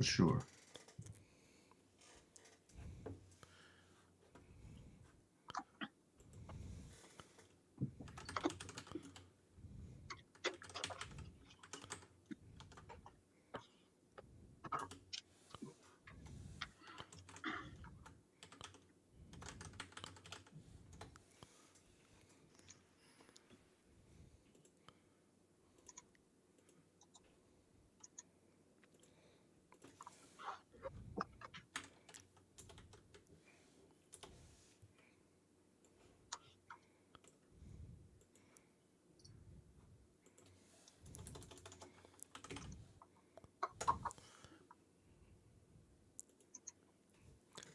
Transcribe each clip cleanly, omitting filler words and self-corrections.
for sure.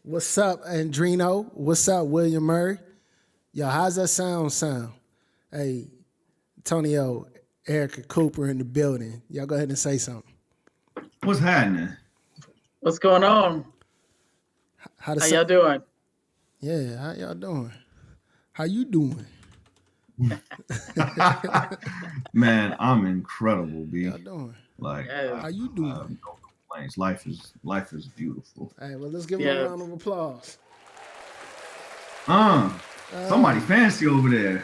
What's up, Andrino? What's up, William Murray? Yo, how's that sound? Hey, Antonio, Erica Cooper in the building. Y'all go ahead and say something. What's happening? What's going on? How y'all doing? Yeah, how y'all doing? How you doing? Man, I'm incredible, B. Y'all doing? Like, how you doing? No complaints. Life is beautiful. Hey, well, let's give him a round of applause. Somebody fancy over there.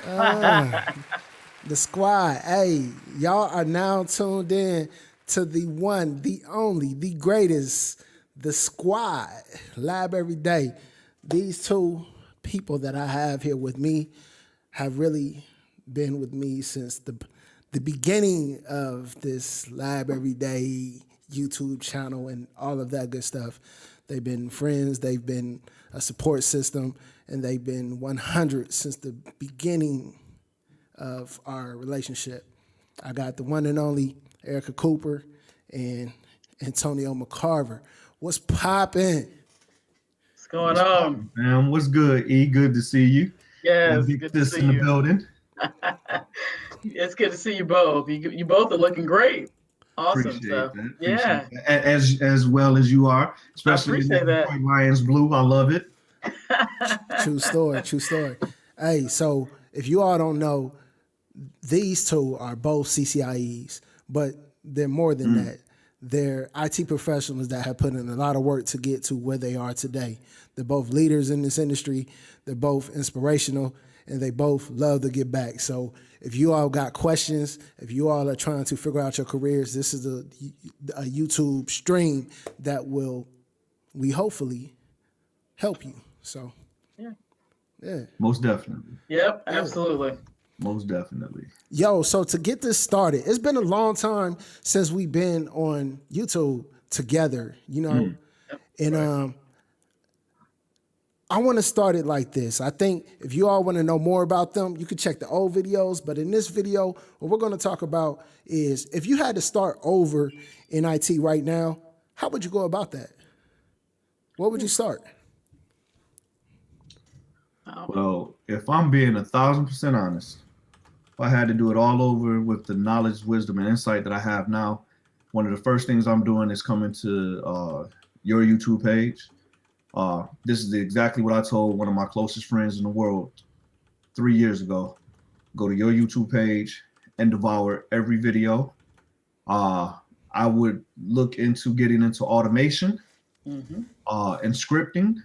The squad. Hey, y'all are now tuned in to the one, the only, the greatest, the squad. Lab every day. These two people that I have here with me have really been with me since the beginning of this Lab Every Day YouTube channel and all of that good stuff. They've been friends, they've been a support system, and they've been 100 since the beginning of our relationship. I got the one and only Erica Cooper and Antonio McCarver. What's poppin'? What's going on? Man, what's good, E? Good to see you. Yeah, it's good to see in you. The building. It's good to see you both. You both are looking great. Awesome. Appreciate that. Yeah. That. As well as you are, especially in that Lions blue. I love it. True story. Hey, so if you all don't know, these two are both CCIEs, but they're more than that. They're IT professionals that have put in a lot of work to get to where they are today. They're both leaders in this industry. They're both inspirational, and they both love to give back. So if you all got questions, if you all are trying to figure out your careers, this is a YouTube stream that will, we hopefully, help you. So, yeah. Most definitely. Yep, absolutely. Most definitely. Yo, so to get this started, it's been a long time since we've been on YouTube together, you know, and I want to start it like this. I think if you all want to know more about them, you can check the old videos. But in this video, what we're going to talk about is if you had to start over in IT right now, how would you go about that? What would you start? Well, if I'm being 1,000% honest, if I had to do it all over with the knowledge, wisdom, and insight that I have now, one of the first things I'm doing is coming to your YouTube page. This is exactly what I told one of my closest friends in the world 3 years ago. Go to your YouTube page and devour every video. I would look into getting into automation and scripting,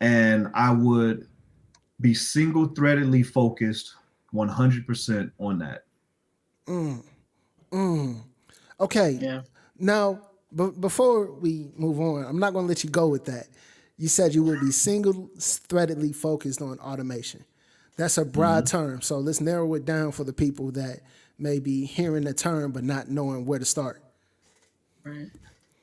and I would be single-threadedly focused 100% on that. Okay. Yeah. Now, before we move on, I'm not going to let you go with that. You said you would be single-threadedly focused on automation. That's a broad term, so let's narrow it down for the people that may be hearing the term but not knowing where to start. Right.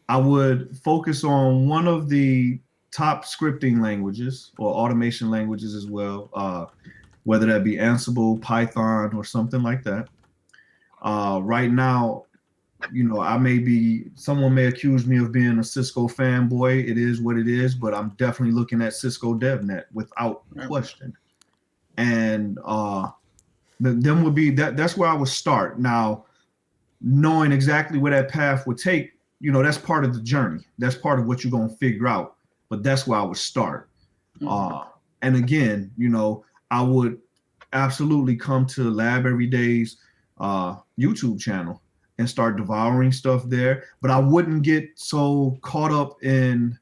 I would focus on one of the top scripting languages or automation languages as well, whether that be Ansible, Python, or something like that. Right now, you know, someone may accuse me of being a Cisco fanboy. It is what it is, but I'm definitely looking at Cisco DevNet without question. And then would be that's where I would start. Now, knowing exactly where that path would take, you know, that's part of the journey. That's part of what you're going to figure out. But that's where I would start. And again, you know, I would absolutely come to Lab Every Day's YouTube channel and start devouring stuff there. But I wouldn't get so caught up in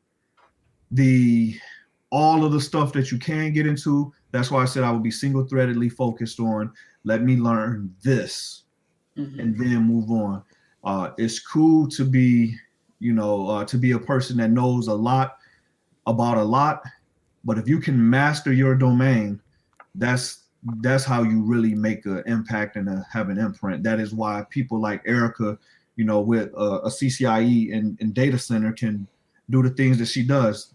all of the stuff that you can get into. That's why I said I would be single-threadedly focused on, let me learn this and then move on. It's cool to be, to be a person that knows a lot about a lot, but if you can master your domain, that's how you really make an impact and have an imprint. That is why people like Erica, with a CCIE and data center can do the things that she does.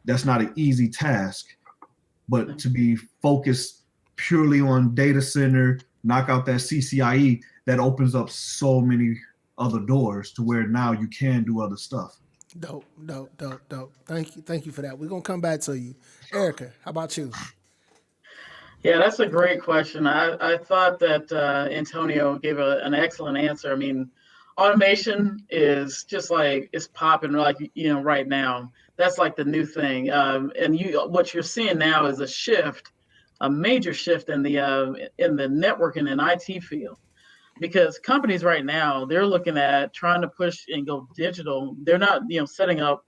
That's not an easy task, but to be focused purely on data center, knock out that CCIE, that opens up so many other doors to where now you can do other stuff. Dope. Thank you for that. We're gonna come back to you, Erica. How about you? Yeah, that's a great question. I thought that Antonio gave an excellent answer. I mean, automation is just like it's popping like right now. That's like the new thing. And what you're seeing now is a shift, a major shift in the networking and IT field. Because companies right now, they're looking at trying to push and go digital. They're not, setting up,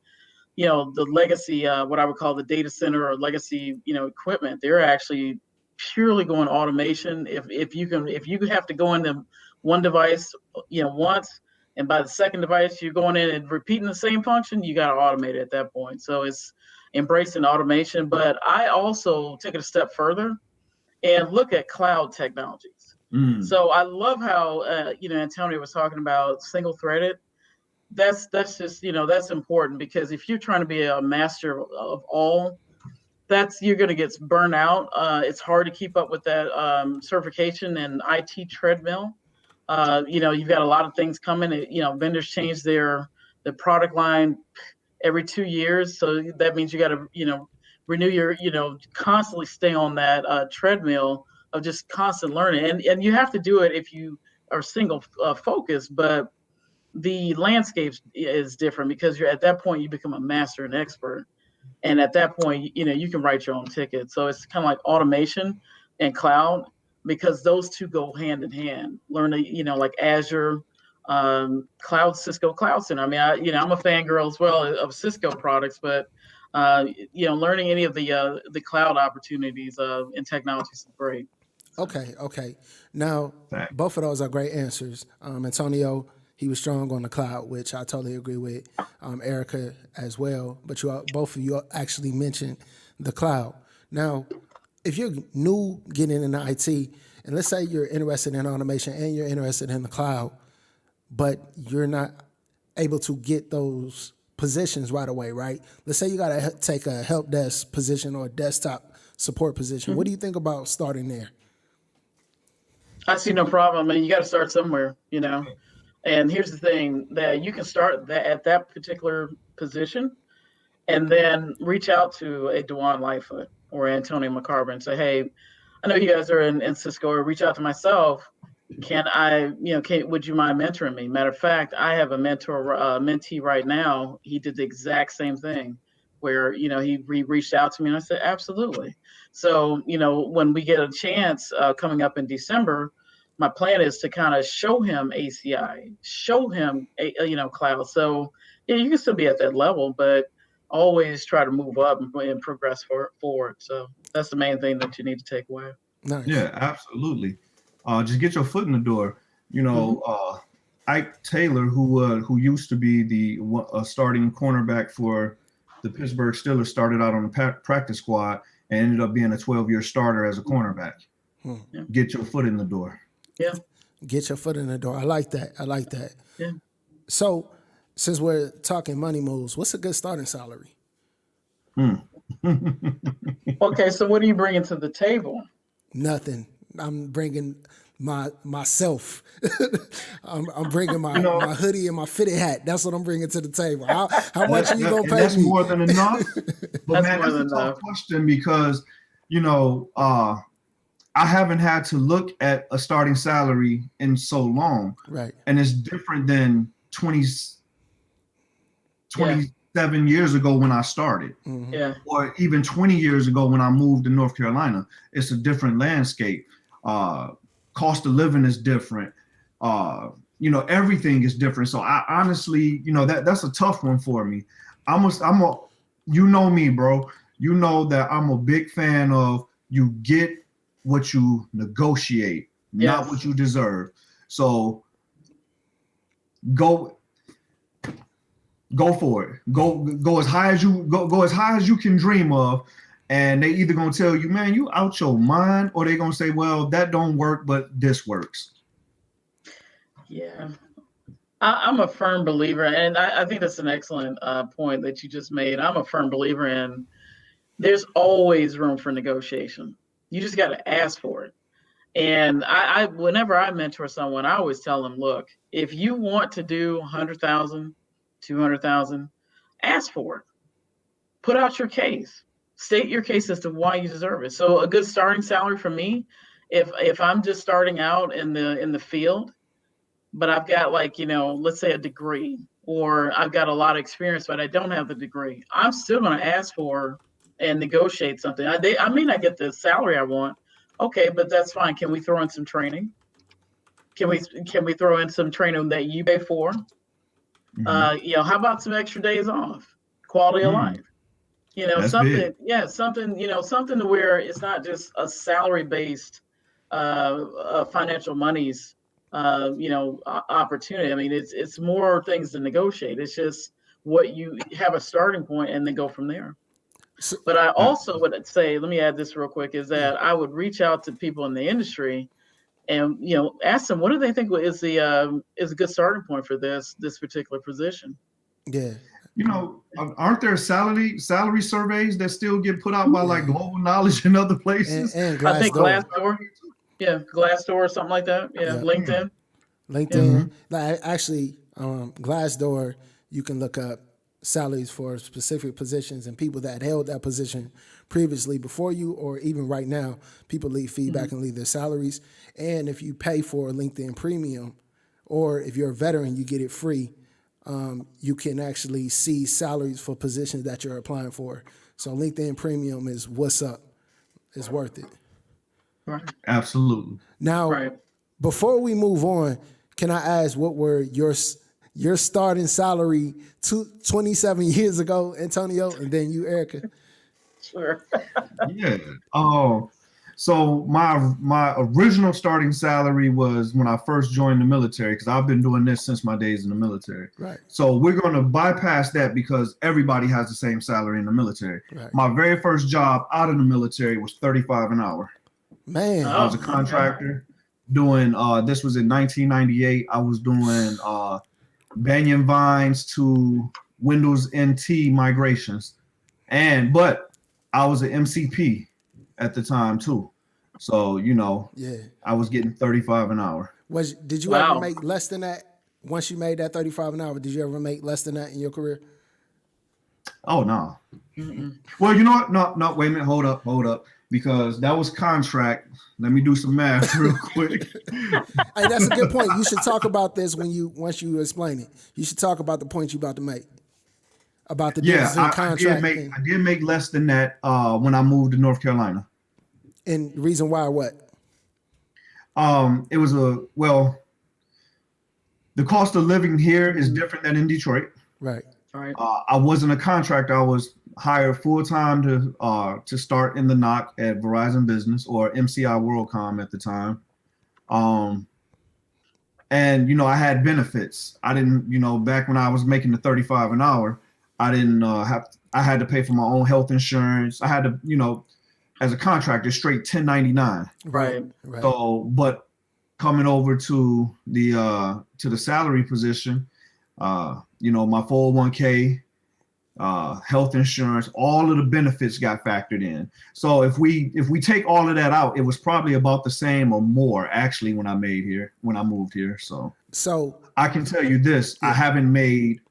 the legacy, what I would call the data center or legacy, equipment. They're actually purely going automation. If you have to go into one device, once, and by the second device you're going in and repeating the same function, you got to automate it at that point. So it's embracing automation. But I also take it a step further and look at cloud technologies. So I love how Antonio was talking about single threaded. That's just that's important, because if you're trying to be a master of all, you're going to get burned out. It's hard to keep up with that certification and IT treadmill. You've got a lot of things coming. Vendors change their product line every 2 years, so that means you got to renew your constantly stay on that treadmill of just constant learning, and you have to do it if you are single focused. But the landscape is different, because you're at that point you become a master and expert, and at that point you can write your own ticket. So it's kind of like automation and cloud, because those two go hand in hand. Learning like Azure, cloud, Cisco Cloud Center. I mean, I'm a fangirl as well of Cisco products, but learning any of the cloud opportunities in technology is great. Okay. Now, both of those are great answers. Antonio, he was strong on the cloud, which I totally agree with. Erica as well, but both of you actually mentioned the cloud. Now, if you're new getting into IT, and let's say you're interested in automation and you're interested in the cloud, but you're not able to get those positions right away, right? Let's say you got to take a help desk position or a desktop support position. What do you think about starting there? I see no problem. I mean, you got to start somewhere, And here's the thing, that you can start at that particular position, and then reach out to a Dewan Lightfoot or Antonio McCarver and say, hey, I know you guys are in Cisco, or reach out to myself. Would you mind mentoring me? Matter of fact, I have a mentee right now. He did the exact same thing, where, he reached out to me, and I said, absolutely. So, when we get a chance coming up in December, my plan is to kind of show him ACI, show him, cloud. So you can still be at that level, but always try to move up and progress forward. So that's the main thing that you need to take away. Nice. Yeah, absolutely. Just get your foot in the door. Ike Taylor, who used to be the starting cornerback for the Pittsburgh Steelers, started out on the practice squad and ended up being a 12-year starter as a cornerback. Yeah. Get your foot in the door. Yeah. Get your foot in the door. I like that. Yeah. So, since we're talking money moves, what's a good starting salary? Okay, so what are you bringing to the table? Nothing. I'm bringing myself. I'm bringing my hoodie and my fitted hat. That's what I'm bringing to the table. How much are you gonna pay that's me? more than enough. But That's man, that's a tough question, because I haven't had to look at a starting salary in so long. Right. And it's different than 27 years ago when I started. Mm-hmm. Yeah. Or even 20 years ago when I moved to North Carolina. It's a different landscape. Cost of living is different. everything is different. So I honestly, that's a tough one for me. You know me, bro. You know that I'm a big fan of you get what you negotiate, not Yes. what you deserve. So go for it. Go as high as you can dream of. And they either gonna tell you, man, you out your mind, or they gonna say, well, that don't work, but this works. Yeah. I'm a firm believer, and I think that's an excellent point that you just made. I'm a firm believer in there's always room for negotiation. You just got to ask for it. And whenever I mentor someone, I always tell them, look, if you want to do 100,000, 200,000, ask for it. Put out your case. State your case as to why you deserve it. So a good starting salary for me, if I'm just starting out in the field, but I've got let's say a degree, or I've got a lot of experience, but I don't have the degree, I'm still going to ask for and negotiate something. I may not get the salary I want. Okay, but that's fine. Can we throw in some training? Can we throw in some training that you pay for? Mm-hmm. How about some extra days off? Quality of life. That's Something, big. yeah, something to where it's not just a salary based financial monies opportunity. I mean, it's more things to negotiate. It's just what you have a starting point and then go from there. So, But I Uh, also would say, let me add this real quick, is yeah, that I would reach out to people in the industry and ask them, what do they think is a good starting point for this particular position. yeah, aren't there salary surveys that still get put out by like yeah. Global Knowledge and other And, places? and I think Glassdoor. Glassdoor, yeah, Glassdoor or something like that. Yeah, Yeah. Yeah. LinkedIn. Yeah. LinkedIn. Mm-hmm. Like actually, Glassdoor, you can look up salaries for specific positions and people that held that position previously before you, or even right now. People leave feedback and leave their salaries. And if you pay for LinkedIn Premium, or if you're a veteran, you get it free. You can actually see salaries for positions that you're applying for. So LinkedIn Premium is what's up. It's worth it. Right. Absolutely. Now, Right. before we move on, can I ask what were your starting salary 27 years ago, Antonio, and then you, Erica? Sure. Yeah. Oh, so my original starting salary was when I first joined the military, because I've been doing this since my days in the military. Right, So we're going to bypass that because everybody has the same salary in the military. right. My very first job out of the military was 35 an hour. Man, I was a Oh, okay. contractor doing this was in 1998. I was doing Banyan Vines to Windows NT migrations. But I was an MCP at the time too. So, yeah. I was getting 35 an hour. Did you ever Wow. make less than that? Once you made that 35 an hour, did you ever make less than that in your career? Oh no. Mm-mm. Well, you know what? No, wait a minute. Hold up. Because that was contract. Let me do some math real quick. Hey, that's a good point. You should talk about this once you explain it. You should talk about the point you're about to make about the Yeah, difference in contract I did make less than that when I moved to North Carolina. and reason why what? It was the cost of living here is different than in Detroit. Right. Right. I wasn't a contractor. I was hired full time to start in the NOC at Verizon Business, or MCI WorldCom at the time. And I had benefits. I didn't, back when I was making the 35 an hour, I didn't I had to pay for my own health insurance. I had to, as a contractor, straight 1099. Right. Right. Right. So, but coming over to the salary position, my 401k, health insurance, all of the benefits got factored in. So if we take all of that out, it was probably about the same or more actually when I moved here. So So I can tell you this: I yeah. haven't made.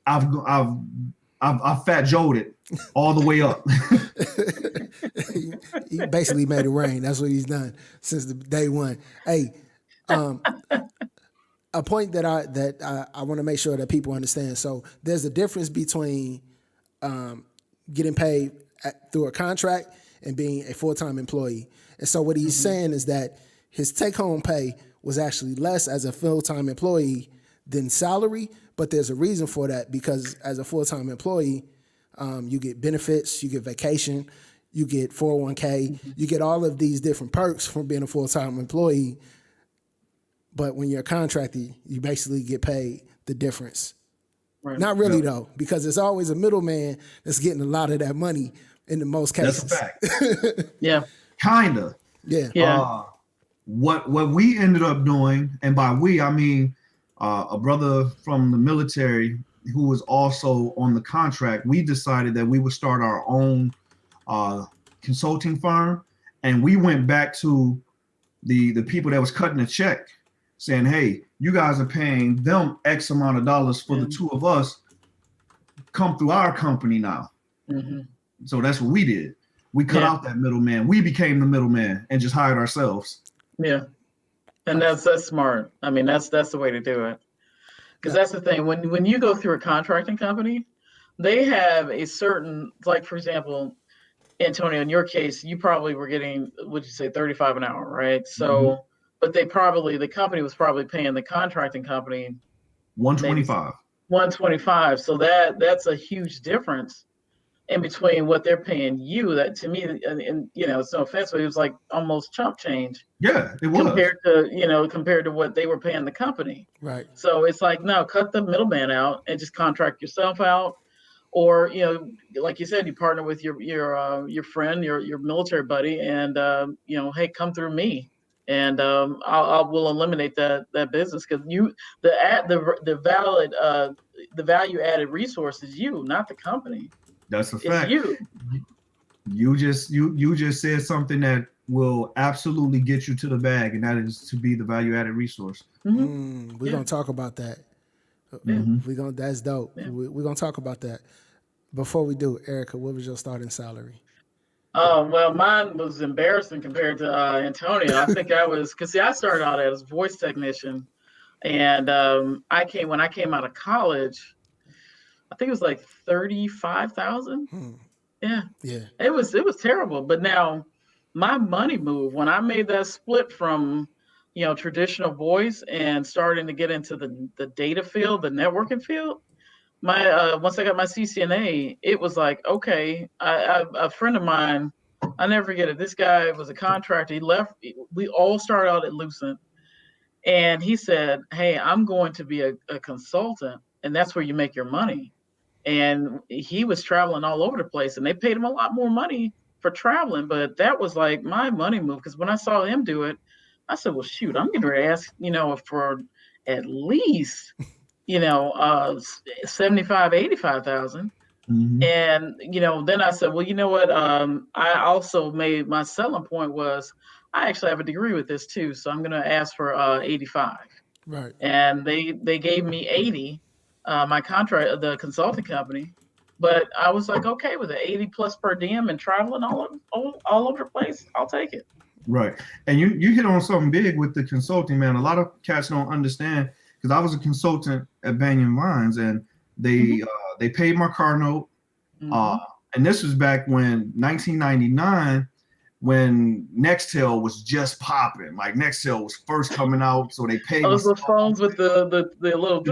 I've fat joed it all the way up. He basically made it rain. That's what he's done since the day one. Hey, a point that I want to make sure that people understand. So there's a difference between getting paid through a contract and being a full-time employee. And so what he's saying is that his take-home pay was actually less as a full-time employee than salary, but there's a reason for that, because as a full-time employee, you get benefits, you get vacation, you get 401k, you get all of these different perks from being a full-time employee. But when you're a contractor, you basically get paid the difference. Right. Not really though, because it's always a middleman that's getting a lot of that money in the most cases. That's a fact. Yeah. Kinda. Yeah. What we ended up doing, and by we I mean a brother from the military who was also on the contract, we decided that we would start our own consulting firm, and we went back to the people that was cutting the check, saying, hey, you guys are paying them X amount of dollars for the two of us. Come through our company now. Mm-hmm. So that's what we did. We cut out that middleman. We became the middleman and just hired ourselves. Yeah. And that's smart. I mean, that's the way to do it. Because that's the thing. When you go through a contracting company, they have a certain, like, for example, Antonio, in your case, you probably were getting, would you say, 35 an hour, right? So, but the company was probably paying the contracting company 125. 125. So that's a huge difference in between what they're paying you. That to me, and it's no offense, but it was like almost chump change. Yeah, it was. Compared to what they were paying the company. Right. So it's like, no, cut the middleman out and just contract yourself out. Or, like you said, you partner with your friend, your military buddy, and hey, come through me, and I will eliminate that business, because the value added resource is you, not the company. That's a fact. It's you. You just said something that will absolutely get you to the bag, and that is to be the value added resource. Mm-hmm. We're gonna talk about that. That's dope. Yeah. We're gonna talk about that. Before we do, Erica, what was your starting salary? Well, mine was embarrassing compared to Antonio. I think because I started out as a voice technician, and when I came out of college, I think it was like 35,000. Yeah. It was terrible. But now, my money move when I made that split from traditional voice and starting to get into the data field, the networking field. Once I got my CCNA, it was like, okay, a friend of mine, I never forget it. This guy was a contractor. He left. We all started out at Lucent, and he said, hey, I'm going to be a consultant, and that's where you make your money. And he was traveling all over the place, and they paid him a lot more money for traveling. But that was like my money move, because when I saw him do it, I said, well, shoot, I'm getting ready to ask, for at least 75, 85,000. Mm-hmm. And, then I said, well, you know what? I also made my selling point was I actually have a degree with this too. So I'm going to ask for 85. Right. And they gave me 80, my contract, the consulting company. But I was like, okay, with the 80 plus per diem and traveling all over the place, I'll take it. Right. And you hit on something big with the consulting, man. A lot of cats don't understand, because I was a consultant at Banyan Vines, and they paid my car note. And this was back when 1999, when Nextel was just popping. Like, Nextel was first coming out, so they paid. Those were phones with the little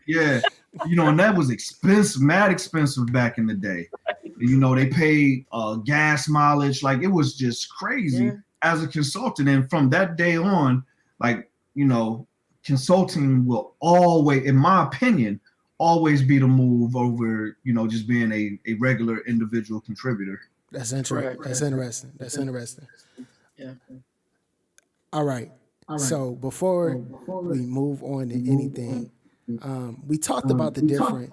yeah. And that was expensive, mad expensive back in the day. They paid gas mileage, like it was just crazy as a consultant. And from that day on, like, consulting will always, in my opinion, always be the move over, just being a regular individual contributor. That's interesting. Right. That's interesting. That's interesting. Yeah. All right. So before we move on to anything, we talked about the different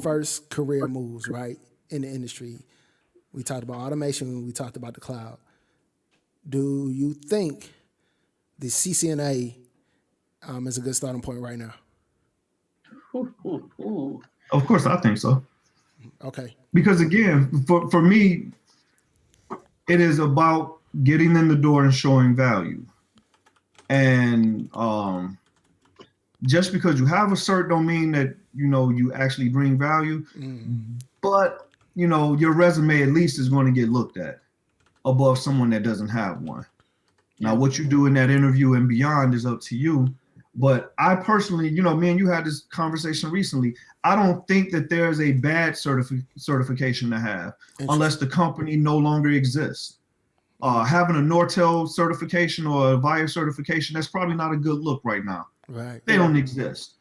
first career moves, right, in the industry. We talked about automation. We talked about the cloud. Do you think the CCNA is a good starting point right now? Of course, I think so. Okay. Because again, for me, it is about getting in the door and showing value. And just because you have a cert don't mean that you actually bring value. But your resume at least is going to get looked at above someone that doesn't have one. Now, Yeah. what you do in that interview and beyond is up to you. But I personally, me and you had this conversation recently. I don't think that there's a bad certification to have unless the company no longer exists. Having a Nortel certification or a VIA certification, that's probably not a good look right now. Right. They don't exist.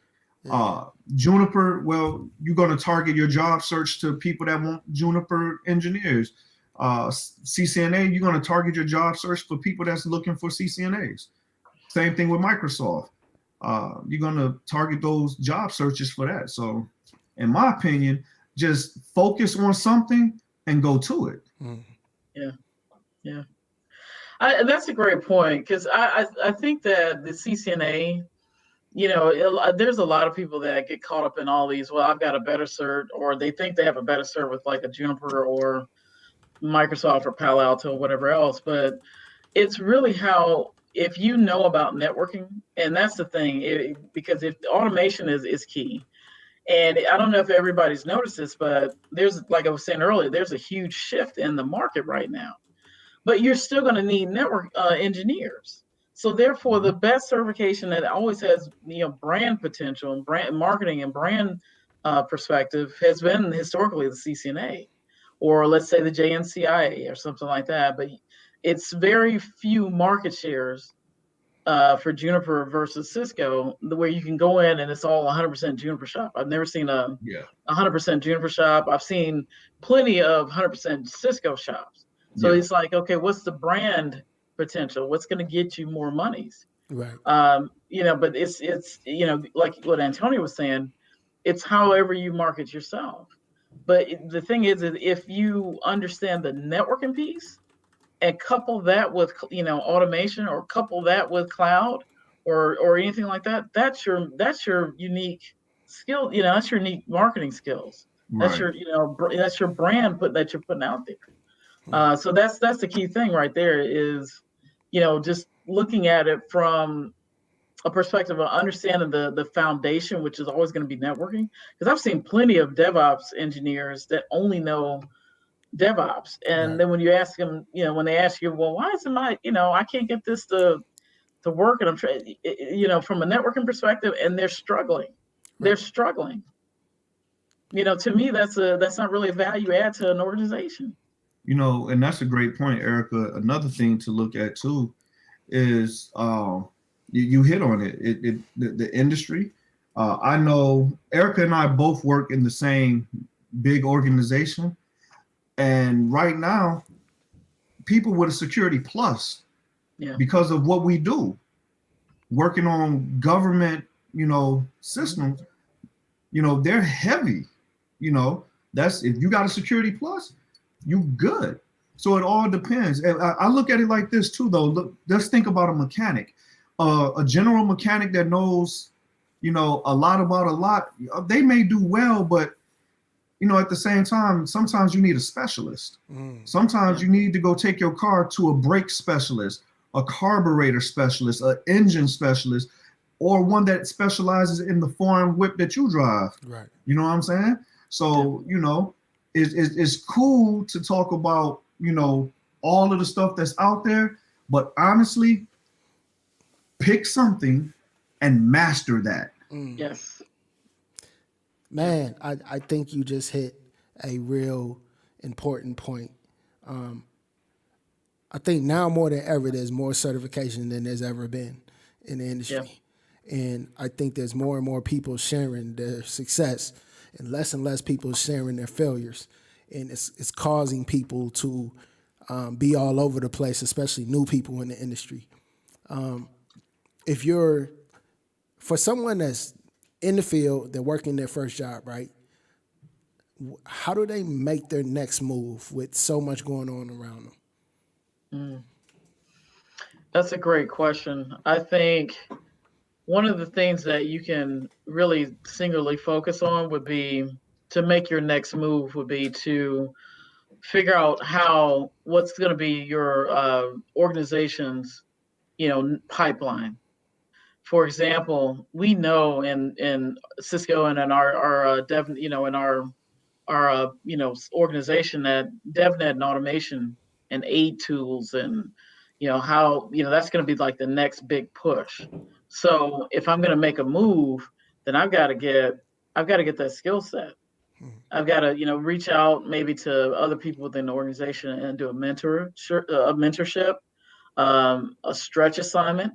Juniper, well, you're going to target your job search to people that want Juniper engineers. CCNA, you're going to target your job search for people that's looking for CCNAs. Same thing with Microsoft. You're going to target those job searches for that. So, in my opinion, just focus on something and go to it. Yeah. That's a great point, because I think that the CCNA, there's a lot of people that get caught up in all these. Well, I've got a better cert, or they think they have a better cert with like a Juniper or Microsoft or Palo Alto or whatever else. But it's really how, if you know about networking, and that's the thing, because if automation is key. And I don't know if everybody's noticed this, but there's, like I was saying earlier, there's a huge shift in the market right now. But you're still going to need network engineers. So therefore, the best certification that always has brand potential and brand marketing and brand perspective has been historically the CCNA, or let's say the JNCIA or something like that. But it's very few market shares for Juniper versus Cisco, where you can go in and it's all 100% Juniper shop. I've never seen a 100% Juniper shop. I've seen plenty of 100% Cisco shops. So it's like, okay, what's the brand potential? What's going to get you more monies? Right. But it's like what Antonio was saying, it's however you market yourself. But the thing is that if you understand the networking piece and couple that with automation, or couple that with cloud, or anything like that, that's your unique skill. That's your unique marketing skills. That's Right. that's your brand that you're putting out there. So that's the key thing right there, is just looking at it from a perspective of understanding the foundation, which is always going to be networking. Because I've seen plenty of DevOps engineers that only know DevOps, and then when you ask them, when they ask you, well, why isn't I can't get this to work, and I'm trying, from a networking perspective, and they're struggling. They're struggling. To me, that's not really a value add to an organization. And that's a great point, Erica. Another thing to look at too is you hit on it. The industry. I know Erica and I both work in the same big organization, and right now, people with a security plus, because of what we do, working on government, systems, they're heavy. That's, if you got a security plus, you good. So it all depends. And I look at it like this too, though. Look, let's think about a mechanic, a general mechanic that knows, a lot about a lot. They may do well, but at the same time, sometimes you need a specialist. Sometimes you need to go take your car to a brake specialist, a carburetor specialist, an engine specialist, or one that specializes in the foreign whip that you drive. Right. You know what I'm saying? So, it's cool to talk about, all of the stuff that's out there, but honestly, pick something and master that. Yes. Man, I think you just hit a real important point. I think now more than ever, there's more certification than there's ever been in the industry. And I think there's more and more people sharing their success and less people sharing their failures. And it's causing people to be all over the place, especially new people in the industry. For someone that's in the field, they're working their first job, right? How do they make their next move with so much going on around them? That's a great question. I think one of the things that you can really singularly focus on would be to make your next move would be to figure out what's going to be your organization's, pipeline. For example, we know in Cisco and in our dev, in our organization, that DevNet and automation and aid tools and how, that's going to be like the next big push. So if I'm going to make a move, then I've got to get that skill set. I've got to, reach out maybe to other people within the organization and do a mentorship, a stretch assignment.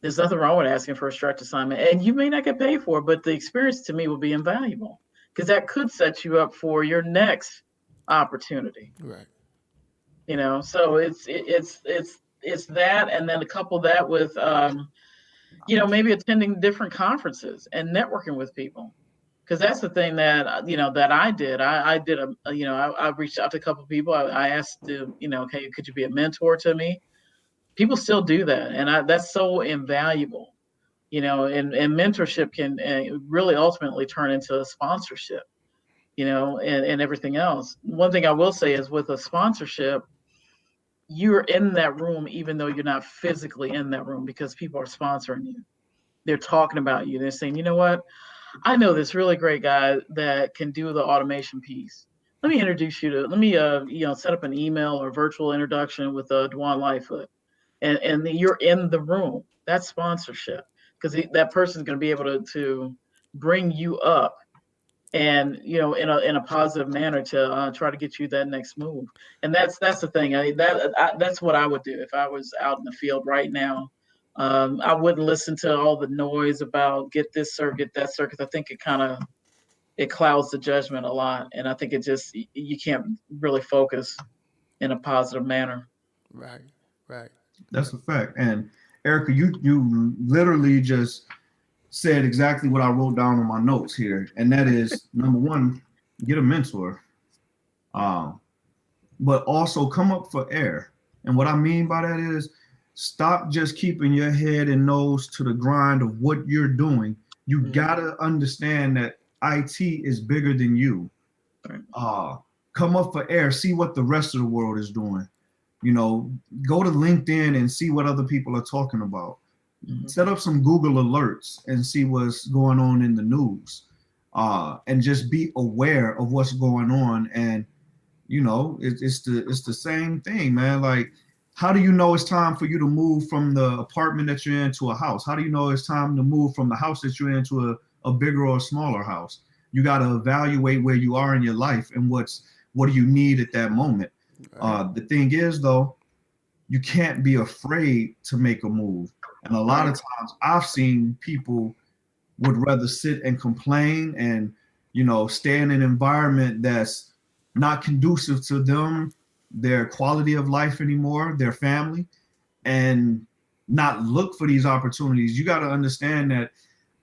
There's nothing wrong with asking for a stretch assignment, and you may not get paid for it, but the experience to me will be invaluable because that could set you up for your next opportunity. Right. So it's that, and then couple that with maybe attending different conferences and networking with people, because that's the thing that that I did. I did I reached out to a couple of people. I asked to okay, could you be a mentor to me? People still do that, and that's so invaluable. And mentorship can really ultimately turn into a sponsorship. And everything else. One thing I will say is with a sponsorship, you're in that room even though you're not physically in that room because people are sponsoring you. They're talking about you. They're saying, you know what? I know this really great guy that can do the automation piece. Let me introduce you to, let me, set up an email or virtual introduction with Dwan Lightfoot. And you're in the room. That's sponsorship because that person's going to be able to bring you up and in a positive manner to try to get you that next move. And that's the thing. That's what I would do if I was out in the field right now. I wouldn't listen to all the noise about get this circuit, that circuit. I think it clouds the judgment a lot, and I think you can't really focus in a positive manner. Right. That's a fact. And Erica, you literally just said exactly what I wrote down on my notes here, and that is number one, get a mentor, but also come up for air. And what I mean by that is stop just keeping your head and nose to the grind of what you're doing. You gotta understand that IT is bigger than you. Come up for air, see what the rest of the world is doing. Go to LinkedIn and see what other people are talking about. Set up some Google alerts and see what's going on in the news, and just be aware of what's going on. And it's the same thing, man. Like, how do you know it's time for you to move from the apartment that you're in to a house? How do you know it's time to move from the house that you're in to a bigger or a smaller house? You got to evaluate where you are in your life and what do you need at that moment. The thing is, though, you can't be afraid to make a move. And a lot of times I've seen people would rather sit and complain and, stay in an environment that's not conducive to them, their quality of life anymore, their family, and not look for these opportunities. You got to understand that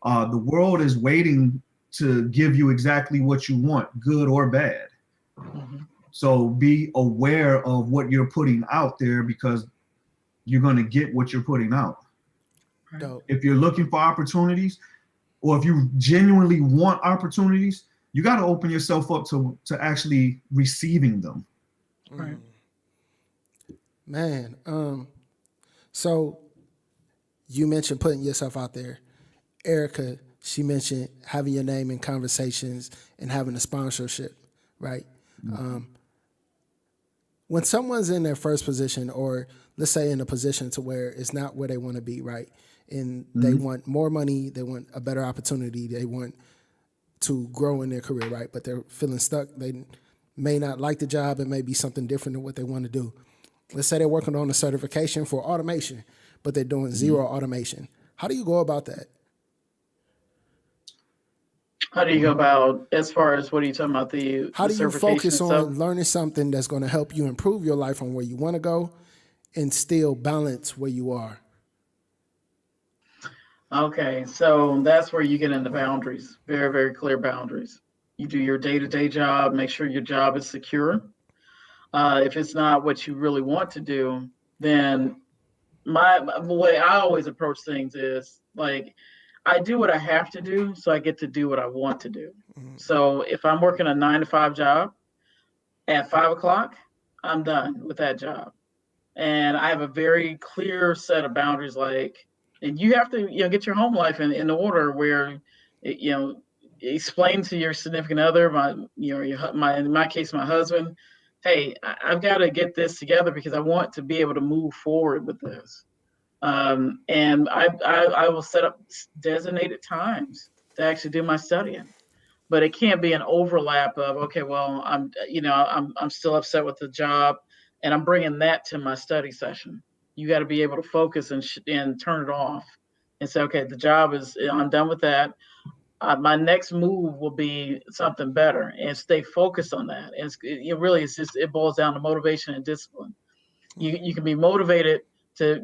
the world is waiting to give you exactly what you want, good or bad. So be aware of what you're putting out there because you're going to get what you're putting out. Dope. If you're looking for opportunities, or if you genuinely want opportunities, you got to open yourself up to actually receiving them. Right. Man, so you mentioned putting yourself out there. Erica, she mentioned having your name in conversations and having a sponsorship, right? When someone's in their first position, or let's say in a position to where it's not where they want to be, right? And they want more money, they want a better opportunity, they want to grow in their career, right? But they're feeling stuck. They may not like the job. It may be something different than what they want to do. Let's say they're working on a certification for automation, but they're doing zero automation. How do you go about that? How do you go about, as far as what are you talking about, How the do you certification focus itself? on learning something that's going to help you improve your life on where you want to go and still balance where you are? Okay, so that's where you get into boundaries, very, very clear boundaries. You do your day-to-day job, make sure your job is secure. If it's not what you really want to do, then the way I always approach things is like, I do what I have to do, so I get to do what I want to do. So if I'm working a 9-to-5 job, at 5 o'clock, I'm done with that job. And I have a very clear set of boundaries, and you have to, get your home life in order where, explain to your significant other, in my case, my husband, hey, I've got to get this together because I want to be able to move forward with this. And I will set up designated times to actually do my studying. But it can't be an overlap of, okay, well, I'm still upset with the job, and I'm bringing that to my study session. You got to be able to focus and turn it off and say, okay, the job is, I'm done with that. My next move will be something better, and stay focused on that. And it boils down to motivation and discipline. You can be motivated to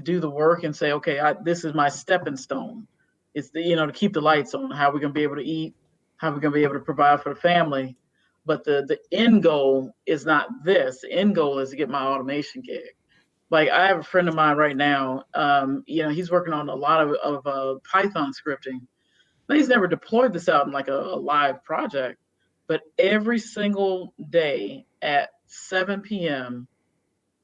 do the work and say, okay, this is my stepping stone. It's to keep the lights on. How we're going to be able to eat, how we're going to be able to provide for the family. But the end goal is not this. The end goal is to get my automation gig. Like, I have a friend of mine right now. He's working on a lot of Python scripting. Now, he's never deployed this out in like a live project, but every single day at 7 p.m.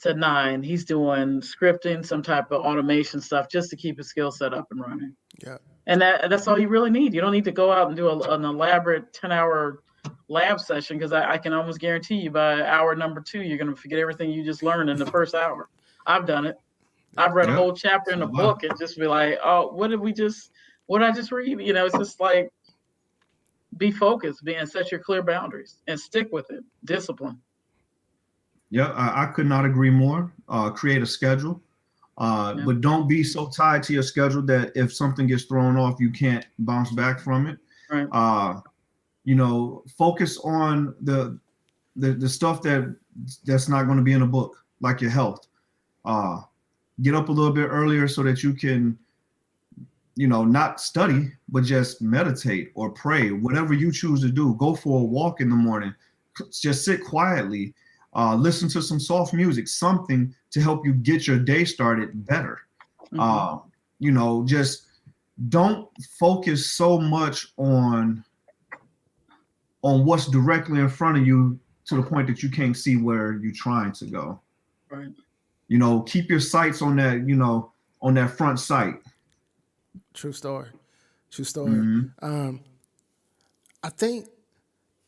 to 9, he's doing scripting, some type of automation stuff, just to keep his skill set up and running. Yeah. And that's all you really need. You don't need to go out and do an elaborate 10-hour lab session, because I can almost guarantee you by hour number 2, you're going to forget everything you just learned in the first hour. I've done it. I've read a whole chapter in a book and just be like, oh, what did I just read? It's just like, be focused, and set your clear boundaries and stick with it. Discipline. Yeah, I could not agree more. Create a schedule, but don't be so tied to your schedule that if something gets thrown off, you can't bounce back from it. Right. Focus on the stuff that's not going to be in a book, like your health. Get up a little bit earlier so that you can, not study, but just meditate or pray, whatever you choose to do. Go for a walk in the morning. Just sit quietly. Listen to some soft music, something to help you get your day started better. Mm-hmm. Just don't focus so much on what's directly in front of you to the point that you can't see where you're trying to go. Right. Keep your sights on that, on that front sight. True story. Mm-hmm. I think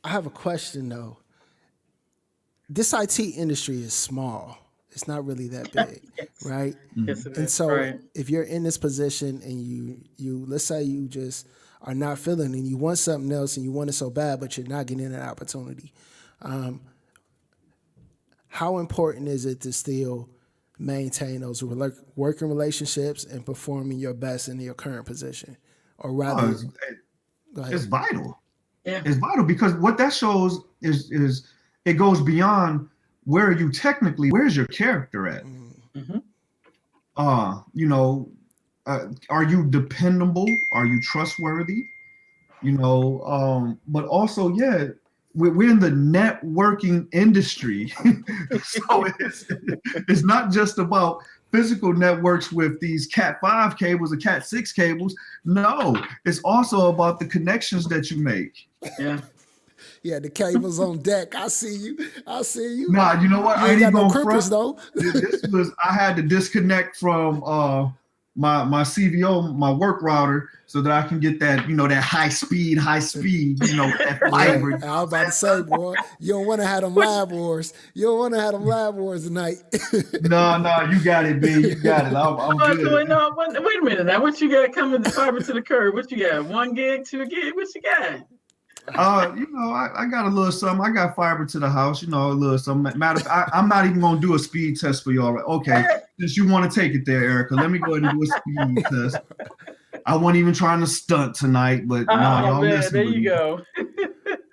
I have a question though. This IT industry is small. It's not really that big, Yes. right? Yes, it And is. so Right. if you're in this position and you let's say you just are not feeling and you want something else and you want it so bad, but you're not getting an opportunity. How important is it to still maintain those working relationships and performing your best in your current position? Or rather, go ahead. It's vital. Yeah. It's vital because what that shows is it goes beyond where's your character at? Mm-hmm. Are you dependable? Are you trustworthy? But also, we're in the networking industry. So it's not just about physical networks with these Cat 5 cables or Cat 6 cables. No, it's also about the connections that you make. Yeah. Yeah, the cables on deck. I see you. Nah, you know what? You ain't got no cripples though. I had to disconnect from my CVO, my work router, so that I can get that, that high speed, that fiber. I was about to say, boy, you don't want to have them lab wars. You don't want to have them lab wars tonight. No, you got it, B. You got it. I'm good. Wait a minute now. What you got coming to fiber to the curb? What you got? 1 gig, 2 gig? What you got? I got a little something. I got fiber to the house, a little something. I'm not even gonna do a speed test for y'all. Okay, since you want to take it there, Erica, let me go ahead and do a speed test. I wasn't even trying to stunt tonight, but y'all messing there with you me. go.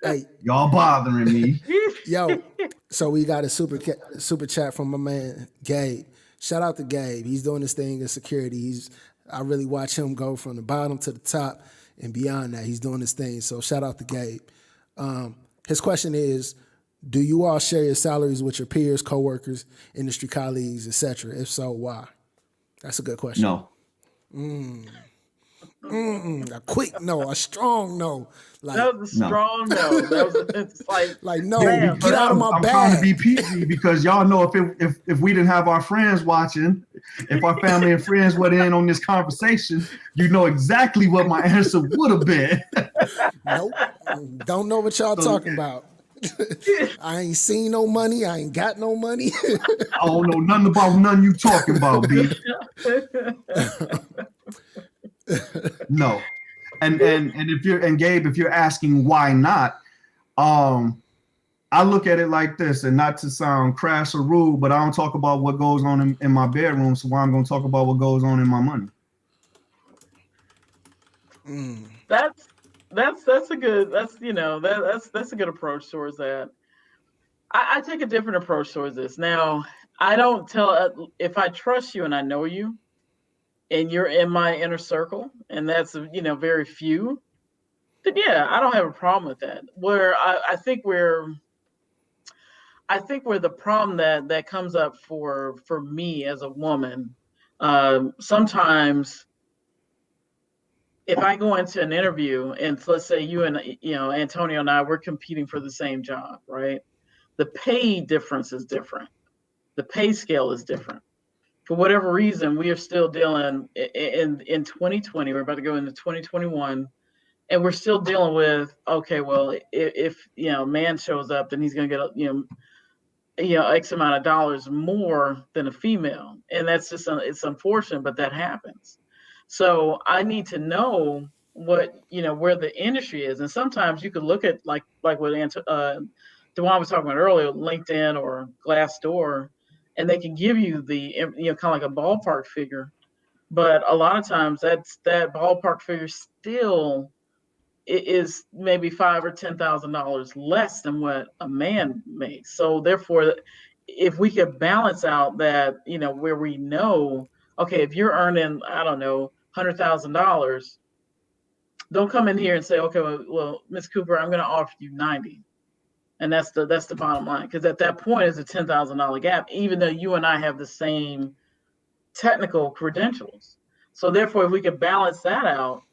Hey, Y'all bothering me. yo, so we got a super chat from my man Gabe. Shout out to Gabe. He's doing this thing in security. I really watch him go from the bottom to the top and beyond that. He's doing this thing. So shout out to Gabe. His question is, do you all share your salaries with your peers, coworkers, industry colleagues, etc.? If so, why? That's a good question. No. A quick no, a strong no. Like, That was a strong no. It's like no, damn, get out of my I'm bag. trying to be PG because y'all know if we didn't have our friends watching, if our family and friends were in on this conversation, you know exactly what my answer would have been. Nope. Don't know what y'all talking about. I ain't seen no money. I ain't got no money. I don't know nothing about none you talking about, B. No. And Gabe, if you're asking why not, I look at it like this, and not to sound crass or rude, but I don't talk about what goes on in my bedroom, so why I'm gonna talk about what goes on in my money. That's a good that's a good approach towards that. I take a different approach towards this. Now, I don't tell if I trust you and I know you, and you're in my inner circle, and that's very few. Then yeah, I don't have a problem with that. Where I think where the problem that comes up for me as a woman, sometimes if I go into an interview and let's say you and Antonio and I, we're competing for the same job, right? The pay difference is different. The pay scale is different. For whatever reason, we are still dealing in 2020. We're about to go into 2021, and we're still dealing with, okay, well, if a man shows up, then he's going to get X amount of dollars more than a female, and that's just it's unfortunate, but that happens. So I need to know what where the industry is, and sometimes you could look at like what Dewan was talking about earlier, LinkedIn or Glassdoor, and they can give you the kind of like a ballpark figure, but a lot of times that ballpark figure still is maybe $5,000 or $10,000 less than what a man makes. So therefore, if we could balance out that, where we know, okay, if you're earning, I don't know, $100,000, don't come in here and say, okay, well, Ms. Cooper, I'm going to offer you 90. And that's the bottom line. Because at that point, it's a $10,000 gap, even though you and I have the same technical credentials. So therefore, if we could balance that out,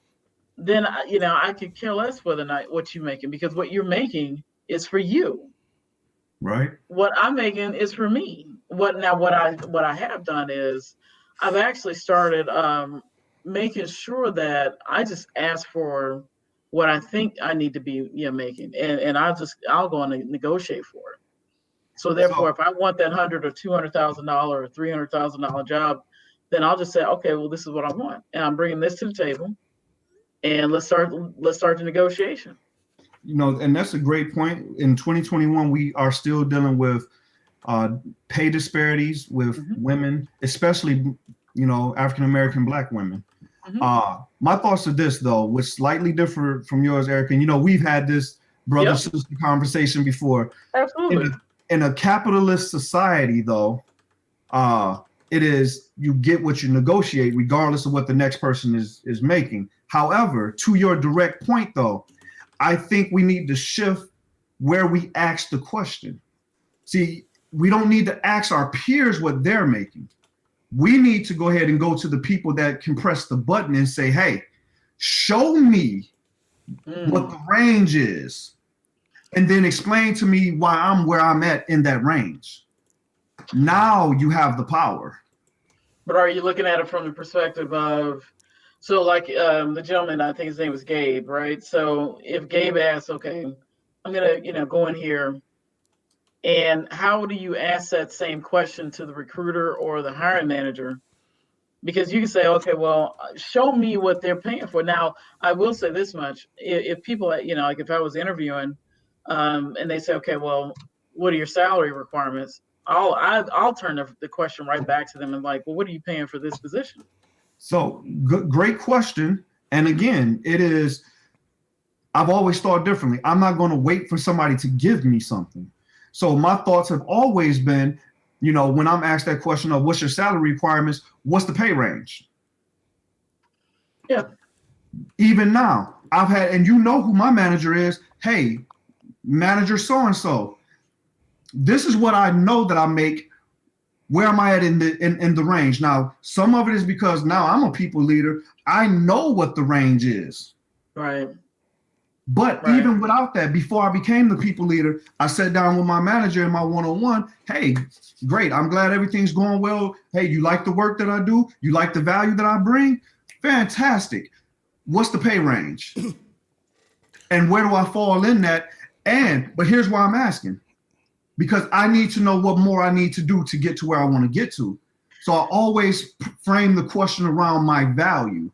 then I could care less whether or not what you're making, because what you're making is for you. Right. What I'm making is for me. What I have done is I've actually started making sure that I just ask for what I think I need to be making, and I'll go and negotiate for it. So therefore, if I want that $100,000 or $200,000 or $300,000 job, then I'll just say, okay, well, this is what I want, and I'm bringing this to the table, and let's start the negotiation. And that's a great point. In 2021, we are still dealing with pay disparities with women, especially African American Black women. My thoughts are this, though, which slightly differ from yours, Eric. And we've had this brother-sister conversation before. Absolutely. In a capitalist society, though, it is you get what you negotiate, regardless of what the next person is making. However, to your direct point, though, I think we need to shift where we ask the question. See, we don't need to ask our peers what they're making. We need to go ahead and go to the people that can press the button and say, hey, show me what the range is, and then explain to me why I'm where I'm at in that range. Now you have the power. But are you looking at it from the perspective of, so like the gentleman, I think his name was Gabe, right? So if Gabe asks, okay, I'm going to, go in here, and how do you ask that same question to the recruiter or the hiring manager? Because you can say, okay, well, show me what they're paying for. Now, I will say this much. If people, like if I was interviewing and they say, okay, well, what are your salary requirements? I'll turn the question right back to them and like, well, what are you paying for this position? So great question. And again, I've always thought differently. I'm not going to wait for somebody to give me something. So my thoughts have always been, when I'm asked that question of what's your salary requirements, what's the pay range? Yeah. Even now, I've had, and who my manager is. Hey, manager so-and-so, this is what I know that I make. Where am I at in the range? Now, some of it is because now I'm a people leader. I know what the range is. Right. But even without that, before I became the people leader, I sat down with my manager in my one-on-one. Hey, great. I'm glad everything's going well. Hey, you like the work that I do? You like the value that I bring? Fantastic. What's the pay range? And where do I fall in that? But here's why I'm asking, because I need to know what more I need to do to get to where I want to get to. So I always frame the question around my value.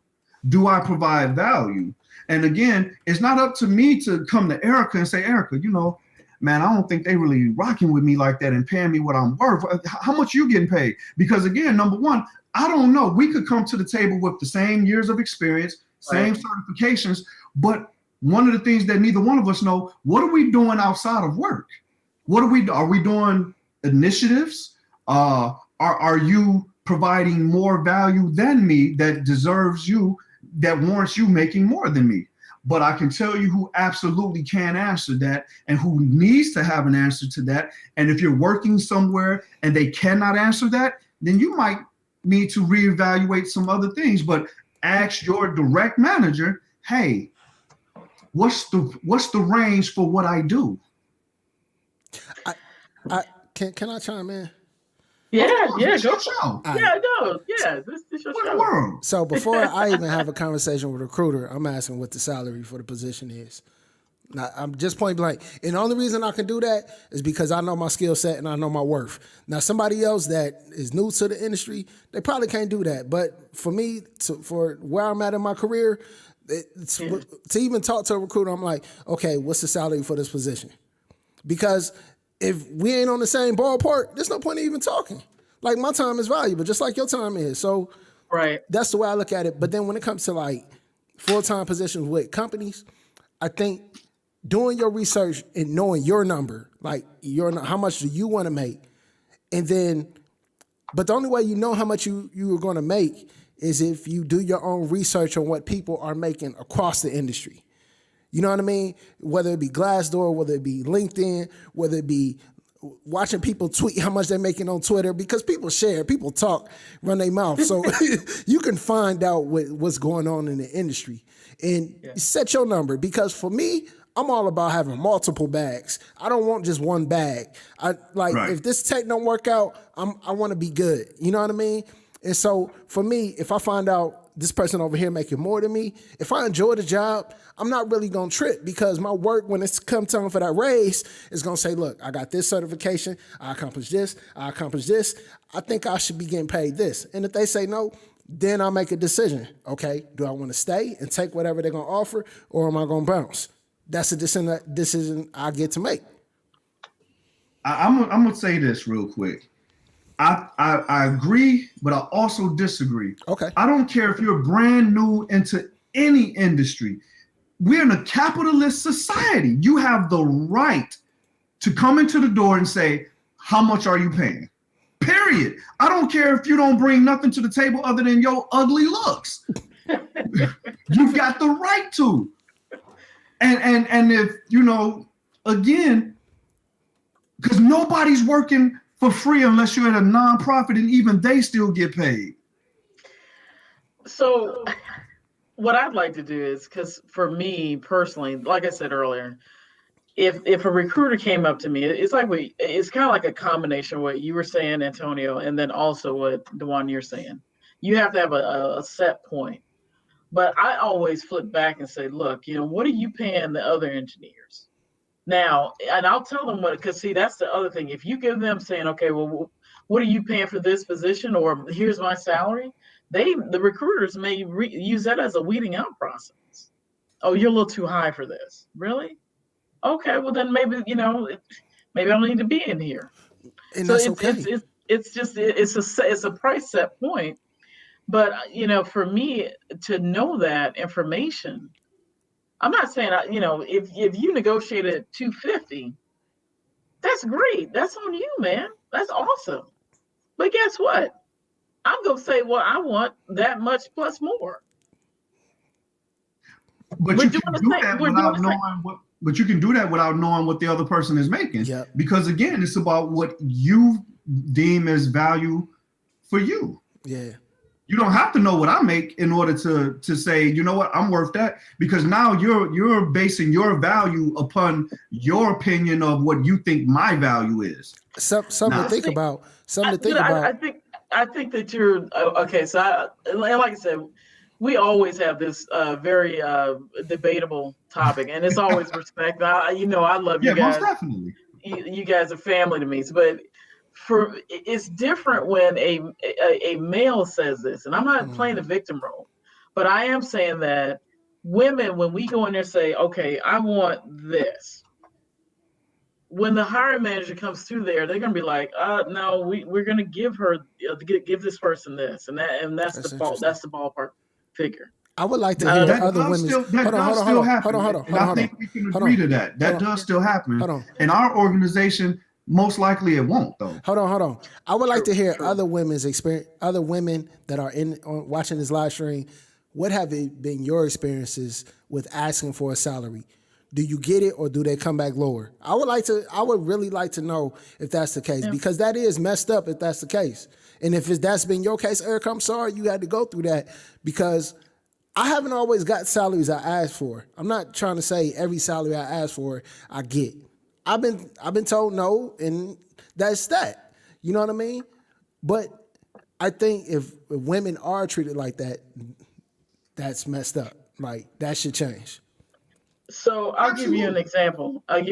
Do I provide value? And again, it's not up to me to come to Erica and say, Erica, man, I don't think they really rocking with me like that and paying me what I'm worth. How much you getting paid? Because again, number one, I don't know. We could come to the table with the same years of experience, same certifications, but one of the things that neither one of us know, what are we doing outside of work? Are we doing initiatives? Are you providing more value than me that deserves you, that warrants you making more than me? But I can tell you who absolutely can answer that and who needs to have an answer to that. And if you're working somewhere and they cannot answer that, then you might need to reevaluate some other things. But ask your direct manager, hey, what's the range for what I do? Can I chime in? Yeah, go. Yeah, Right. this your What show. world? So before I even have a conversation with a recruiter, I'm asking what the salary for the position is. Now, I'm just point blank. And the only reason I can do that is because I know my skill set and I know my worth. Now, somebody else that is new to the industry, they probably can't do that. But for me, for where I'm at in my career, to even talk to a recruiter, I'm like, okay, what's the salary for this position? Because if we ain't on the same ballpark, there's no point in even talking. Like, my time is valuable, just like your time is. So that's the way I look at it. But then when it comes to like full-time positions with companies, I think doing your research and knowing your number, like how much do you want to make, and then, but the only way you know how much you are going to make is if you do your own research on what people are making across the industry. You know what I mean? Whether it be Glassdoor, whether it be LinkedIn, whether it be watching people tweet how much they're making on Twitter, because people share, people talk, run their mouth. So you can find out what's going on in the industry and set your number. Because for me, I'm all about having multiple bags. I don't want just one bag. If this tech don't work out, I want to be good. You know what I mean? And so for me, if I find out this person over here making more than me, if I enjoy the job, I'm not really going to trip, because my work, when it's come time for that raise, is going to say, look, I got this certification, I accomplished this, I think I should be getting paid this. And if they say no, then I make a decision. Okay, do I want to stay and take whatever they're going to offer, or am I going to bounce? That's a decision I get to make. I'm going to say this real quick. I agree, but I also disagree. Okay. I don't care if you're brand new into any industry. We're in a capitalist society. You have the right to come into the door and say, how much are you paying? Period. I don't care if you don't bring nothing to the table other than your ugly looks. You've got the right to. And if, again, because nobody's working for free unless you're at a nonprofit, and even they still get paid. So what I'd like to do is, because for me personally, like I said earlier, if a recruiter came up to me, it's kind of like a combination of what you were saying, Antonio, and then also what the one you're saying. You have to have a set point. But I always flip back and say, look, what are you paying the other engineers? Now, and I'll tell them what, because see, that's the other thing. If you give them saying, okay, well, what are you paying for this position, or here's my salary, the recruiters may use that as a weeding out process. Oh, you're a little too high for this. Really? Okay, well then maybe maybe I don't need to be in here. And so that's okay. It's a price set point. But for me to know that information, I'm not saying if you negotiate at $250, that's great. That's on you, man. That's awesome. But guess what? I'm gonna say, well, I want that much plus more. But you can do that without knowing what. But you can do that without knowing what the other person is making. Yep. Because again, it's about what you deem as value for you. Yeah. You don't have to know what I make in order to say, you know what, I'm worth that, because now you're basing your value upon your opinion of what you think my value is. Something to think about. I think that you're okay. So like I said, we always have this very debatable topic, and it's always respect. I love you Yeah, most guys. definitely. You guys are family to me, but it's different when a male says this, and I'm not playing the victim role, but I am saying that women, when we go in there and say, okay, I want this, when the hiring manager comes through there, they're gonna be like, no, we're gonna give her give this person this, and that's That's interesting. the ballpark figure. I would like to I hear don't know. other women's. That does still happen, and I hold think on, we can hold agree on, to that. That hold on. does still happen. Hold on. In our organization, most likely it won't, though. Hold on. I would like to hear True. other women's experience, other women that are watching this live stream. What have been your experiences with asking for a salary? Do you get it, or do they come back lower? I would really like to know if that's the case, because that is messed up if that's the case. And if that's been your case, Eric, I'm sorry you had to go through that, because I haven't always got salaries I asked for. I'm not trying to say every salary I ask for I get. I've been told no, and that's that. You know what I mean? But I think if women are treated like that, that's messed up. Like, that should change. So I'll give you an example. I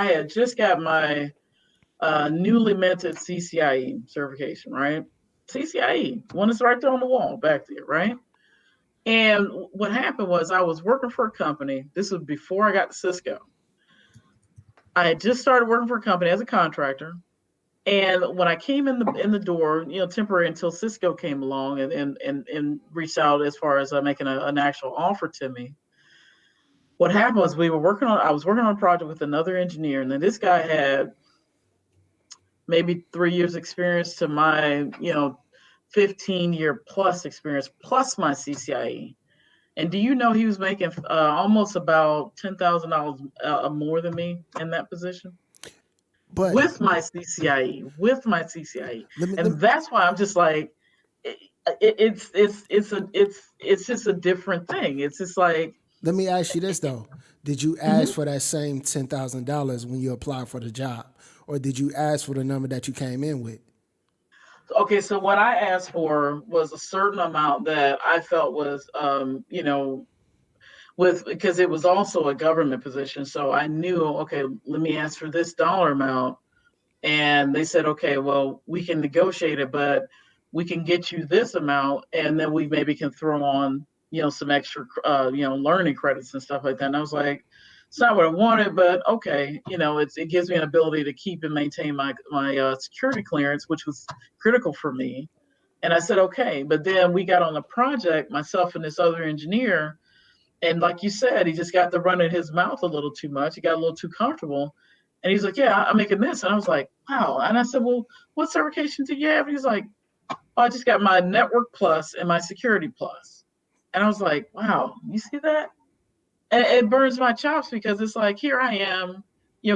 had just got my newly minted CCIE certification, right? CCIE, one is right there on the wall back there, right? And what happened was I was working for a company. This was before I got to Cisco. I had just started working for a company as a contractor. And when I came in the door, temporary until Cisco came along and reached out as far as making an actual offer to me. What happened was I was working on a project with another engineer, and then this guy had maybe 3 years experience to my, 15-year plus experience, plus my CCIE. And do you know he was making almost about $10,000 more than me in that position? But With my CCIE, and that's why I'm just like, it's just a different thing. It's just like, let me ask you this though: did you ask for that same $10,000 when you applied for the job, or did you ask for the number that you came in with? okay, so what I asked for was a certain amount that I felt was, because it was also a government position. So I knew, okay, let me ask for this dollar amount. And they said, okay, well, we can negotiate it, but we can get you this amount, and then we maybe can throw on, some extra, learning credits and stuff like that. And I was like, it's not what I wanted, but okay, it gives me an ability to keep and maintain my security clearance, which was critical for me. And I said, okay. But then we got on the project, myself and this other engineer, and like you said, he just got to running his mouth a little too much. He got a little too comfortable. And he's like, yeah, I'm making this. And I was like, wow. And I said, well, what certification do you have? And he's like, oh, I just got my network plus and my security plus. And I was like, wow, you see that? And it burns my chops, because it's like, here I am,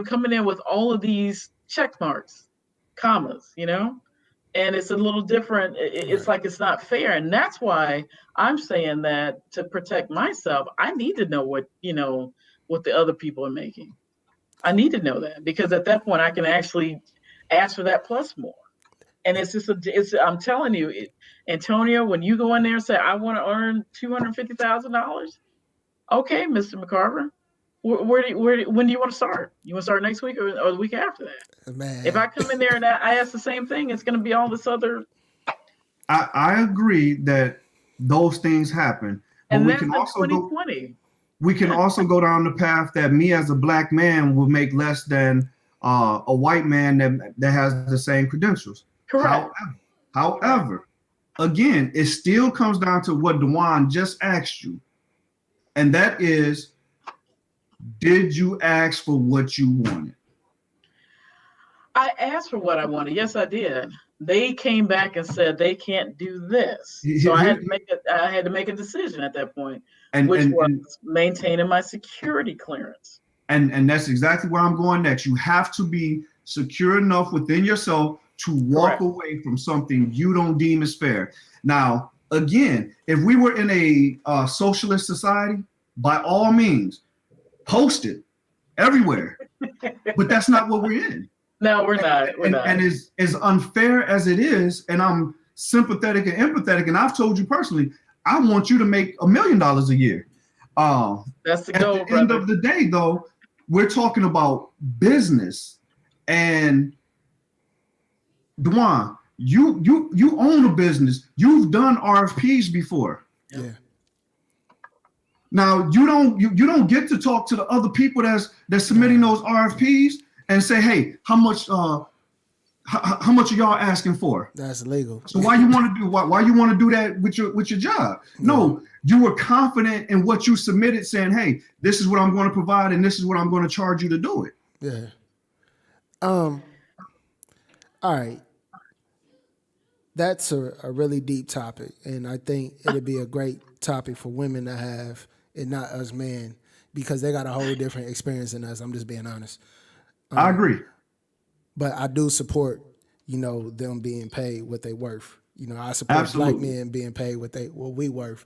coming in with all of these check marks, commas, and it's a little different. It's like, it's not fair. And that's why I'm saying that to protect myself, I need to know what the other people are making. I need to know that, because at that point I can actually ask for that plus more. And it's just I'm telling you, Antonio, when you go in there and say, I want to earn $250,000, okay, Mr. McCarver, when do you want to start? You want to start next week or the week after that? Man. If I come in there and I ask the same thing, it's going to be all this other. I agree that those things happen, but And we that's can in also 2020. we can also go down the path that me as a black man will make less than a white man that has the same credentials. Correct. However, again, it still comes down to what Dewan just asked you, and that is, did you ask for what you wanted? I asked for what I wanted. Yes, I did. They came back and said they can't do this, so I had to make a decision at that point, which was maintaining my security clearance. And that's exactly where I'm going next. You have to be secure enough within yourself to walk away from something you don't deem as fair. Now, again, if we were in a socialist society, by all means, post it everywhere. But that's not what we're in. No, we're not. And as unfair as it is, and I'm sympathetic and empathetic, and I've told you personally, I want you to make $1 million a year. That's the At goal, the brother. end of the day, though, we're talking about business. And Dwan, you own a business. You've done RFPs before. Yeah. Now you don't get to talk to the other people that's submitting those RFPs and say, hey, how much are y'all asking for? That's illegal. So why you want to do that with your job? No, you were confident in what you submitted, saying, hey, this is what I'm going to provide and this is what I'm going to charge you to do it. Yeah. All right. That's a really deep topic, and I think it'd be a great topic for women to have and not us men, because they got a whole different experience than us. I'm just being honest. I agree. But I do support, them being paid what they worth. I support black men being paid what we worth,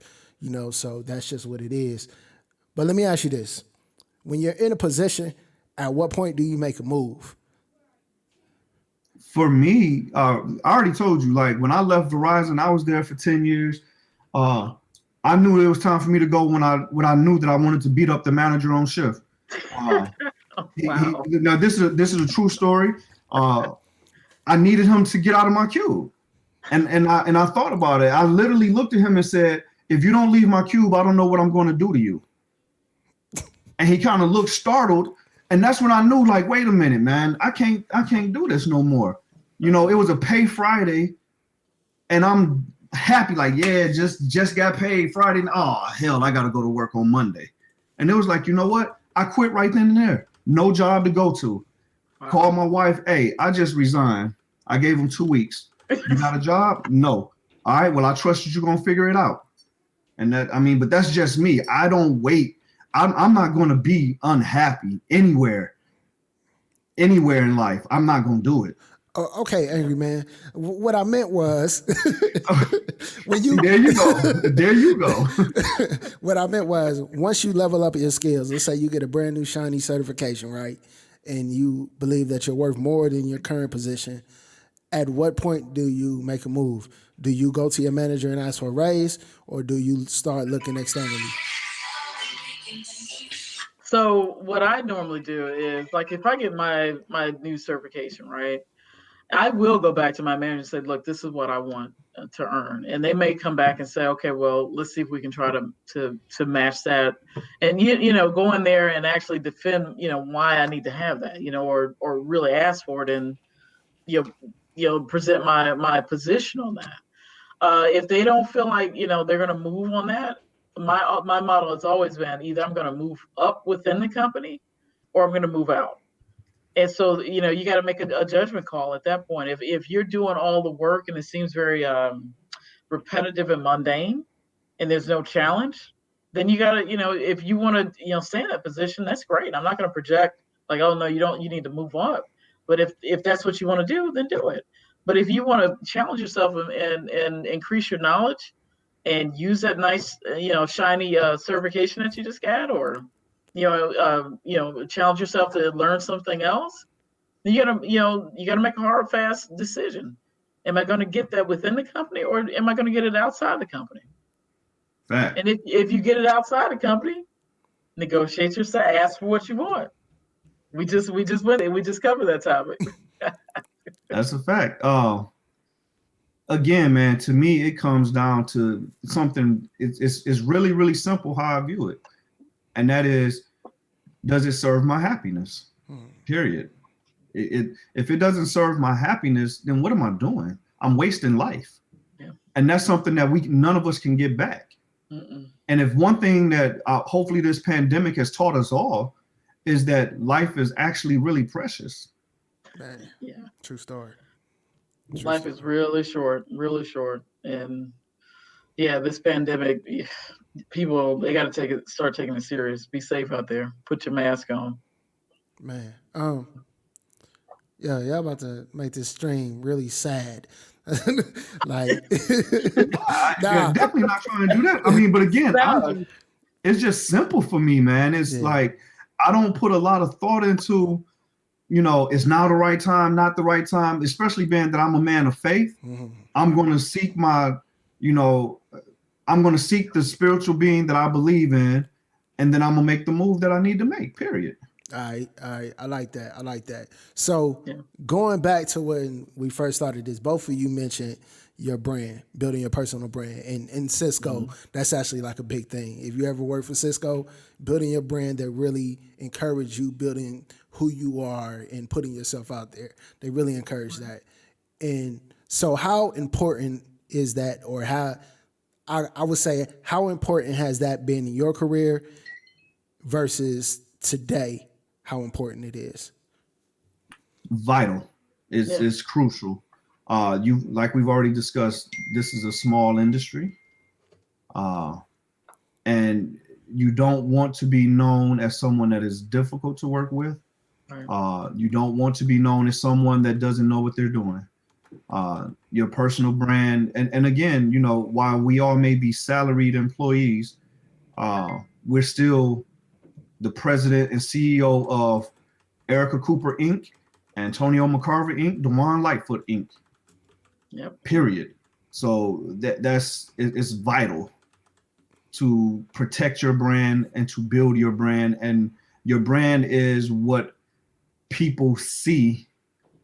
so that's just what it is. But let me ask you this. When you're in a position, at what point do you make a move? For me, I already told you, like when I left Verizon, I was there for 10 years. I knew it was time for me to go when I knew that I wanted to beat up the manager on shift. Wow. Now this is a true story. I needed him to get out of my cube, and I thought about it. I literally looked at him and said, "If you don't leave my cube, I don't know what I'm going to do to you." And he kind of looked startled, and that's when I knew, like, wait a minute, man, I can't do this no more. It was a pay Friday, and I'm happy, like, yeah, just got paid Friday. Oh hell, I got to go to work on Monday. And it was like, you know what? I quit right then and there. No job to go to. Wow. Called my wife. Hey, I just resigned. I gave him 2 weeks. You got a job? No. All right. Well, I trust that you're going to figure it out. And but that's just me. I don't wait. I'm not going to be unhappy anywhere in life. I'm not going to do it. Oh, okay, angry man. What I meant was when you there you go. What I meant was, once you level up your skills, let's say you get a brand new shiny certification, right? And you believe that you're worth more than your current position. At what point do you make a move? Do you go to your manager and ask for a raise, or do you start looking externally? So what I normally do is, like, if I get my new certification, right, I will go back to my manager and say, look, this is what I want to earn. And they may come back and say, okay, well, let's see if we can try to match that. And, go in there and actually defend, why I need to have that, or really ask for it and, present my position on that. If they don't feel like, they're going to move on that, my model has always been either I'm going to move up within the company or I'm going to move out. And so, you got to make a judgment call at that point. If you're doing all the work and it seems very repetitive and mundane and there's no challenge, then you got to, if you want to, stay in that position, that's great. I'm not going to project like, oh, no, you need to move up. But if that's what you want to do, then do it. But if you want to challenge yourself and increase your knowledge and use that nice, shiny certification that you just got, or challenge yourself to learn something else, then you gotta make a hard, fast decision. Am I going to get that within the company, or am I going to get it outside the company? Fact. And if you get it outside the company, negotiate your side, ask for what you want. We just went it. We just covered that topic. That's a fact. Again, man, to me, it comes down to something. It's really, really simple how I view it. And that is, does it serve my happiness? Period. If it doesn't serve my happiness, then what am I doing? I'm wasting life. Yeah. And that's something that none of us can get back. Mm-mm. And if one thing that hopefully this pandemic has taught us all is that life is actually really precious. Man, yeah. True story. Life is really short, and yeah, this pandemic, people, they got to start taking it serious. Be safe out there. Put your mask on. Man, yeah, y'all about to make this stream really sad. Like, nah, definitely not trying to do that. But again, it's just simple for me, man. It's like I don't put a lot of thought into, it's now the right time, not the right time, especially being that I'm a man of faith. Mm-hmm. I'm going to seek my, I'm I'm going to seek the spiritual being that I believe in, and then I'm going to make the move that I need to make, period. All right, all right. I like that. I like that. So Yeah. going back to when we first started this, both of you mentioned your brand, building your personal brand. And Cisco, that's actually like a big thing. If you ever work for Cisco, building your brand that really encourage you building who you are and putting yourself out there. They really encourage that. And so how important is that, or how I would say how important has that been in your career versus today, how important it is? Vital. Yeah. It's crucial. You like we've already discussed. This is a small industry, and you don't want to be known as someone that is difficult to work with. Right. You don't want to be known as someone that doesn't know what they're doing. Your personal brand, and again, while we all may be salaried employees, we're still the president and CEO of Erica Cooper Inc., Antonio McCarver Inc., Dewan Lightfoot Inc. Yep. Period. So it's vital to protect your brand and to build your brand. And your brand is what people see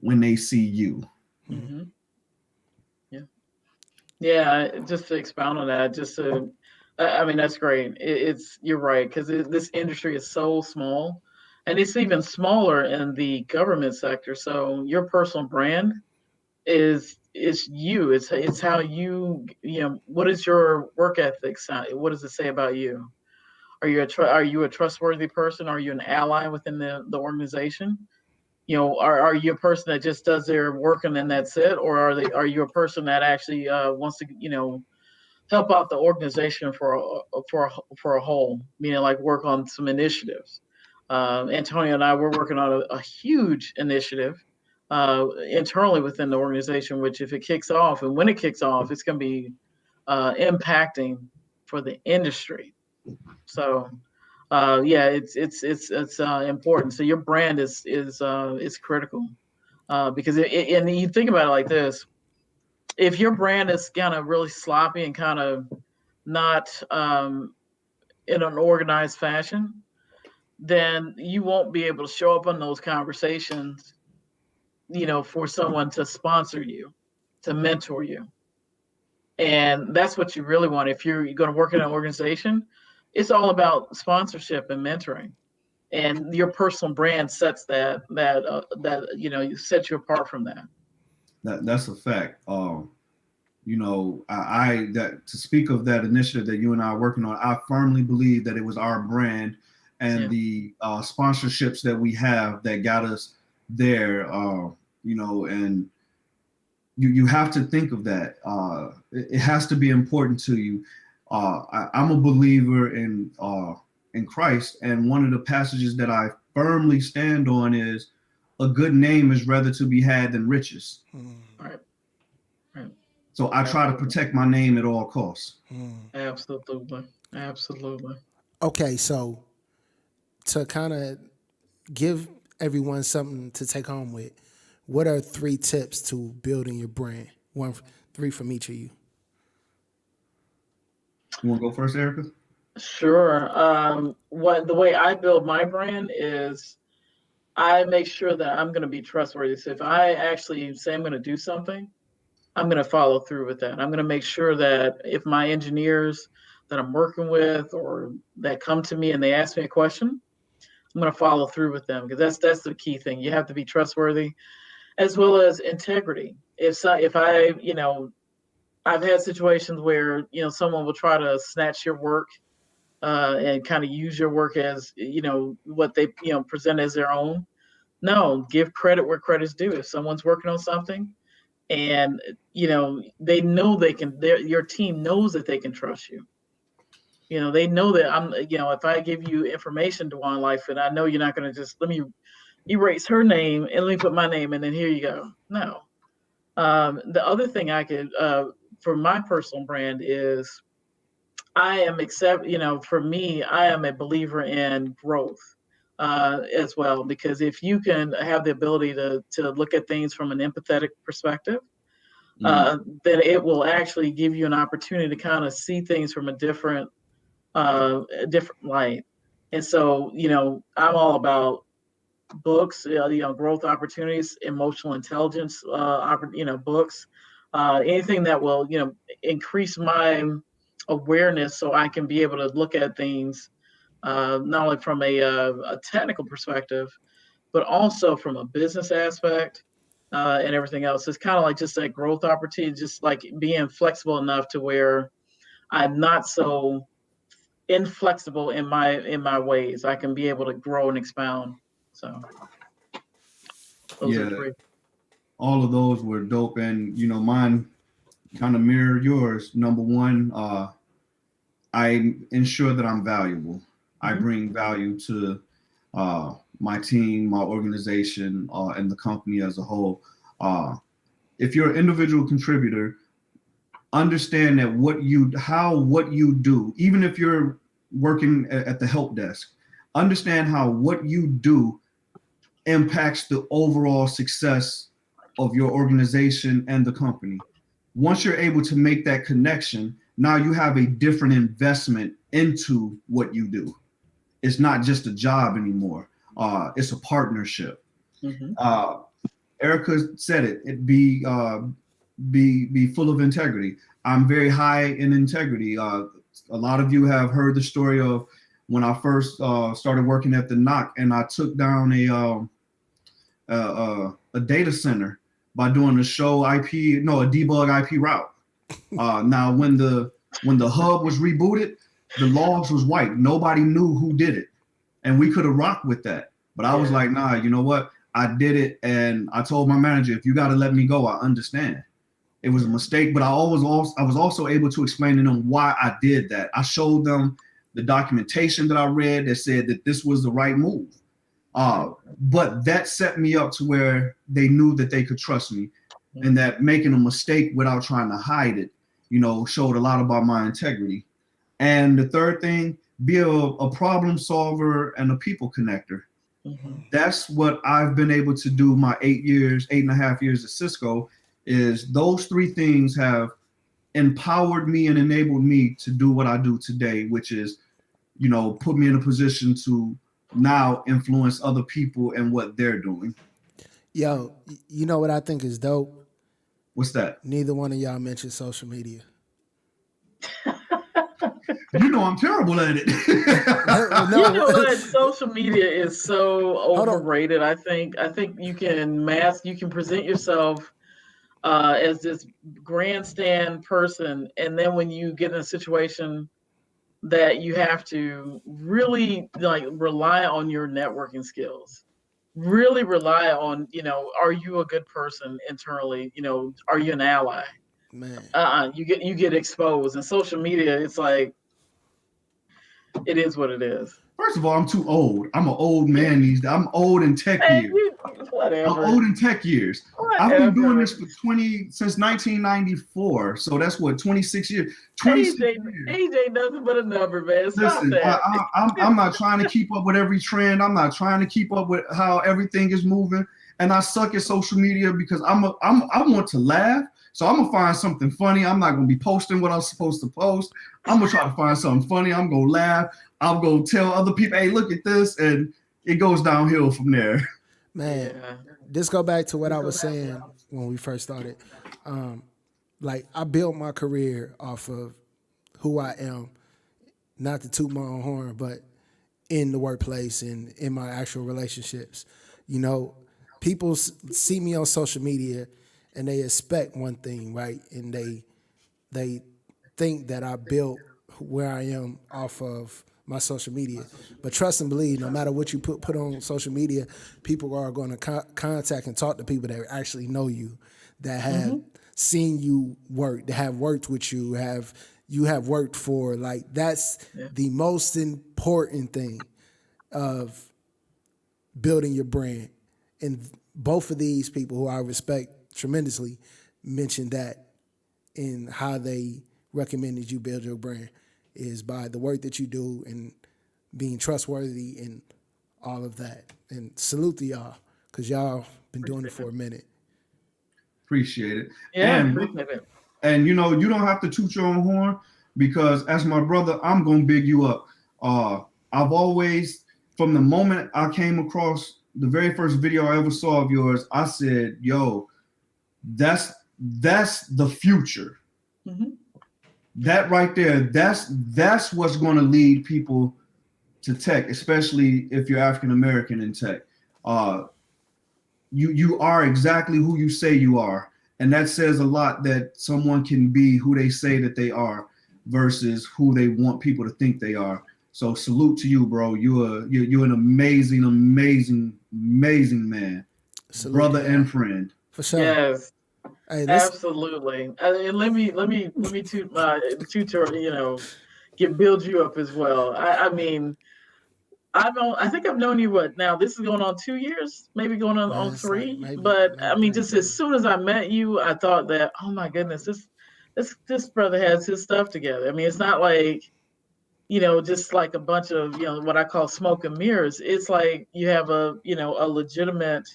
when they see you. Mm-hmm. Yeah. Yeah. Just to expound on that, I mean, that's great. You're right, because this industry is so small, and it's even smaller in the government sector. So your personal brand is you. It's how what is your work ethic? What does it say about you? Are you a trustworthy person? Are you an ally within the organization? Are you a person that just does their work and then that's it, or are you a person that actually wants to help out the organization for a whole, meaning like work on some initiatives. Antonio and I, we're working on a huge initiative internally within the organization, which if it kicks off, and when it kicks off, it's going to be impacting for the industry. So yeah, it's important. So your brand is critical because and you think about it like this: if your brand is kind of really sloppy and kind of not in an organized fashion, then you won't be able to show up on those conversations, for someone to sponsor you, to mentor you. And that's what you really want. If you're going to work in an organization, it's all about sponsorship and mentoring. And your personal brand sets that sets you apart from that. That's a fact. I that to speak of that initiative that you and I are working on, I firmly believe that it was our brand and Yeah. the sponsorships that we have that got us there. And you have to think of that. It has to be important to you. I'm a believer in Christ, and one of the passages that I firmly stand on is a good name is rather to be had than riches. Right. Right. So I try to Absolutely. protect my name at all costs. Absolutely. Absolutely. Okay, so to kind of give everyone something to take home with, what are 3 tips to building your brand? 3 from each of you. You want to go first, Erica? Sure. The way I build my brand is I make sure that I'm going to be trustworthy. So if I actually say I'm going to do something, I'm going to follow through with that. I'm going to make sure that if my engineers that I'm working with or that come to me and they ask me a question, I'm going to follow through with them, because that's the key thing. You have to be trustworthy as well as integrity. If I've had situations where someone will try to snatch your work and kind of use your work as what they present as their own. No, give credit where credit's due. If someone's working on something and they know your team knows that they can trust you. They know that if I give you information to Juan Lightfoot, I know you're not going to just let me erase her name and let me put my name and then here you go. No. The other thing I could for my personal brand is for me, I am a believer in growth as well, because if you can have the ability to look at things from an empathetic perspective, then it will actually give you an opportunity to kind of see things from a different light. And so, I'm all about books, growth opportunities, emotional intelligence, books, anything that will, increase my awareness so I can be able to look at things not only from a technical perspective, but also from a business aspect and everything else. It's kind of like just that growth opportunity, just like being flexible enough to where I'm not so inflexible in my ways. I can be able to grow and expound. So those are Yeah, three. all of those were dope, and mine kind of mirror yours. Number one, I ensure that I'm valuable. I bring value to my team, my organization, and the company as a whole. If you're an individual contributor, understand that what you do, even if you're working at the help desk, understand how what you do impacts the overall success of your organization and the company. Once you're able to make that connection, now you have a different investment into what you do. It's not just a job anymore. It's a partnership. Mm-hmm. Erica said it. Be full of integrity. I'm very high in integrity. A lot of you have heard the story of when I first started working at the NOC, and I took down a data center by doing a debug IP route. Now, when the hub was rebooted, the logs was white. Nobody knew who did it, and we could have rocked with that. But I was like, nah, you know what? I did it, and I told my manager, if you got to let me go, I understand. It was a mistake, but I was also able to explain to them why I did that. I showed them the documentation that I read that said that this was the right move. But that set me up to where they knew that they could trust me, and that making a mistake without trying to hide it, showed a lot about my integrity. And the third thing, be a problem solver and a people connector. That's what I've been able to do my 8.5 years at Cisco, is those three things have empowered me and enabled me to do what I do today, which is, put me in a position to now influence other people and what they're doing. Yo, you know what I think is dope? What's that? Neither one of y'all mentioned social media. I'm terrible at it. You know what? Social media is so overrated. I think you can present yourself as this grandstand person, and then when you get in a situation that you have to really rely on your networking skills, really rely on, are you a good person internally? Are you an ally? Man. You get exposed. And social media, it's like, it is what it is. First of all, I'm too old. I'm an old man these days. I'm old in tech years. Whatever. I'm old in tech years. Whatever. I've been doing this since 1994. So that's what, 26 years. 26 AJ, years. AJ nothing but a number, man. Stop Listen, that. I'm not trying to keep up with every trend. I'm not trying to keep up with how everything is moving. And I suck at social media because I want to laugh. So I'm gonna find something funny. I'm not gonna be posting what I'm supposed to post. I'm gonna try to find something funny. I'm gonna laugh. I'll go tell other people, hey, look at this, and it goes downhill from there. Man, this go back to what I was saying when we first started. Like, I built my career off of who I am, not to toot my own horn, but in the workplace and in my actual relationships. People see me on social media and they expect one thing, right? And they think that I built where I am off of my social media. But trust and believe, no matter what you put on social media, people are going to contact and talk to people that actually know you, that have seen you work, that have worked with you, have worked for. Like, that's the most important thing of building your brand. And both of these people, who I respect tremendously, mentioned that in how they recommended you build your brand, is by the work that you do and being trustworthy and all of that. And salute to y'all, because y'all been doing it for a minute. Appreciate it. Yeah, And appreciate it. and you know, you don't have to toot your own horn because as my brother, I'm gonna big you up. I've always, from the moment I came across the very first video I ever saw of yours, I said, "Yo, that's the future. Mm-hmm. That right there, that's what's going to lead people to tech, especially if you're African American in tech. You are exactly who you say you are, and that says a lot that someone can be who they say that they are versus who they want people to think they are. So salute to you, bro. You're an amazing, amazing, amazing man, Salute, brother yeah. and friend. For sure. Yes, Hey, absolutely. And let me tutor, build you up as well. I mean, I think I've known you what now. This is going on 2 years, maybe going on it's like three. maybe But I mean, three. just as soon as I met you, I thought that, oh my goodness, this brother has his stuff together. I mean, it's not like, just like a bunch of, what I call smoke and mirrors. It's like you have a legitimate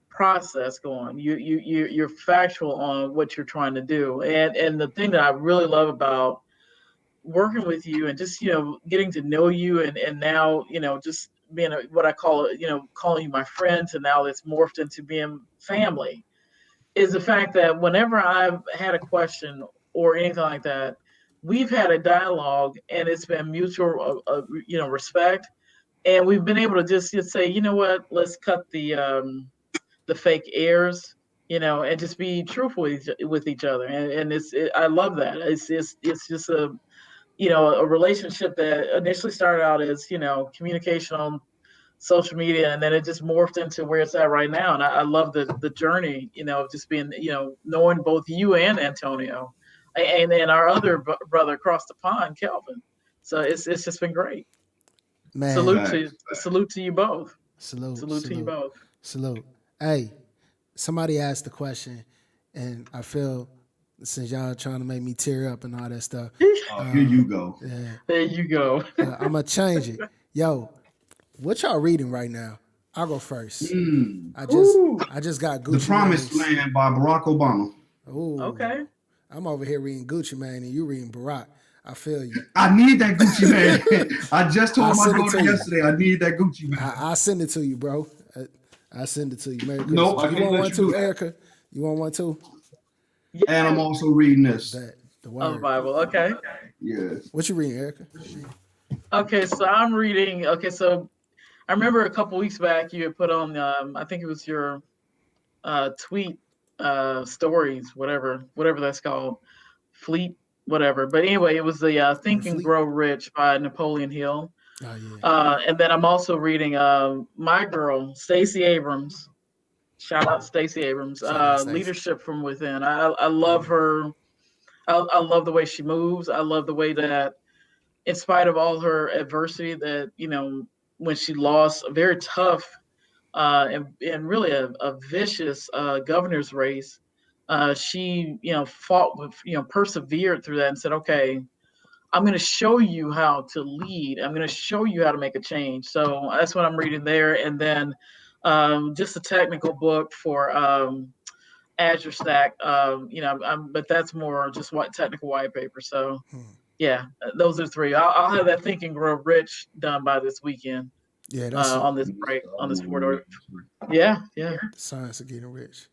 process going. You're factual on what you're trying to do. And the thing that I really love about working with you and just getting to know you and now just being what I call calling you my friend, and now it's morphed into being family, is the fact that whenever I've had a question or anything like that, we've had a dialogue and it's been mutual respect, and we've been able to just say, you know what, let's cut the fake airs, and just be truthful with each other, and I love that. It's just a relationship that initially started out as communication on social media, and then it just morphed into where it's at right now. And I love the journey, of just being knowing both you and Antonio, and our other brother across the pond, Kelvin. So it's just been great. Man, Salute to you both. salute, Salute to you salute, both. salute. Hey, somebody asked the question, and I feel since y'all trying to make me tear up and all that stuff, Here you go. yeah, There you go. I'm gonna change it. Yo, what y'all reading right now? I'll go first. I just got The Gucci Promised Mane's. Land by Barack Obama. Ooh, Okay. I'm over here reading Gucci Mane and you reading Barack. I feel you. I need that Gucci man. I just told I'll my send it daughter to you. yesterday I need that Gucci man. I'll send it to you, bro. I send it to you. Merry Christmas. No, I You can't want let one you too, do that. Erica? You want one too? And I'm also reading this. The On the word. Bible. Okay. Yeah. What you reading, Erica? Okay. So I'm reading. Okay. So I remember a couple weeks back you had put on, I think it was your tweet stories, whatever that's called, fleet, whatever. But anyway, it was the Think and Fleet? Grow Rich by Napoleon Hill. Oh yeah. And then I'm also reading my girl, Stacey Abrams. Shout out Stacey Abrams. Shout out Stacey. Leadership from Within. I love her. I love the way she moves. I love the way that, in spite of all her adversity, that when she lost a very tough and really a vicious governor's race, she fought with persevered through that and said, okay, I'm going to show you how to lead. I'm going to show you how to make a change. So that's what I'm reading there. And then just a technical book for Azure Stack. But that's more just technical white paper. So yeah, those are three. I'll have that Think and Grow Rich done by this weekend. Yeah, that's On this break, on this 4 Yeah. science of getting rich.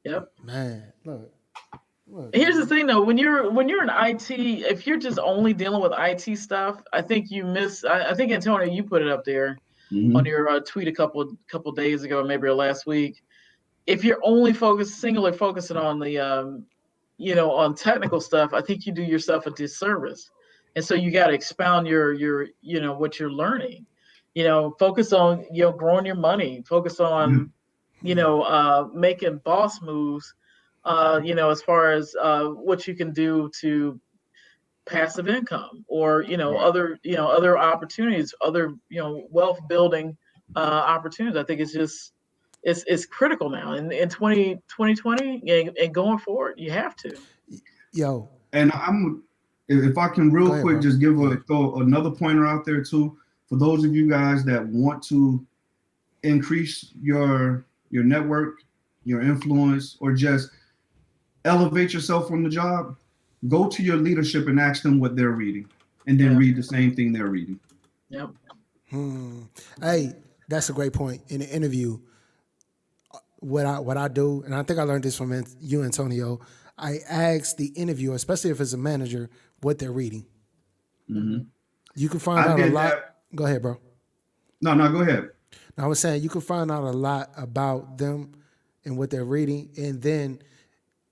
Yep. Man, look. Here's the thing though, when you're in IT, if you're just only dealing with IT stuff, I think you miss. I think Antonio, you put it up there on your tweet a couple days ago, maybe last week. If you're only singularly focusing on the on technical stuff, I think you do yourself a disservice. And so you got to expound your what you're learning. Focus on growing your money. Focus on making boss moves. As far as what you can do to passive income or other opportunities, other wealth building opportunities. I think it's critical now in 2020 and going forward. You have to. Yo. And if I can real ahead, quick bro. just throw another pointer out there too, for those of you guys that want to increase your network your influence, or just elevate yourself from the job, go to your leadership and ask them what they're reading, and then read the same thing they're reading. Yep. Hey, that's a great point. In the interview, what I do, and I think I learned this from you, Antonio, I ask the interviewer, especially if it's a manager, what they're reading. Mm-hmm. You can find out a lot. That. Go ahead, bro. No, go ahead. I was saying you can find out a lot about them and what they're reading, and then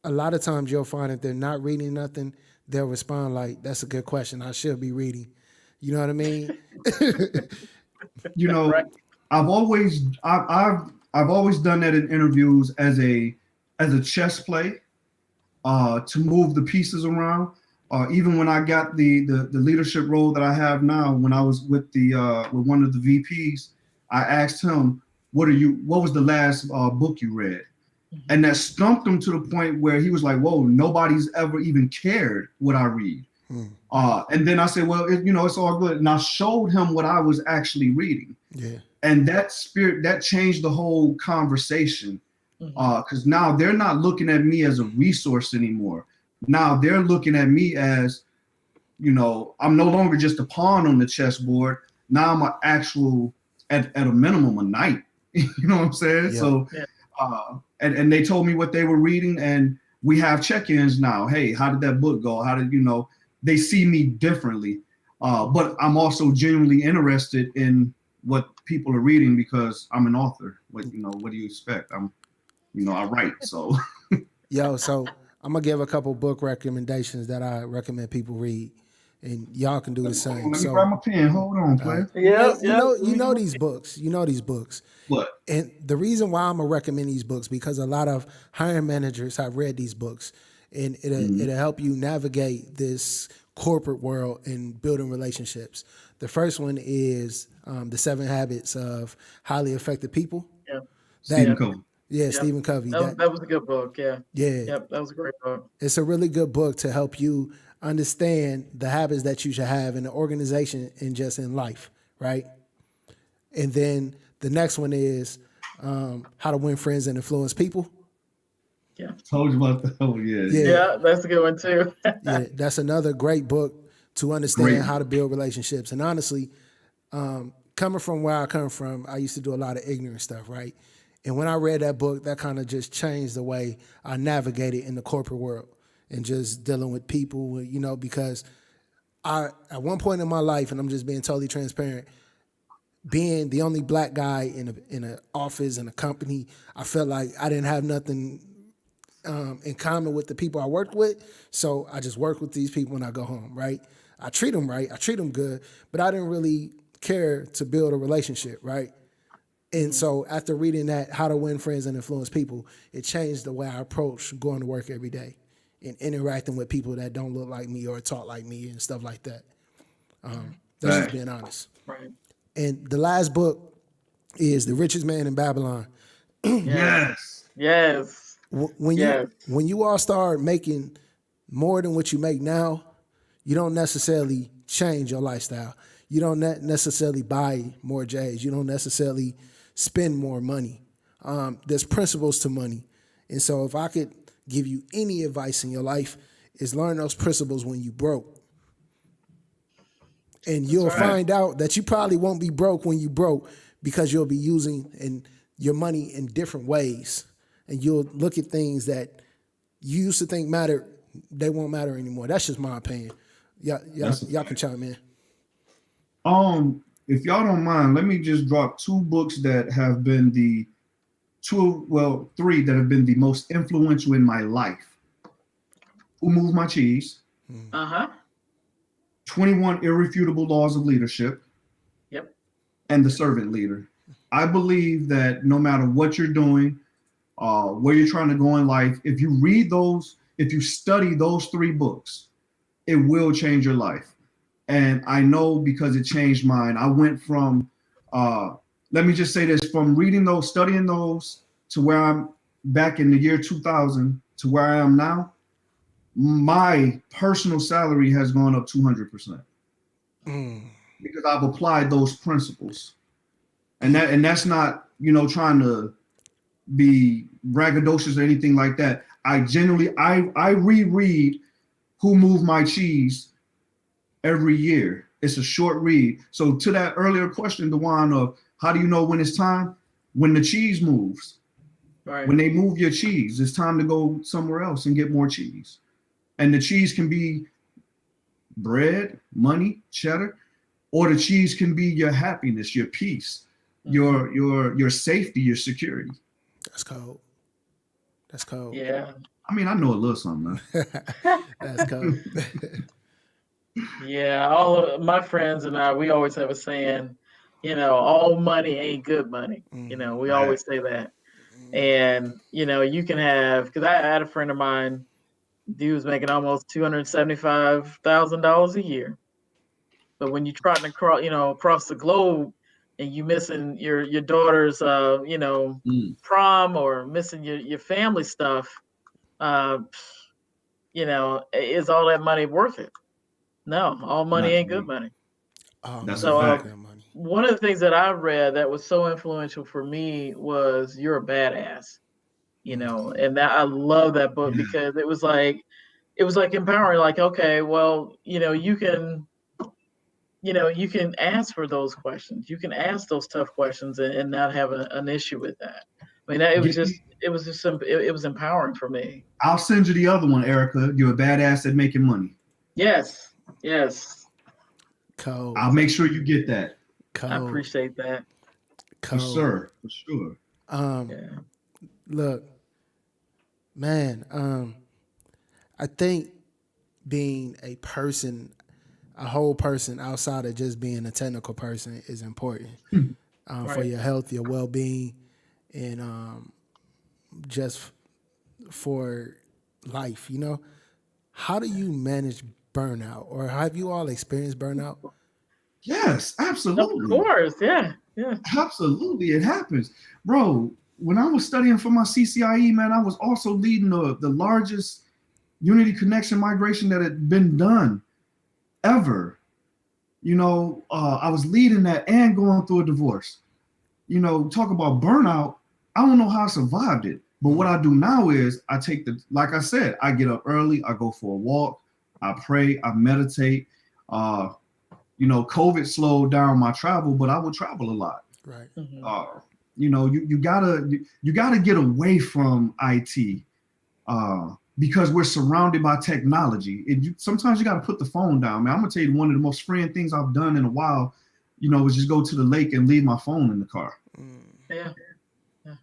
a lot of times you'll find if they're not reading nothing, they'll respond like, "That's a good question. I should be reading." You know what I mean? You know, Right. I've always done that in interviews as a chess play, to move the pieces around. Even when I got the leadership role that I have now, when I was with with one of the VPs, I asked him, what was the last book you read? And that stumped him to the point where he was like, whoa, nobody's ever even cared what I read. And then I said, well, it's all good. And I showed him what I was actually reading. Yeah. And that changed the whole conversation. Because now they're not looking at me as a resource anymore. Now they're looking at me as, I'm no longer just a pawn on the chessboard. Now I'm an actual, at a minimum, a knight. You know what I'm saying? Yeah. So, and they told me what they were reading, and we have check-ins now. Hey, how did that book go? How did, they see me differently. But I'm also genuinely interested in what people are reading because I'm an author. What do you expect? I write, so. Yo, so I'm gonna give a couple book recommendations that I recommend people read, and y'all can do the same. Let me grab my pen. Hold on, player. You know these books. You know these books. What? And the reason why I'm gonna recommend these books because a lot of hiring managers have read these books, and it'll help you navigate this corporate world and building relationships. The first one is The 7 Habits of Highly Effective People. Yeah. Stephen Covey. Yeah, Stephen Covey. That was a good book. Yeah. Yeah. Yep. That was a great book. It's a really good book to help you understand the habits that you should have in the organization and just in life, right? And then the next one is How to Win Friends and Influence People. Yeah. Told you about that. Oh, yeah. Yeah, that's a good one too. Yeah, that's another great book to understand how to build relationships. And honestly, coming from where I come from, I used to do a lot of ignorant stuff, right? And when I read that book, that kind of just changed the way I navigated in the corporate world and just dealing with people, because at one point in my life, and I'm just being totally transparent, being the only black guy in an office, in a company, I felt like I didn't have nothing in common with the people I worked with. So I just work with these people when I go home, right? I treat them right. I treat them good, but I didn't really care to build a relationship, right? And so after reading that, How to Win Friends and Influence People, it changed the way I approach going to work every day and interacting with people that don't look like me or talk like me and stuff like that. That's just being honest. Right. And the last book is The Richest Man in Babylon. Yes. Yes. When you all start making more than what you make now, you don't necessarily change your lifestyle. You don't necessarily buy more J's. You don't necessarily spend more money. There's principles to money. And so if I could give you any advice in your life, is learn those principles when you broke. And you'll find out that you probably won't be broke when you broke because you'll be using your money in different ways. And you'll look at things that you used to think mattered, they won't matter anymore. That's just my opinion. Y'all can chime in. If y'all don't mind, let me just drop 2 books that have been three that have been the most influential in my life. Who Moved My Cheese? 21 Irrefutable Laws of Leadership. Yep. And The Servant Leader. I believe that no matter what you're doing, where you're trying to go in life, if you read those, if you study those 3 books, it will change your life. And I know because it changed mine. I went from, let me just say this, from reading those, studying those, to where I'm back in the year 2000 to where I am now, my personal salary has gone up 200%. Because I've applied those principles. And that's not, trying to be, braggadocious or anything like that. I genuinely, I reread Who Moved My Cheese every year. It's a short read. So to that earlier question, Dewan, of how do you know when it's time? When the cheese moves. Right. When they move your cheese, it's time to go somewhere else and get more cheese. And the cheese can be bread, money, cheddar, or the cheese can be your happiness, your peace, your safety, your security. That's cold. That's cold. Yeah. I mean, I know a little something. That's cold. Yeah. All of my friends and I, we always have a saying, all money ain't good money. We Right. always say that. And, you can have, because I had a friend of mine, he was making almost $275,000 a year. But when you're trotting across the globe and you missing your daughter's, prom or missing your family stuff, uh, is all that money worth it? No, all money Not to ain't good me. money. Oh, That's a money So ain't fact. good money. one of the things that I read that was so influential for me was "You're a Badass," and that I love that book Yeah. because it was like empowering. Like, okay, well, you can ask for those questions. You can ask those tough questions and not have an issue with that. I mean, it was Get just me. it was empowering for me. I'll send you the other one, Erica. You're a badass at making money. Yes, yes, Cold. I'll make sure you get that. I Cold. appreciate that. For Cold. sure. For sure. Yeah. Look, man, I think being a whole person outside of just being a technical person is important for Right. your health, your well being, and just for life. How do you manage burnout, or have you all experienced burnout? Yes, Of absolutely. course. Yeah. Yeah. Absolutely. It happens. Bro, when I was studying for my CCIE, man, I was also leading the largest Unity connection migration that had been done ever. I was leading that and going through a divorce. Talk about burnout. I don't know how I survived it. But what I do now is I take like I said, I get up early, I go for a walk, I pray, I meditate. COVID slowed down my travel, but I would travel a lot. Right. Hmm. You gotta get away from IT because we're surrounded by technology. Sometimes you gotta put the phone down, man. I'm gonna tell you one of the most freeing things I've done in a while, was just go to the lake and leave my phone in the car. Yeah. Yeah.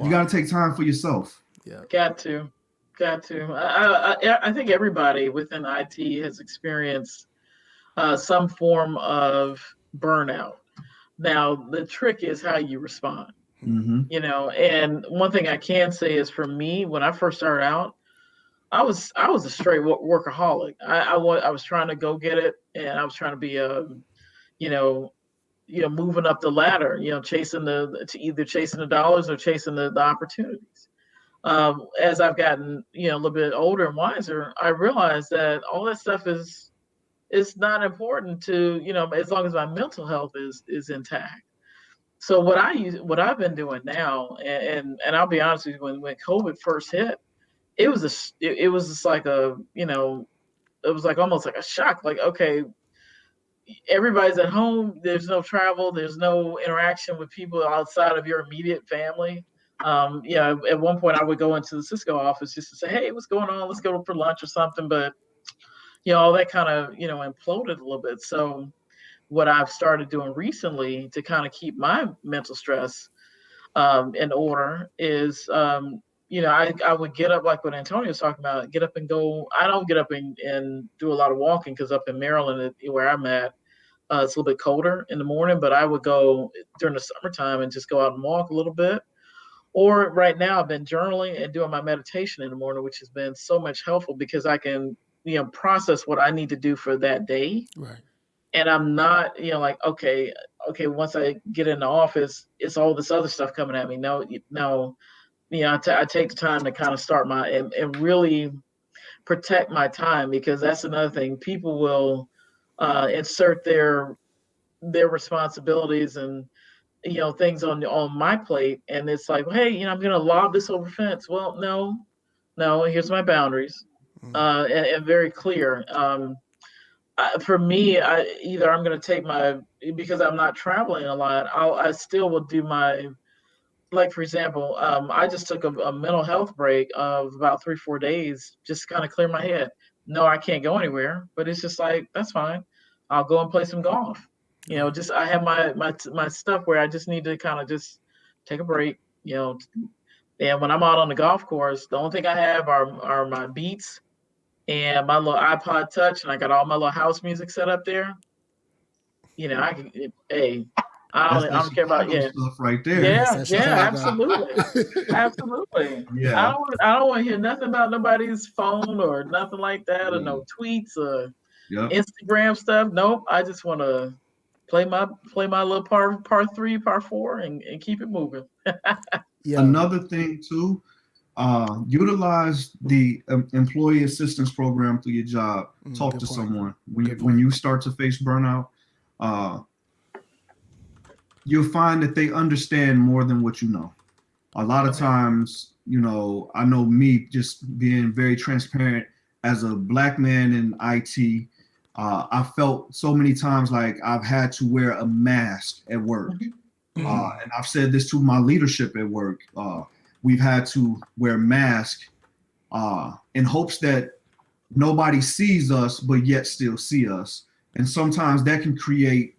You gotta take time for yourself. Yeah. Got to. Got to. I think everybody within IT has experienced some form of burnout. Now, the trick is how you respond. Mm-hmm. And one thing I can say is for me, when I first started out, I was a straight workaholic. I was trying to go get it, and I was trying to be you know moving up the ladder, chasing either chasing the dollars or chasing the opportunities. As I've gotten a little bit older and wiser, I realized that all that stuff is not important to as long as my mental health is intact. So what I've been doing now, and I'll be honest with you, when COVID first hit, it was just like it was like almost like a shock. Like, okay, everybody's at home. There's no travel. There's no interaction with people outside of your immediate family. At one point I would go into the Cisco office just to say, "Hey, what's going on? Let's go for lunch or something." But all that kind of imploded a little bit. So what I've started doing recently to kind of keep my mental stress in order is, I would get up like what Antonio was talking about, get up and go. I don't get up and do a lot of walking because up in Maryland, where I'm at, it's a little bit colder in the morning, but I would go during the summertime and just go out and walk a little bit. Or right now, I've been journaling and doing my meditation in the morning, which has been so much helpful because I can, process what I need to do for that day. Right. And I'm not, like, okay, once I get in the office, it's all this other stuff coming at me. No, no, I take the time to kind of start and really protect my time, because that's another thing. People will insert their responsibilities and things on my plate, and it's like, hey, I'm gonna lob this over fence. Well, no, here's my boundaries, and very clear. For me, either I'm gonna take because I'm not traveling a lot. I still will do my, like, for example, I just took a mental health break of about 3-4 days, just kind of clear my head. No, I can't go anywhere, but it's just like, that's fine. I'll go and play some golf. Just I have my stuff where I just need to kind of just take a break. And when I'm out on the golf course, the only thing I have are my beats and my little iPod Touch, and I got all my little house music set up there. I can, hey, That's I that don't care about, Chicago yeah. stuff right there. That's Yeah, that yeah, Chicago. absolutely. Absolutely. Yeah. I don't want to hear nothing about nobody's phone or nothing like that, or Yeah. no tweets or Yep. Instagram stuff. Nope. I just want to play my little par three, par four, and keep it moving. Yo, Another thing too, utilize the employee assistance program through your job. Talk good to point. someone when Good when point. you start to face burnout. Uh, you'll find that they understand more than what you know. A lot of Okay. times, I know me just being very transparent as a black man in IT. I felt so many times like I've had to wear a mask at work. Mhm. Mhm. And I've said this to my leadership at work. We've had to wear masks in hopes that nobody sees us, but yet still see us. And sometimes that can create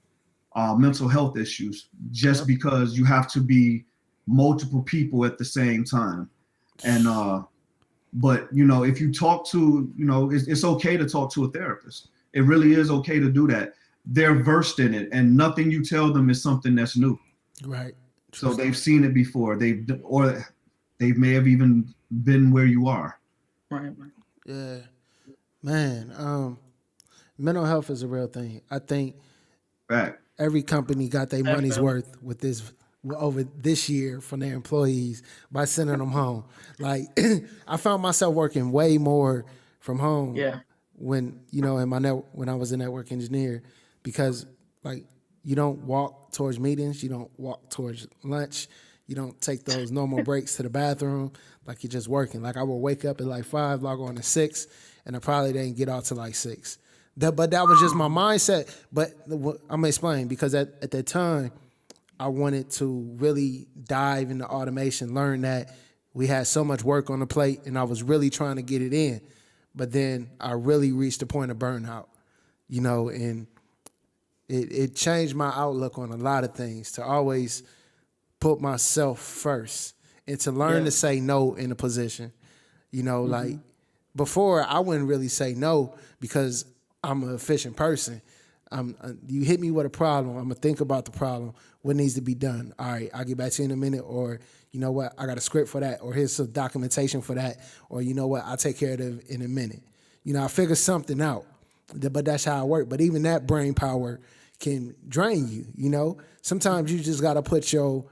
mental health issues just Yep. because you have to be multiple people at the same time. And but if you talk to, it's okay to talk to a therapist. It really is okay to do that. They're versed in it, and nothing you tell them is something that's new. Right. True So they've story. seen it before. They may have even been where you are. Right. Right. Yeah. Man, mental health is a real thing. I think Fact. every company got their money's Definitely. worth with this over this year from their employees by sending them home. Like I found myself working way more from home Yeah. when in when I was a network engineer because like you don't walk towards meetings, you don't walk towards lunch, you don't take those normal breaks to the bathroom. Like you're just working. Like I would wake up at like 5, log on at 6, and I probably didn't get out to like 6. But that was just my mindset. But I'm gonna explain because at that time I wanted to really dive into automation, learn that we had so much work on the plate, and I was really trying to get it in. But then I really reached the point of burnout, and it changed my outlook on a lot of things to always put myself first and to learn to Yes. say no in a position. Hmm. Like before I wouldn't really say no because I'm an efficient person. You hit me with a problem, I'm gonna think about the problem, what needs to be done. All right, I'll get back to you in a minute, or you know what, I got a script for that, or here's some documentation for that, or you know what, I'll take care of it in a minute. I figure something out, but that's how I work. But even that brain power can drain you. Sometimes you just gotta put your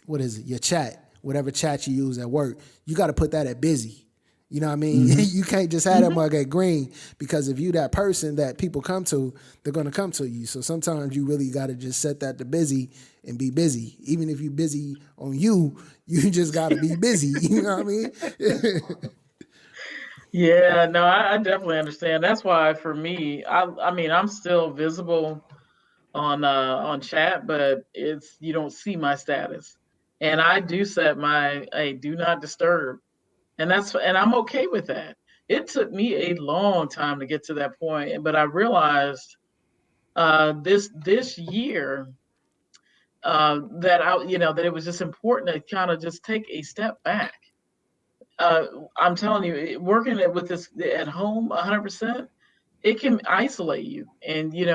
what is it, your chat, whatever chat you use at work, you got to put that at busy. You know what I mean? Hmm. You can't just have that mug at green because if you that person that people come to, they're gonna come to you. So sometimes you really got to just set that to busy and be busy. Even if you busy on you, you just got to be busy. You know what I mean? Yeah, no, I definitely understand. That's why for me, I mean, I'm still visible on chat, but it's you don't see my status. And I do set my hey, do not disturb. And I'm okay with that. It took me a long time to get to that point, but I realized this year that it was just important to kind of just take a step back. Uh, I'm telling you, working it with this at home 100%, it can isolate you. And you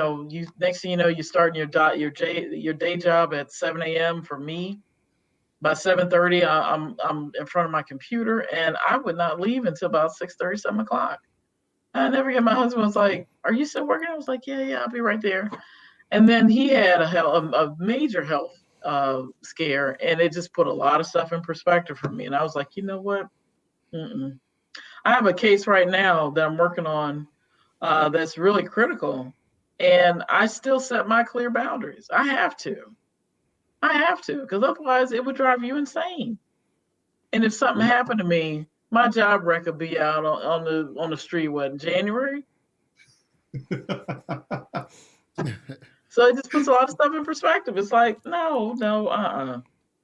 next thing you know, you start your day job at 7 a.m. For me, by 7:30, I'm in front of my computer, and I would not leave until about 6:30, 7 o'clock. I never get. My husband was like, "Are you still working?" I was like, "Yeah, yeah, I'll be right there." And then he had a major health scare, and it just put a lot of stuff in perspective for me. And I was like, you know what? Mm-mm. I have a case right now that I'm working on that's really critical, And I still set my clear boundaries. I have to, because otherwise it would drive you insane. And if something happened to me, my job record would be out on the street, what, in January? So it just puts a lot of stuff in perspective. It's like, no, no.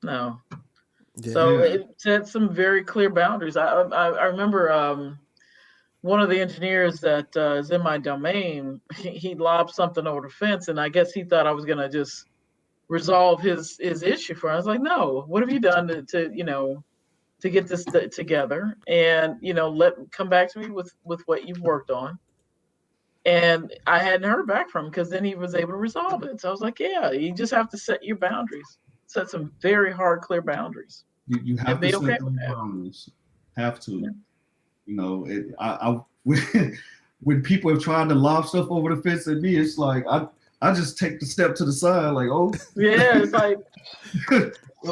Yeah. So it set some very clear boundaries. I remember one of the engineers that is in my domain, he lobbed something over the fence, and I guess he thought I was going to just resolve his issue for him. I was like, no, what have you done to get this together, and come back to me with what you've worked on. And I hadn't heard back from him, because then he was able to resolve it. So I was like, yeah, you just have to set your boundaries, set some very hard, clear boundaries. You have to set those boundaries. Have to. Yeah. When people have tried to lob stuff over the fence at me, it's like I just take the step to the side, like, oh. Yeah, it's like.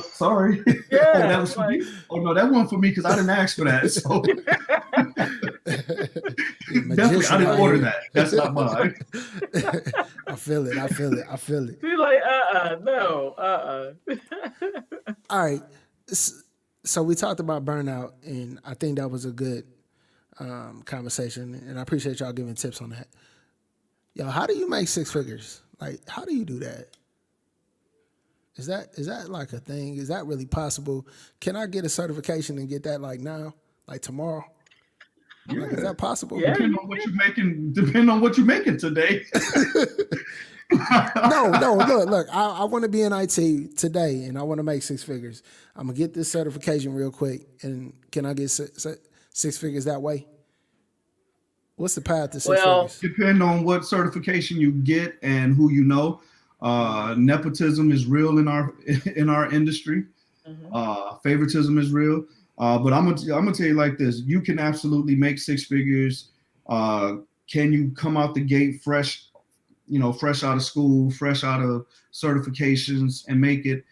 Sorry. Yeah. Oh, that was for me. Oh no, that wasn't for me, because I didn't ask for that. So definitely, I didn't order that. That's not mine. I feel it. You're like, no. All right. So we talked about burnout, and I think that was a good conversation, and I appreciate y'all giving tips on that. Yo, how do you make six figures? Like, how do you do that? Is that like a thing? Is that really possible? Can I get a certification and get that like now, like tomorrow? Yeah. Like, is that possible? Yeah. Depending on what you're making today. No, look. I want to be in IT today, and I want to make six figures. I'm gonna get this certification real quick, and can I get six figures that way? What's the path to six figures? Depending on what certification you get and who you know. Nepotism is real in our industry. Mm-hmm. Favoritism is real. But I'm gonna tell you like this: you can absolutely make six figures. Can you come out the gate fresh out of school, fresh out of certifications, and make it?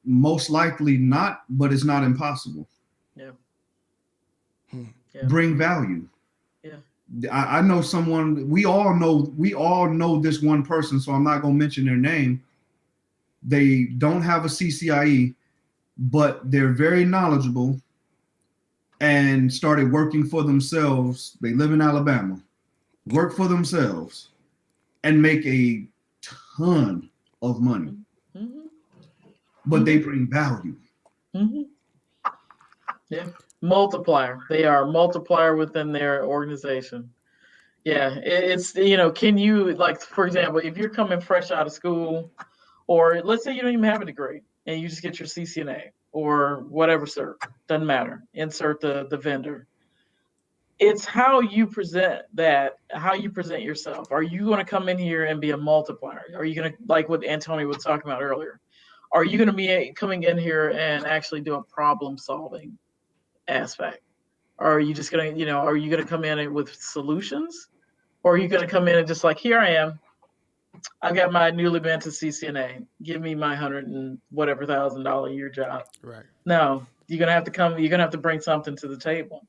Most likely not, but it's not impossible. Yeah. Yeah. Bring value. Yeah. I know someone. We all know this one person, so I'm not gonna mention their name. They don't have a CCIE, but they're very knowledgeable and started working for themselves. They live in Alabama, work for themselves, and make a ton of money. Mm-hmm. But they bring value. Mm-hmm. Yeah. Multiplier. They are a multiplier within their organization. Yeah. It's, can you, like, for example, if you're coming fresh out of school, or let's say you don't even have a degree and you just get your CCNA or whatever cert, doesn't matter. Insert the vendor. It's how you present yourself. Are you going to come in here and be a multiplier? Are you going to, like what Antonio was talking about earlier, are you going to be coming in here and actually do a problem solving aspect? Or are you just going to, are you going to come in with solutions? Or are you going to come in and just like, here I am, I've got my newly minted CCNA, give me my $100,000 a year job. Right. No, you're going to have to bring something to the table.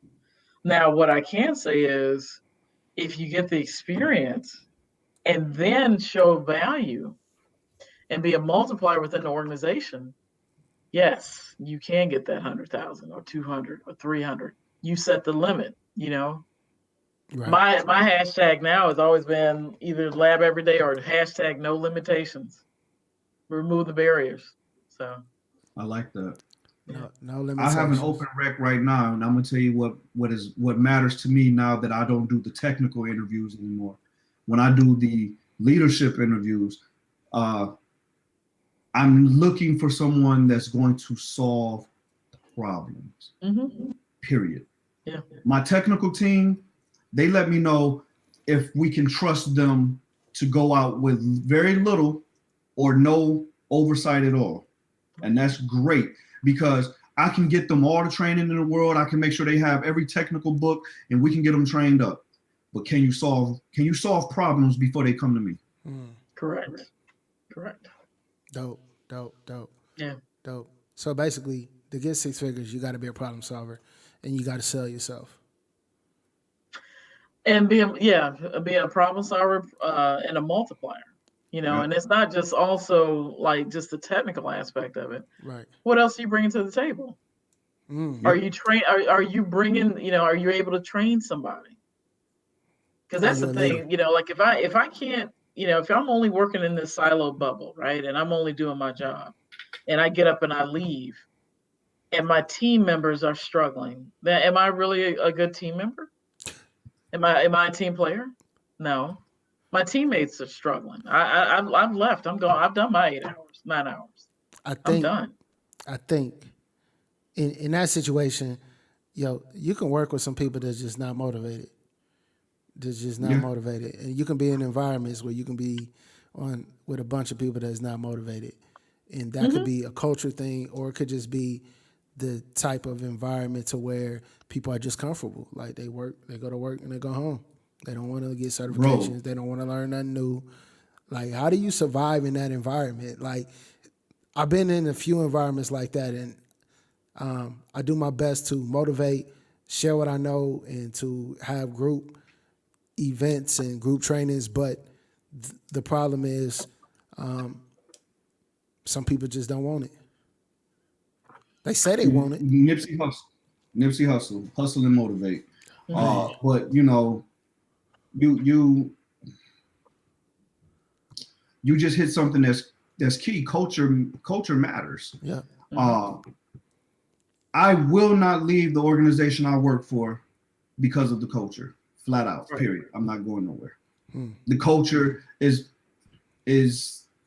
Now, what I can say is, if you get the experience and then show value and be a multiplier within the organization, yes, you can get that 100,000 or 200 or 300. You set the limit, Right. My hashtag now has always been either lab every day or hashtag no limitations. Remove the barriers. So I like that. No limitations. I have an open rec right now, and I'm gonna tell you what matters to me now that I don't do the technical interviews anymore. When I do the leadership interviews, I'm looking for someone that's going to solve problems. Mm-hmm. Period. Yeah. My technical team, they let me know if we can trust them to go out with very little or no oversight at all. And that's great, because I can get them all the training in the world. I can make sure they have every technical book, and we can get them trained up. But can you solve problems before they come to me? Correct. Dope. Yeah. Dope. So basically, to get six figures, you got to be a problem solver, and you got to sell yourself. and be a problem solver and a multiplier. Yep. And it's not just also like just the technical aspect of it. Right. What else are you bringing to the table? Are Yep. you train? Are you bringing? Are you able to train somebody? Because Are that's you the a leader? thing. Like if I can't, if I'm only working in this silo bubble, right, and I'm only doing my job, and I get up and I leave, and my team members are struggling, then am I really a good team member? Am I a team player? No. My teammates are struggling. I've left. I'm going. I've done my 8 hours, 9 hours. I I'm think done. I think in that situation, you can work with some people that's just not motivated. That's just not Yeah. motivated, and you can be in environments where you can be on with a bunch of people that's not motivated, and that could Hmm. be a culture thing, or it could just be the type of environment to where people are just comfortable. Like they go to work, and they go home. They don't want to get Bro, certifications. They don't want to learn nothing new. Like, how do you survive in that environment? Like, I've been in a few environments like that, and I do my best to motivate, share what I know, and to have group events and group trainings. But the problem is, some people just don't want it. They say they want it, Nipsey hustle and motivate. Hmm. But you you just hit something that's key. Culture matters. yeah, Hmm. Uh, I will not leave the organization I work for because of the culture. Flat out. Right. Period. I'm not going nowhere. The culture is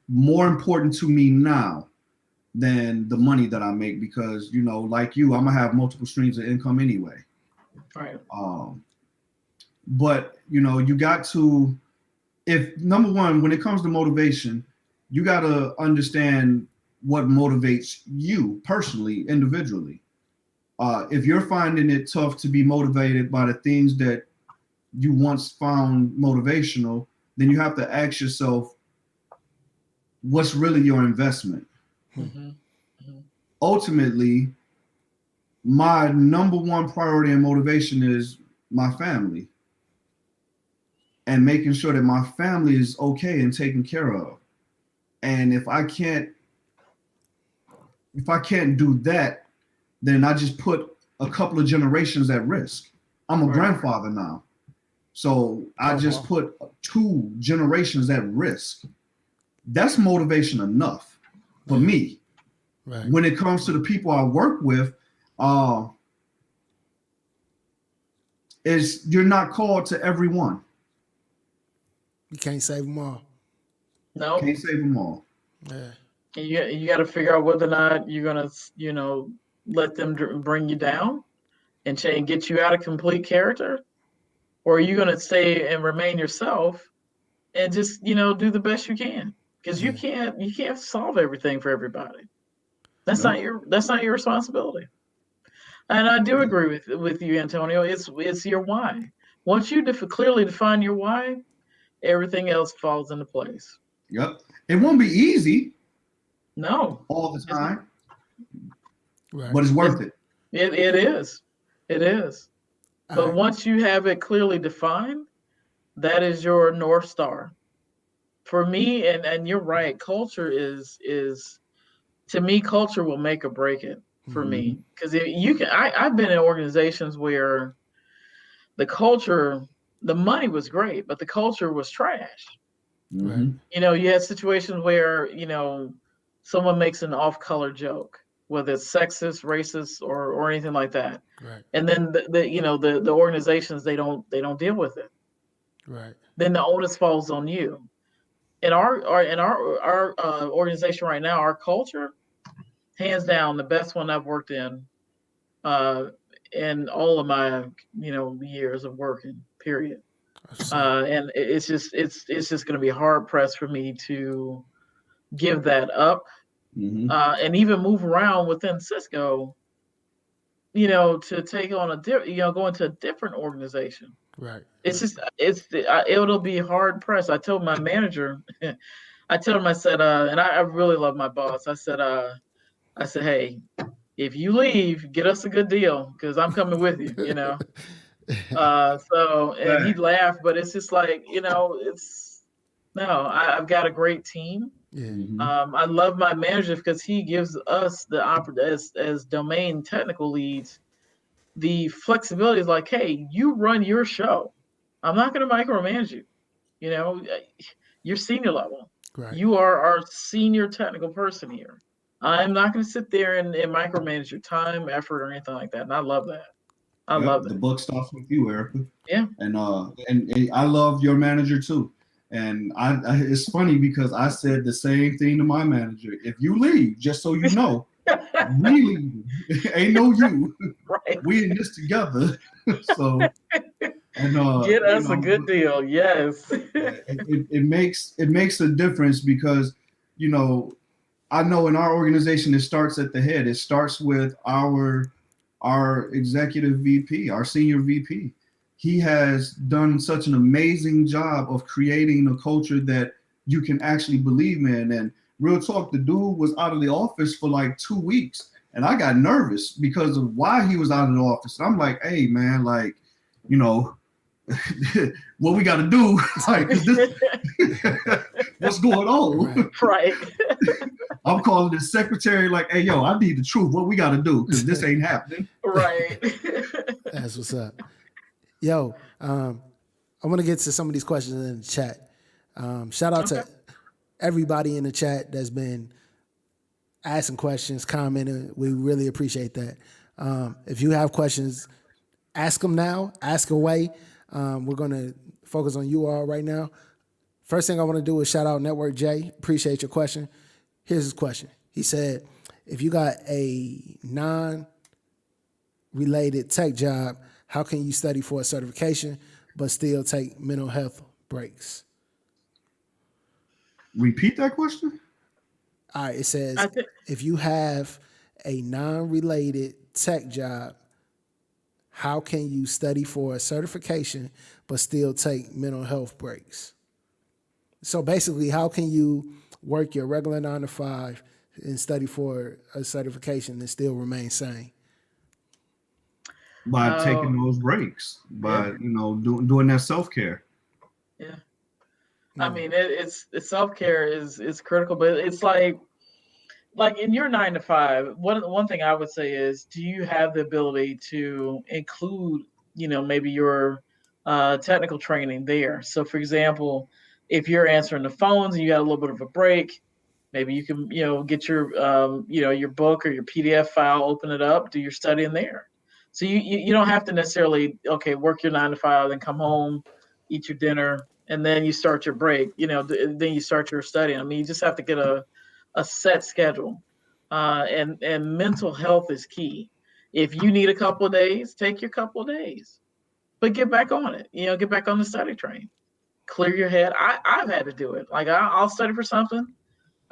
more important to me now than the money that I make because like you, I'm gonna have multiple streams of income anyway. Right. But you got to, if number one, when it comes to motivation, you got to understand what motivates you personally, individually. If you're finding it tough to be motivated by the things that you once found motivational, then you have to ask yourself, what's really your investment? Hmm. Hmm. Ultimately, my number one priority and motivation is my family and making sure that my family is okay and taken care of. And if I can't do that, then I just put a couple of generations at risk. I'm a Right. grandfather now. So I oh just wow, put 2 generations at risk. That's motivation enough for yeah, me. right. When it comes to the people I work with, uh, is you're not called to everyone. You can't save them all. Nope. Can't save them all. Yeah, And you got to figure out whether or not you're gonna, let them bring you down and get you out of complete character, or are you gonna stay and remain yourself and just, do the best you can? Because you yeah, can't solve everything for everybody. Nope. That's not your responsibility. And I do agree with you, Antonio. It's your why. Once you clearly define your why, everything else falls into place. Yep. It won't be easy No, all the it's time, right. but it's it's worth it. it is. It is. All But right. once you have it clearly defined, that is your North Star. For me, and you're right, culture is to me, culture will make or break it for Mm-hmm. me. Because I've been in organizations where the culture, the money was great, but the culture was trash. Right, Mm-hmm. You had situations where, someone makes an off-color joke, whether it's sexist, racist, or anything like that. right, And then the organizations, they don't deal with it. right. Then the onus falls on you. In our organization right now, our culture, hands down, the best one I've worked uh, in all of my years of working. Period. I see. And it's just going to be hard pressed for me to give that up, Mm-hmm. and even move around within Cisco. To take on go into a different organization. Right, It's right. just it'll be hard pressed. I told my manager, I told him, I said, and I really love my boss. I said, hey, if you leave, get us a good deal because I'm coming with you. And he'd laugh, but it's just like, I've got a great team. Yeah. I love my manager because he gives us the as domain technical leads the flexibility is like, hey, you run your show. I'm not going to micromanage you. You know, you're senior level. Right. You are our senior technical person here. I'm not going to sit there and micromanage your time, effort, or anything like that. And I love that. I love The that. book starts with you, Erica. Yeah. And I love your manager too. And it's funny because I said the same thing to my manager. If you leave, just so you know, we leave. Ain't no you. Right. We in this together. So and get us a good deal. Yes. it makes a difference because I know in our organization it starts at the head. It starts with our executive VP, our senior VP. He has done such an amazing job of creating a culture that you can actually believe in. And real talk, the dude was out of the office for like 2 weeks. And I got nervous because of why he was out of the office. And I'm like, hey, man, like, what we got to do? Like, what's going on? Right. I'm calling the secretary like, hey, yo, I need the truth. What we got to do? Because this ain't happening. Right. That's what's up. Yo, I want to get to some of these questions in the chat. Shout out to everybody in the chat that's been asking questions, commenting. We really appreciate that. If you have questions, ask them now, ask away. We're going to focus on you all right now. First thing I want to do is shout out Network J. Appreciate your question. Here's his question. He said, if you got a non-related tech job, how can you study for a certification but still take mental health breaks? Repeat that question. All right, it says, if you have a non-related tech job, how can you study for a certification but still take mental health breaks? So basically, how can you work your regular 9 to 5 and study for a certification and still remain sane? By taking those breaks, by doing that self-care. Yeah. I mean, it's self-care is critical, but it's like in your 9 to 5, one thing I would say is, do you have the ability to include, maybe your technical training there? So for example, if you're answering the phones and you got a little bit of a break, maybe you can, get your, your book or your PDF file, open it up, do your studying there. So you don't have to necessarily, work your 9 to 5, then come home, eat your dinner, and then you start your break, then you start your study. I mean, you just have to get a set schedule. And mental health is key. If you need a couple of days, take your couple of days, but get back on it, get back on the study train, clear your head. I've had to do it. Like I'll study for something.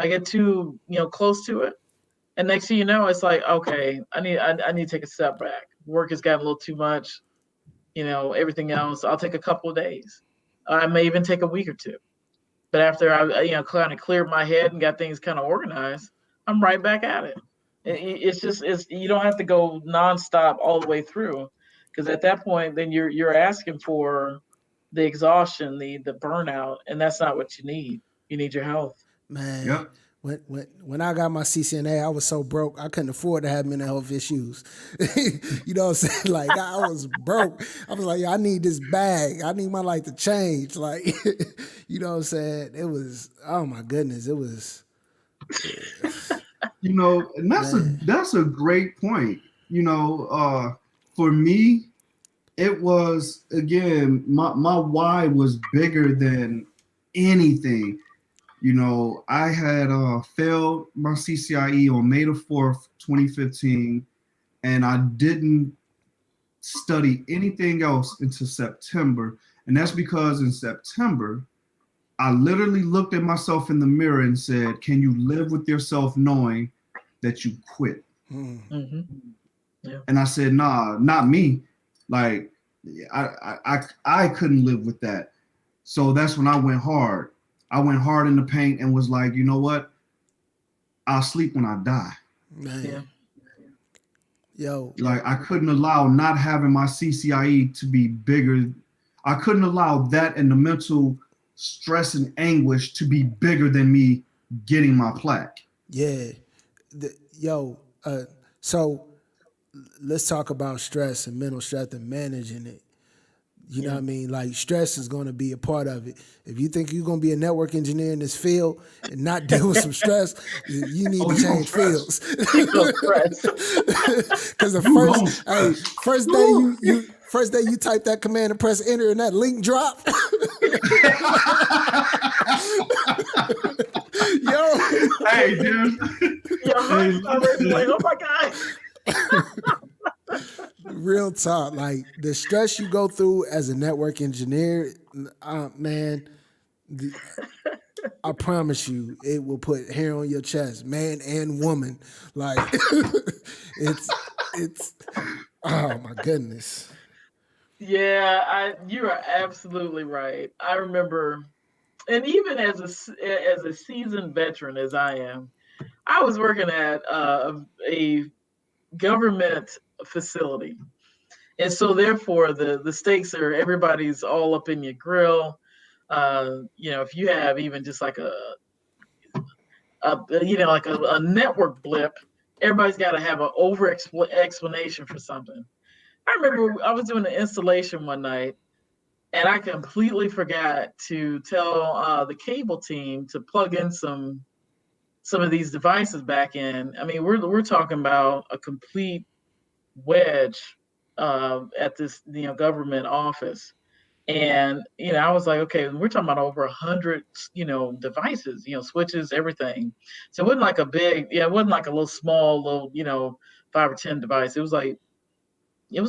I get too, close to it. And next thing you know, it's like, okay, I need to take a step back. Work has gotten a little too much, everything else. I'll take a couple of days. I may even take a week or two. But after I, kind of cleared my head and got things kind of organized, I'm right back at it. It's you don't have to go nonstop all the way through, because at that point, then you're asking for the exhaustion, the burnout, and that's not what you need. You need your health. Man, Yep. When I got my CCNA, I was so broke I couldn't afford to have mental health issues. You know what I'm saying? Like I was broke. I was like, I need this bag. I need my life to change. Like, you know what I'm saying? It was, oh my goodness, it was. And that's a great point. For me, it was, again, my why was bigger than anything. I had failed my CCIE on May the 4th, 2015, and I didn't study anything else until September. And that's because in September, I literally looked at myself in the mirror and said, can you live with yourself knowing that you quit? Mm-hmm. Yeah. And I said, nah, not me. Like, I couldn't live with that. So that's when I went hard. I went hard in the paint and was like, you know what? I'll sleep when I die. Man. Yeah. Yo, Like I couldn't allow not having my CCIE to be bigger. I couldn't allow that and the mental stress and anguish to be bigger than me getting my plaque. yeah. Yo, so let's talk about stress and mental stress and managing it. You know what Yeah. I mean? Like stress is going to be a part of it. If you think you're going to be a network engineer in this field and not deal with some stress, you need Oh, to you gonna change stress? fields. You feel stressed. Because the You gonna first, hey, stress? first day first day you type that command and press enter and that link drop. Yo, Hey, dude. Your Hey, heart start racing like, listen. oh my God. real talk. Like the stress you go through as a network engineer, man. I promise you, it will put hair on your chest, man and woman. Like it's it's oh my goodness. Yeah, you are absolutely right. I remember, and even as a seasoned veteran as I am, I was working at a government facility, and so therefore the stakes are everybody's all up in your grill. If you have even just like a network blip, everybody's got to have an over explanation for something. I remember I was doing an installation one night, and I completely forgot to tell the cable team to plug in some of these devices back in. I mean, we're talking about a complete wedge at this government office. And I was like, okay, we're talking about over 100 devices, switches, everything. So it wasn't like it wasn't like a little small little 5 or 10 device. It was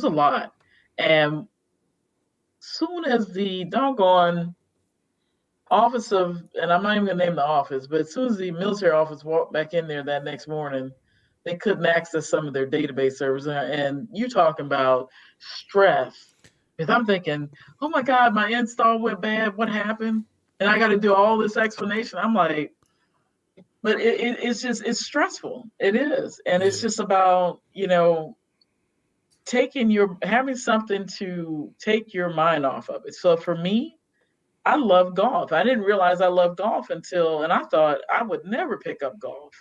a lot. And soon as the doggone office of, and I'm not even gonna name the office, but as soon as the military office walked back in there that next morning, they couldn't access some of their database servers. And you talking about stress. Because I'm thinking, oh my God, my install went bad. What happened? And I got to do all this explanation. I'm like, but it's stressful. It is. And it's Yeah. just about, having something to take your mind off of it. So for me, I love golf. I didn't realize I loved golf and I thought I would never pick up golf.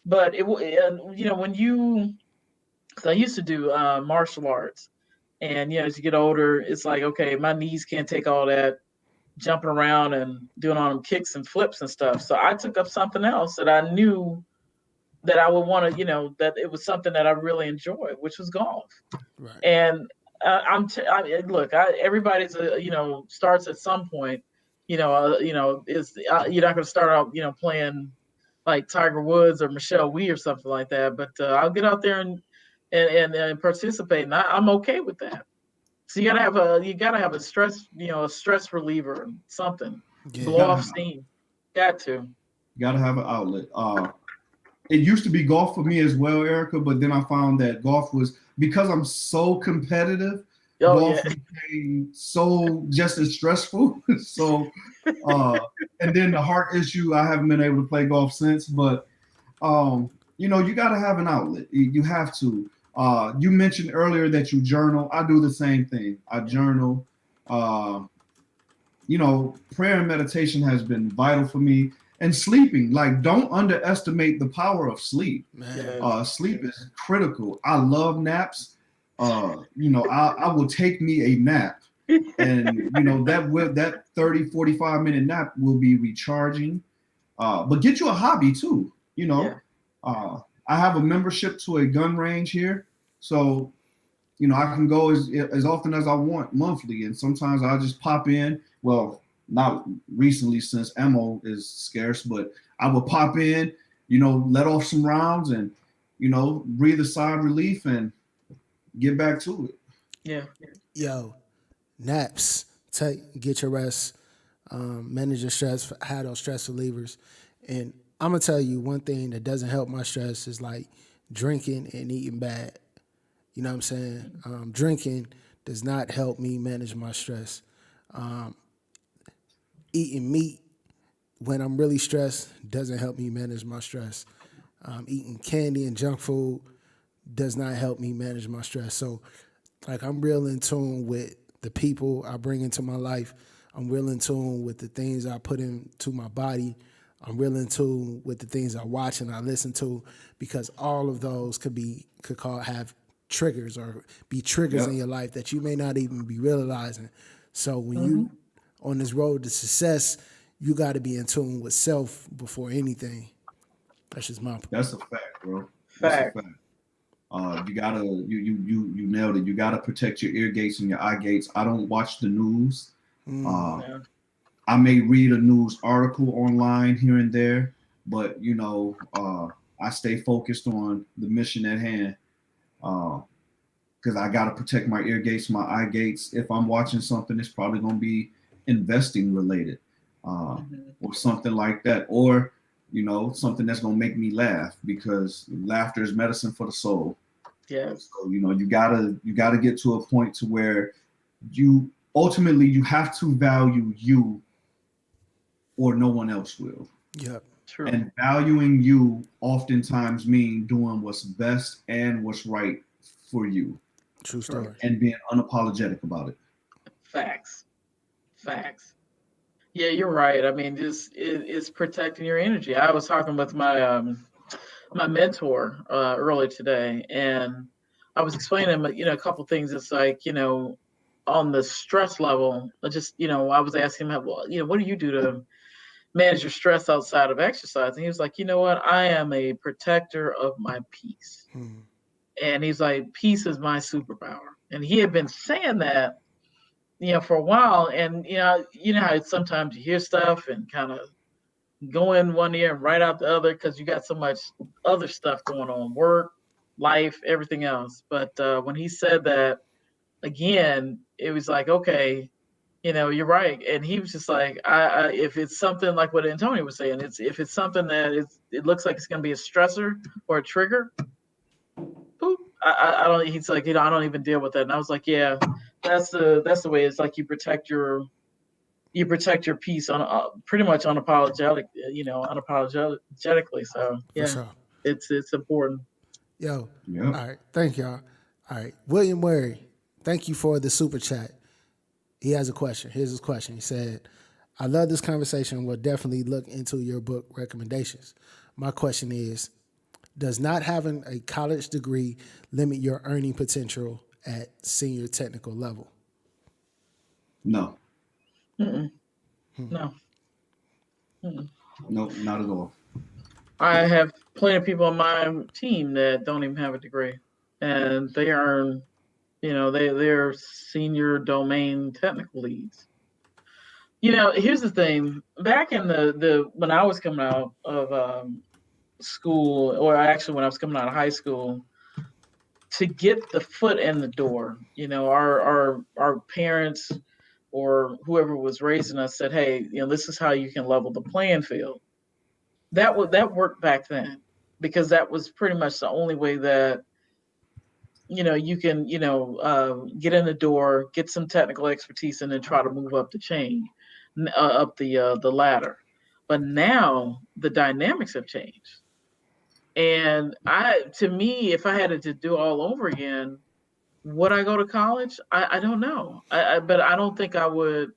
But because I used to do martial arts, and as you get older, it's like, okay, my knees can't take all that jumping around and doing all them kicks and flips and stuff. So I took up something else that I knew that I would want to, that it was something that I really enjoyed, which was golf. Right. And look, everybody's starts at some point. Is you're not going to start out playing like Tiger Woods or Michelle Wie or something like that. But I'll get out there and participate, and I'm okay with that. So you gotta have a stress a stress reliever, something You Yeah. blow gotta off have, steam. Got to. gotta have an outlet. It used to be golf for me as well, Erica, but then I found that golf was, because I'm so competitive, Oh golf yeah, became so just as stressful. So, uh, and then the heart issue, I haven't been able to play golf since, but you got to have an outlet. You have to. You mentioned earlier that you journal. I do the same thing. I journal. Uh, Prayer and meditation has been vital for me. And sleeping, like, don't underestimate the power of sleep. Man. Sleep is critical. I love naps. I will take me a nap, and that 30-45 minute nap will be recharging. But get you a hobby too. yeah, I have a membership to a gun range here, so I can go as often as I want monthly, and sometimes I just pop in. Well, not recently since ammo is scarce, but I will pop in, let off some rounds, and breathe a sigh of relief and get back to it. yeah, Yo, naps. Get your rest. Manage your stress. Have those stress relievers. And I'm gonna tell you one thing that doesn't help my stress is like drinking and eating bad. You know what I'm saying? Drinking does not help me manage my stress. Eating meat when I'm really stressed doesn't help me manage my stress. Eating candy and junk food does not help me manage my stress. So like I'm real in tune with the people I bring into my life. I'm real in tune with the things I put into my body. I'm real in tune with the things I watch and I listen to, because all of those have triggers or be triggers in Yep. your life that you may not even be realizing. So when Hmm. you on this road to success, you got to be in tune with self before anything. That's just my That's a fact, bro. That's a Fact. fact. You gotta you nailed it. You gotta protect your ear gates and your eye gates. I don't watch the news. Uh, Yeah. I may read a news article online here and there, but I stay focused on the mission at hand. Because I gotta protect my ear gates, my eye gates. If I'm watching something, it's probably gonna be investing related, uh, Hmm. or something like that, or something that's gonna make me laugh, because laughter is medicine for the soul. Yes. So you gotta get to a point to where you have to value you, or no one else will. yep. True. And valuing you oftentimes mean doing what's best and what's right for you, True True. story. and being unapologetic about it. Facts. Facts. Yeah, you're right. I mean, it's protecting your energy. I was talking with my mentor earlier today, and I was explaining him, a couple things. It's like, on the stress level, I was asking him, well, what do you do to manage your stress outside of exercise? And he was like, you know what? I am a protector of my peace. Hmm. And he's like, peace is my superpower. And he had been saying that, for a while. And, how sometimes you hear stuff and kind of go in one ear and right out the other because you got so much other stuff going on, work, life, everything else. But when he said that again, it was like, okay, you're right. And he was just like, if it's something like what Antonio was saying, if it's something that it looks like it's going to be a stressor or a trigger, boop. I don't. He's like, I don't even deal with that. And I was like, yeah, that's the way. It's like you protect your peace on pretty much unapologetically. So For yeah, sure. it's important. Yo, Yeah. all right. Thank y'all. All right. William Murray, thank you for the super chat. He has a question. Here's his question. He said, I love this conversation. We'll definitely look into your book recommendations. My question is, does not having a college degree limit your earning potential at senior technical level? No. Mm-mm, no. Mm-mm. No, not at all. I have plenty of people on my team that don't even have a degree, and they earn, they're senior domain technical leads. Here's the thing. Back in the when I was coming out of school, or actually when I was coming out of high school, to get the foot in the door, our parents or whoever was raising us said, "Hey, this is how you can level the playing field." That worked back then because that was pretty much the only way that you can get in the door, get some technical expertise, and then try to move up the chain, up the ladder. But now the dynamics have changed, and to me, if I had it to do all over again, would I go to college? I don't know. But I don't think I would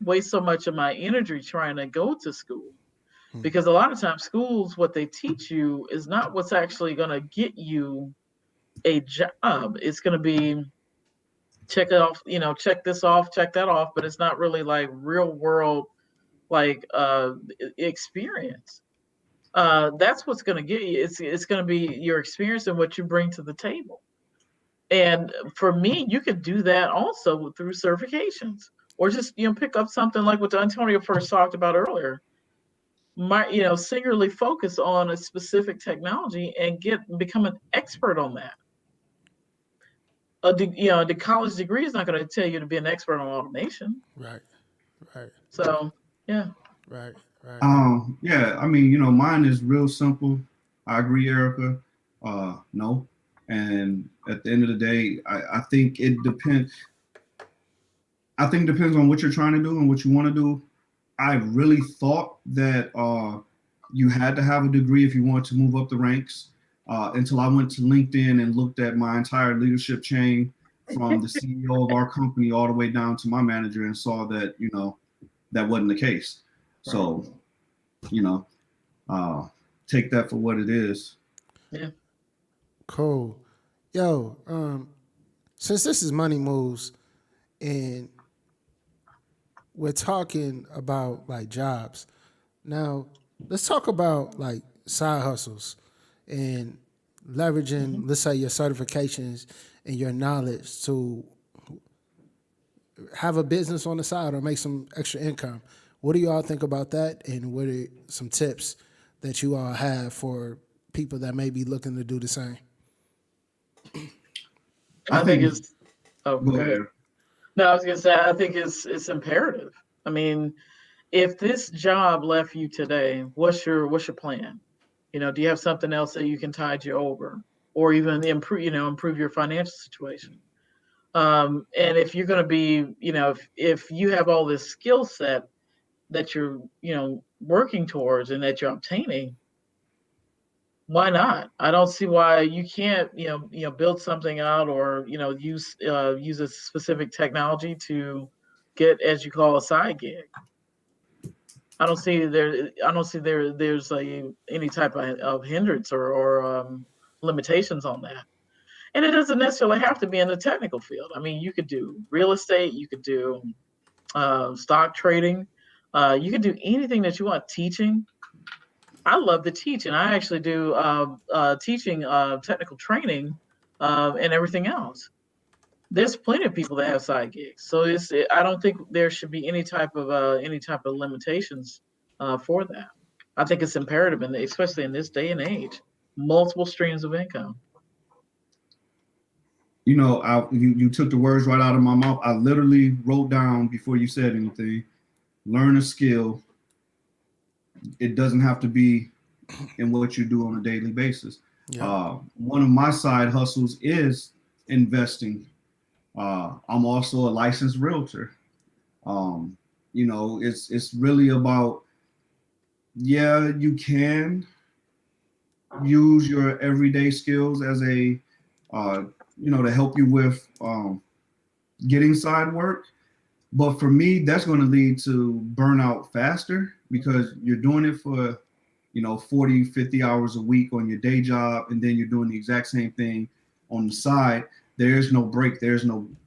waste so much of my energy trying to go to school, Hmm. because a lot of times schools, what they teach you is not what's actually going to get you a job. It's going to be check it off, check this off, check that off, but it's not really like real world like experience. That's what's going to get you. It's going to be your experience and what you bring to the table. And for me, you could do that also through certifications, or just pick up something like what Antonio first talked about earlier. Singularly focus on a specific technology and become an expert on that. The college degree is not going to tell you to be an expert on automation. Right, right, So yeah. right, right. Yeah, I mean, mine is real simple. I agree, Erica. No. And at the end of the day, I think it depends. I think it depends on what you're trying to do and what you want to do. I really thought that you had to have a degree if you want to move up the ranks. until I went to LinkedIn and looked at my entire leadership chain from the CEO of our company all the way down to my manager and saw that, that wasn't the case. So, take that for what it is. Yeah. Cool. Yo, since this is Money Moves and we're talking about like jobs, now let's talk about like side hustles and leveraging, let's say, your certifications and your knowledge to have a business on the side or make some extra income. What do you all think about that? And what are some tips that you all have for people that may be looking to do the same? I think it's. Oh, Go ahead. No, I was gonna say I think it's imperative. I mean, if this job left you today, what's your plan? Do you have something else that you can tide you over, or even improve your financial situation? And if you're going to be, if you have all this skill set that you're, working towards and that you're obtaining, why not? I don't see why you can't, build something out or, use a specific technology to get, as you call, a side gig. I don't see there's any type of hindrance or limitations on that. And it doesn't necessarily have to be in the technical field. I mean, you could do real estate, you could do stock trading, you could do anything that you want. Teaching, I love to teach, and I actually do teaching, technical training, and everything else. There's plenty of people that have side gigs, so I don't think there should be any type of limitations for that. I think it's imperative, especially in this day and age, multiple streams of income. You took the words right out of my mouth. I literally wrote down before you said anything, learn a skill. It doesn't have to be in what you do on a daily basis. Yeah. One of my side hustles is investing. I'm also a licensed realtor. It's really about, you can use your everyday skills as to help you with getting side work. But for me, that's going to lead to burnout faster because you're doing it for, 40, 50 hours a week on your day job. And then you're doing the exact same thing on the side. There's no break.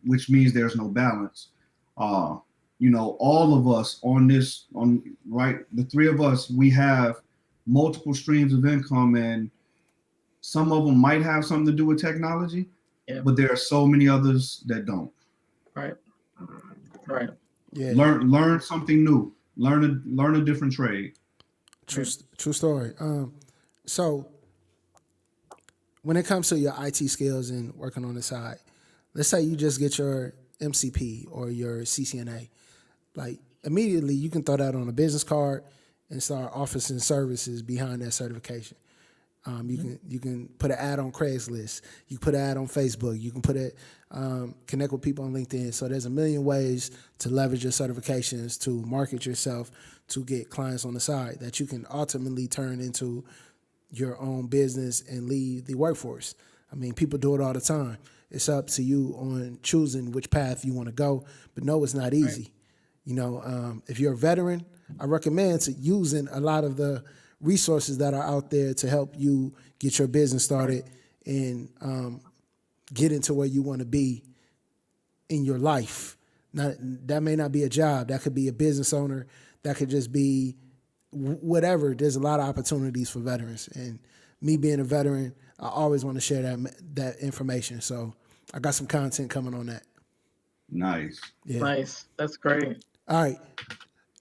Which means there's no balance. All of us the three of us, we have multiple streams of income, and some of them might have something to do with technology. Yeah. But there are so many others that don't. Right. Yeah. Learn something new. Learn a different trade. True story. So when it comes to your IT skills and working on the side, let's say you just get your MCP or your CCNA, like immediately you can throw that on a business card and start offering services behind that certification. You can put an ad on Craigslist. You can put an ad on Facebook. You can put it connect with people on LinkedIn. So there's a million ways to leverage your certifications to market yourself to get clients on the side that you can ultimately turn into your own business and lead the workforce. I mean, people do it all the time. It's up to you on choosing which path you want to go. But no, it's not easy. Right. If you're a veteran, I recommend using a lot of the resources that are out there to help you get your business started and get into where you want to be in your life. That may not be a job. That could be a business owner. That could just be whatever. There's a lot of opportunities for veterans. And me being a veteran, I always want to share that information. So I got some content coming on that. Nice. Yeah. Nice. That's great. All right.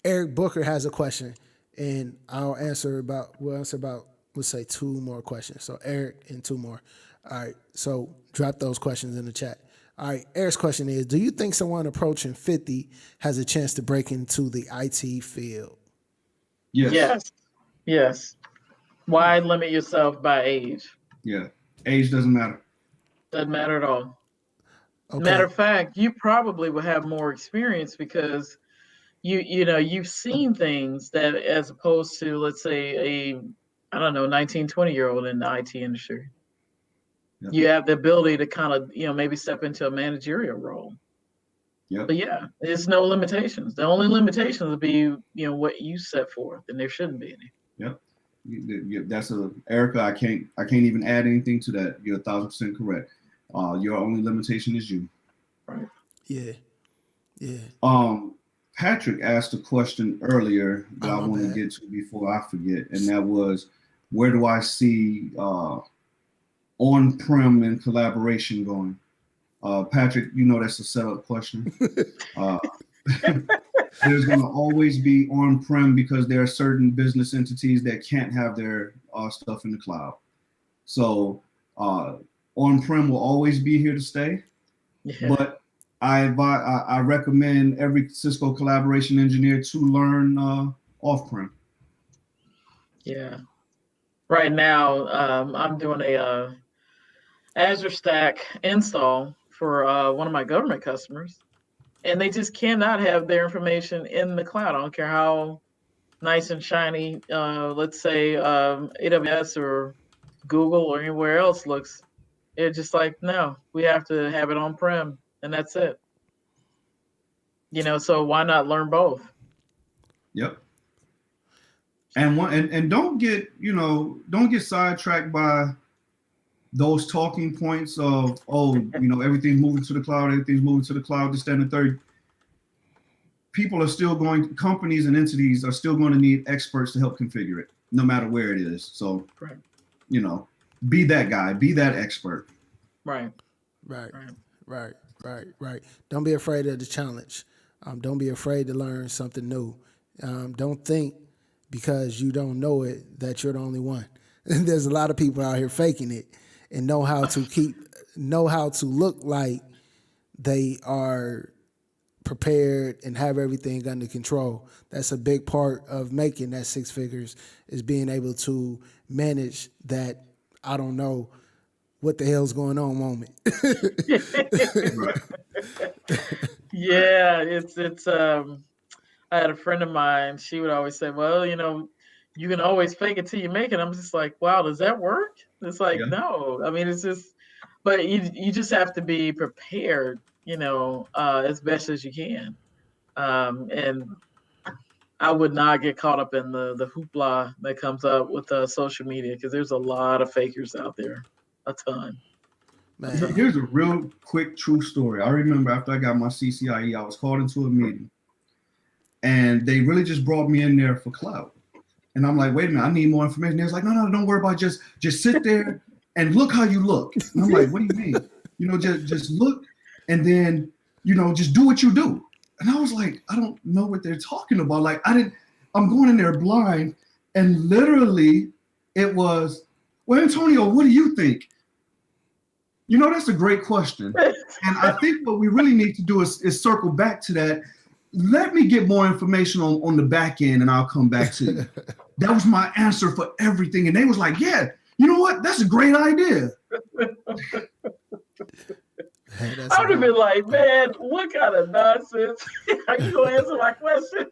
Eric Booker has a question. And we'll answer about, let's say 2 more questions. So Eric and 2 more. All right. So drop those questions in the chat. All right. Eric's question is, do you think someone approaching 50 has a chance to break into the IT field? Yes. Why limit yourself by age? Yeah. Age doesn't matter. Doesn't matter at all. Okay. Matter of fact, you probably will have more experience because you've seen things that, as opposed to, let's say, I don't know, 19, 20-year-old in the IT industry. Yeah. You have the ability to kind of, maybe step into a managerial role. Yep. But yeah, there's no limitations. The only limitations would be, what you set forth, and there shouldn't be any. Yep. That's Erica. I can't even add anything to that. You're 1,000% correct. Your only limitation is you. Right. Yeah. Patrick asked a question earlier that I want to bad. get to before I forget, and that was, where do I see on-prem and collaboration going? Patrick, that's a setup question. There's going to always be on-prem because there are certain business entities that can't have their stuff in the cloud. So on-prem will always be here to stay. Yeah. But I recommend every Cisco collaboration engineer to learn off-prem. Yeah. Right now, I'm doing a Azure Stack install for one of my government customers, and they just cannot have their information in the cloud. I don't care how nice and shiny, let's say AWS or Google or anywhere else looks. It's just like, no, we have to have it on-prem, and that's it. So why not learn both? Yep. And don't get sidetracked by those talking points of, everything's moving to the cloud, this, that, and the third. Companies and entities are still going to need experts to help configure it, no matter where it is. So, right. Be that guy, be that expert. Right. Don't be afraid of the challenge. Don't be afraid to learn something new. Don't think because you don't know it that you're the only one. There's a lot of people out here faking it and know how to look like they are prepared and have everything under control. That's a big part of making that six figures, is being able to manage that I don't know what the hell's going on moment. Yeah, it's I had a friend of mine, she would always say, well, you can always fake it till you make it. I'm just like, wow, does that work? It's like, Yeah. no. I mean, it's just, but you just have to be prepared, as best as you can. And I would not get caught up in the hoopla that comes up with social media, because there's a lot of fakers out there, a ton. Man. Here's a real quick true story. I remember after I got my CCIE, I was called into a meeting, and they really just brought me in there for cloud. And I'm like, wait a minute, I need more information. They was like, no, don't worry about it. Just sit there and look how you look. And I'm like, what do you mean? Just look, and then, just do what you do. And I was like, I don't know what they're talking about. Like, I'm going in there blind, and literally it was, well, Antonio, what do you think? That's a great question. And I think what we really need to do is circle back to that. Let me get more information on the back end, and I'll come back to you. That was my answer for everything. And they was like, yeah, you know what? That's a great idea. I would have been like, man, what kind of nonsense? Are you going to answer my question?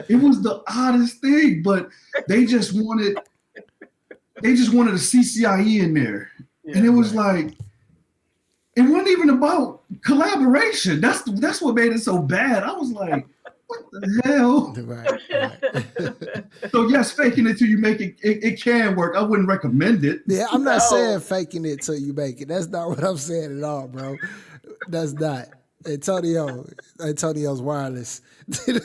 It was the oddest thing, but they just wanted a CCIE in there. Yeah, and it was like, it wasn't even about collaboration. That's what made it so bad. I was like, what the hell? Right. So yes, faking it till you make it, it can work. I wouldn't recommend it. Yeah, I'm not saying faking it till you make it. That's not what I'm saying at all, bro. That's not. Antonio's wireless. And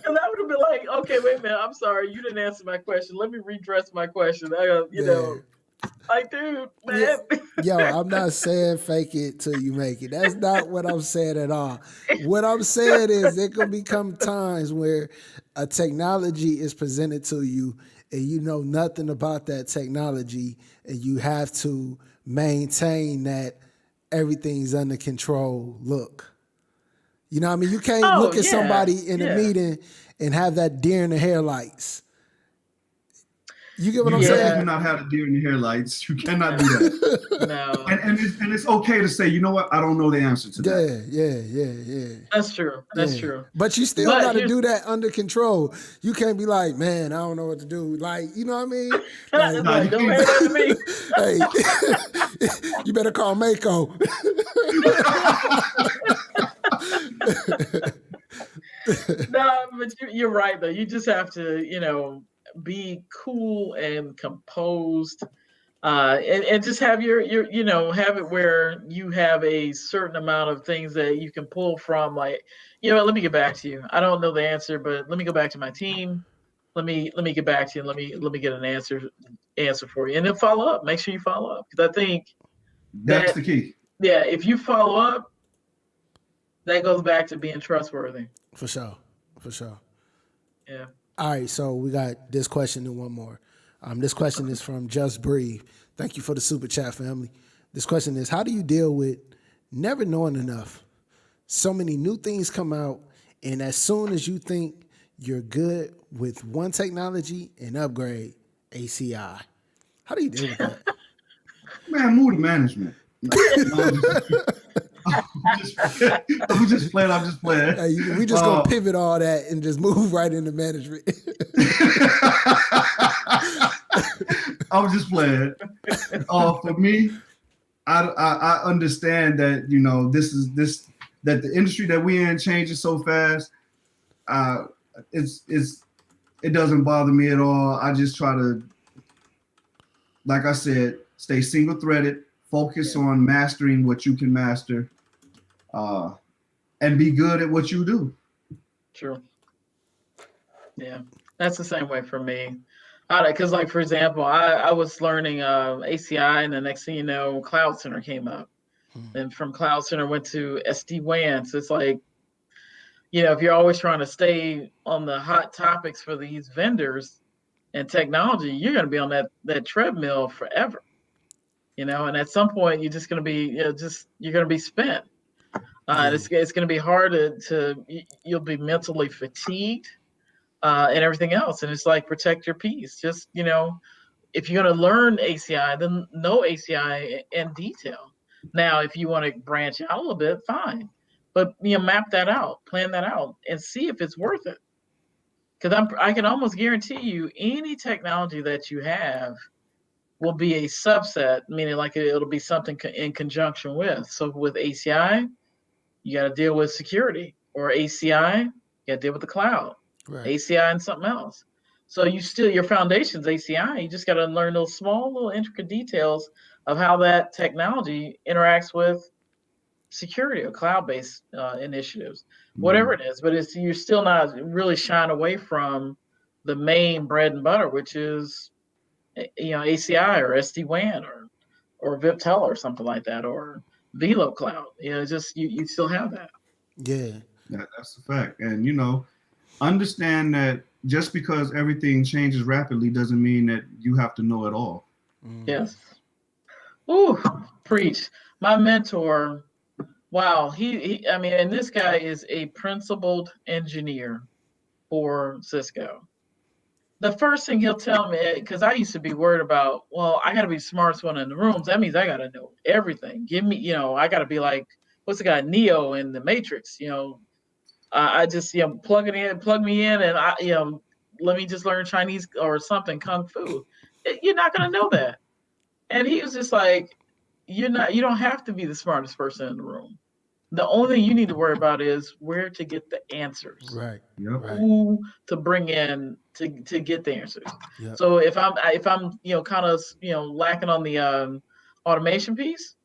I would have been like, okay, wait a minute. I'm sorry. You didn't answer my question. Let me redress my question. Like, dude, man. Yo, I'm not saying fake it till you make it. That's not what I'm saying at all. What I'm saying is there can become times where a technology is presented to you and you know nothing about that technology, and you have to maintain that everything's under control look. You know what I mean? You can't look at somebody in a meeting and have that deer in the headlights. You get what I'm You saying? definitely cannot have a deer in the headlights. You cannot do that. No, And it's okay to say, you know what, I don't know the answer to that. Yeah. that's true. That's Yeah. true. But you still But got to here's do that under control. You can't be like, man, I don't know what to do. Like, you know what I mean? it's Like, Nah, like, you don't can't. say that to me. hey, you better call Mako. No, but you're right though. You just have to, be cool and composed, and just have your, have it where you have a certain amount of things that you can pull from. Like, let me get back to you. I don't know the answer, but let me go back to my team. Let me get back to you. And let me get an answer for you, and then follow up. Make sure you follow up because I think That's that the key. yeah, if you follow up, that goes back to being trustworthy. For sure. Yeah. All right, so we got this question and one more. This question is from Just Breathe. Thank you for the super chat, family. This question is, how do you deal with never knowing enough? So many new things come out, and as soon as you think you're good with one technology and upgrade, ACI. How do you deal with that? Man, move to management. No, I'm just playing. Hey, we just gonna pivot all that and just move right into management. I'm just playing. For me, I understand that that the industry that we in changes so fast. It doesn't bother me at all. I just try to, like I said, stay single threaded, focus on mastering what you can master, and be good at what you do. True. Yeah, that's the same way for me. Because, like, for example, I was learning ACI, and the next thing you know, Cloud Center came up. And from Cloud Center went to SD-WAN. So it's like, if you're always trying to stay on the hot topics for these vendors and technology, you're going to be on that treadmill forever. And at some point, you're just going to be, you're going to be spent. It's going to be hard you'll be mentally fatigued. And everything else. And it's like, protect your peace. Just, if you're going to learn ACI, then know ACI in detail. Now, if you want to branch out a little bit, fine. But, map that out, plan that out, and see if it's worth it. Because I can almost guarantee you any technology that you have will be a subset, meaning like it'll be something in conjunction with. So with ACI, you got to deal with security, or ACI, you got to deal with the cloud. Right. ACI and something else. So your foundation's ACI. You just got to learn those small little intricate details of how that technology interacts with security or cloud-based initiatives, whatever it is. But you're still not really shying away from the main bread and butter, which is ACI or SD-WAN or VipTel or something like that, or Velo Cloud. Just you still have that. Yeah, that's the fact. And understand that just because everything changes rapidly doesn't mean that you have to know it all. Yes. Ooh, preach. My mentor, wow, and this guy is a principled engineer for Cisco. The first thing he'll tell me, because I used to be worried about, well, I got to be the smartest one in the rooms. That means I got to know everything. Give me, I got to be like, what's the guy, Neo in the Matrix, I just, plug me in, and let me just learn Chinese or something, Kung Fu. You're not going to know that. And he was just like, you don't have to be the smartest person in the room. The only thing you need to worry about is where to get the answers. Right. Yep. Who to bring in to get the answers. Yep. So if I'm kind of lacking on the automation piece,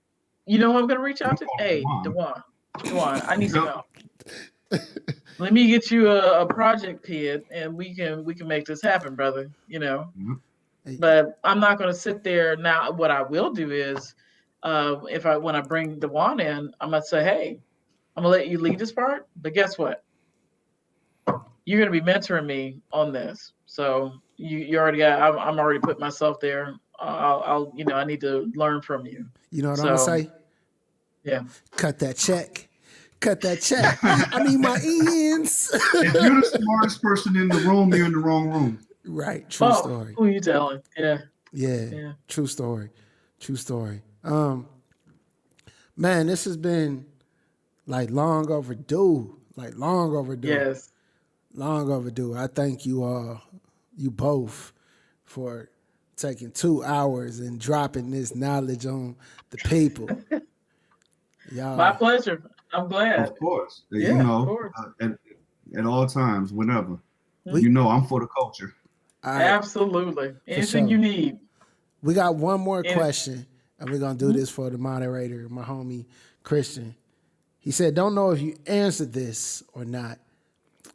who I'm going to reach out to? Hey, Dewan, I need some help. Let me get you a project kit, and we can make this happen, brother. But I'm not going to sit there now. What I will do is, when I bring Dewan in, I'm going to say, hey, I'm going to let you lead this part. But guess what? You're going to be mentoring me on this. So you already got. I'm already putting myself there. I'll I need to learn from you. You know what I'm going to say? Yeah. Cut that check. I need my ends. If you're the smartest person in the room, you're in the wrong room. Right. True Oh, story. who you telling? Yeah, Yeah. yeah. True story. True story. Man, this has been like long overdue. Like long overdue. Yes. Long overdue. I thank you all, you both, for taking 2 hours and dropping this knowledge on the people. My Y'all, pleasure. I'm glad. Of course, you Yeah, of know, course. at all times, whenever, we you Mhm. know, I'm for the culture. all right, Absolutely. for Anything you sure. need. We got one more And question, and we're gonna do mhm. this for the moderator, my homie Christian. He said, "Don't know if you answered this or not.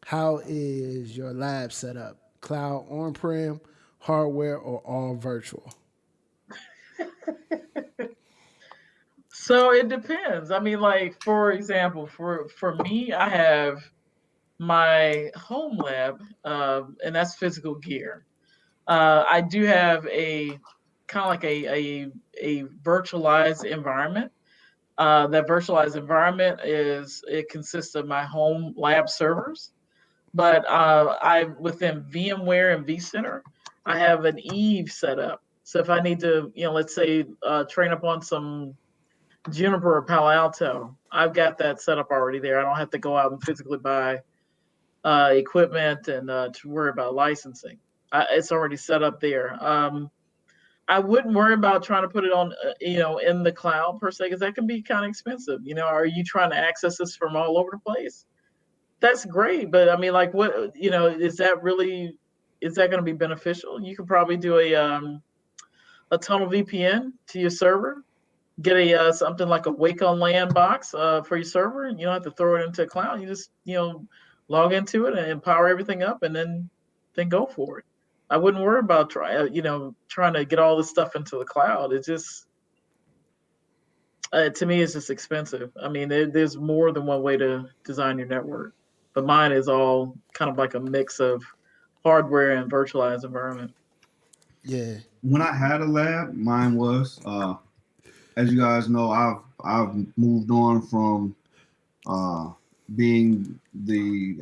How is your lab set up? Cloud on-prem, hardware, or all virtual?" So it depends. I mean, like for example, for me, I have my home lab, and that's physical gear. I do have a kind of like a virtualized environment. That virtualized environment it consists of my home lab servers, but I within VMware and vCenter, I have an Eve set up. So if I need to, let's say train up on some Juniper or Palo Alto, I've got that set up already there. I don't have to go out and physically buy equipment and to worry about licensing. It's already set up there. I wouldn't worry about trying to put it on, in the cloud per se, because that can be kind of expensive. Are you trying to access this from all over the place? That's great, but I mean, like, what is that going to be beneficial? You could probably do a tunnel VPN to your server, get a something like a Wake on LAN box for your server. You don't have to throw it into a cloud. You just log into it and power everything up, and then go for it. I wouldn't worry about trying to get all this stuff into the cloud. It's just to me, it's just expensive. I mean, there's more than one way to design your network, but mine is all kind of like a mix of hardware and virtualized environment. Yeah, When I had a lab, mine was, as you guys know, I've moved on from uh, being the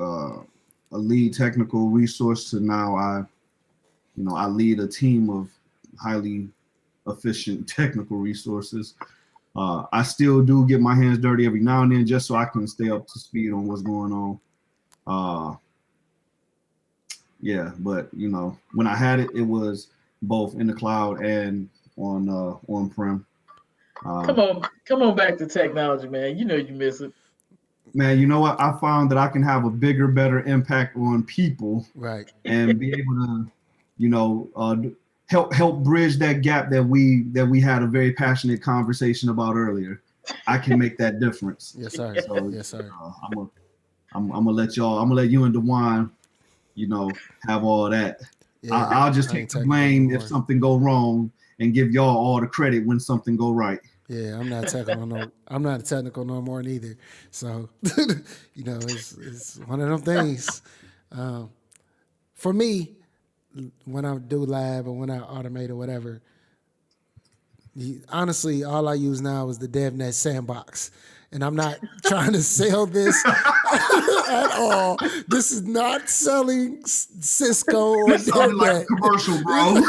a lead technical resource to now I lead a team of highly efficient technical resources. I still do get my hands dirty every now and then just so I can stay up to speed on what's going on. Uh, yeah, but when I had it, it was both in the cloud and on prem. Come on back to technology, man. You know you miss it. Man, you know what? I found that I can have a bigger, better impact on people right. and be able to, you know, uh, help bridge that gap that we had a very passionate conversation about earlier. I can make that difference. Yes, sir. So Yes, sir. I'm gonna let y'all. I'm gonna let you and Dewan, have all that. Yeah, I'll just I take ain't the technical no blame if more. something go wrong and give y'all all the credit when something go right. Yeah, I'm not technical no. I'm not technical no more neither. So, it's one of them things. Um, for me, when I do lab or when I automate or whatever, honestly, all I use now is the DevNet sandbox. And I'm not trying to sell this at all. This is not selling Cisco or This sounded like a DevNet. commercial, bro. Man,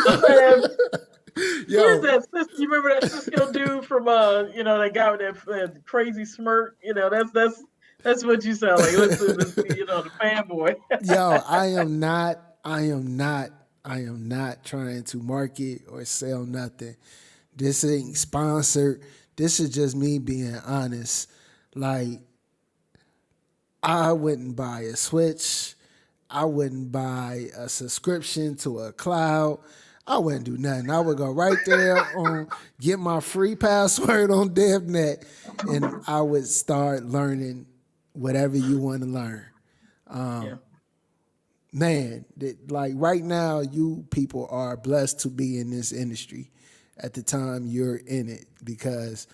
where's Yo, that? You remember that Cisco dude from that guy with that crazy smirk? That's what you sound like. Listen, the fanboy. yo, I am not trying to market or sell nothing. This ain't sponsored. This is just me being honest. Like, I wouldn't buy a switch. I wouldn't buy a subscription to a cloud. I wouldn't do nothing. I would go right there on get my free password on DevNet, and I would start learning whatever you want to learn. Yeah. Man, like right now, you people are blessed to be in this industry at the time you're in it, because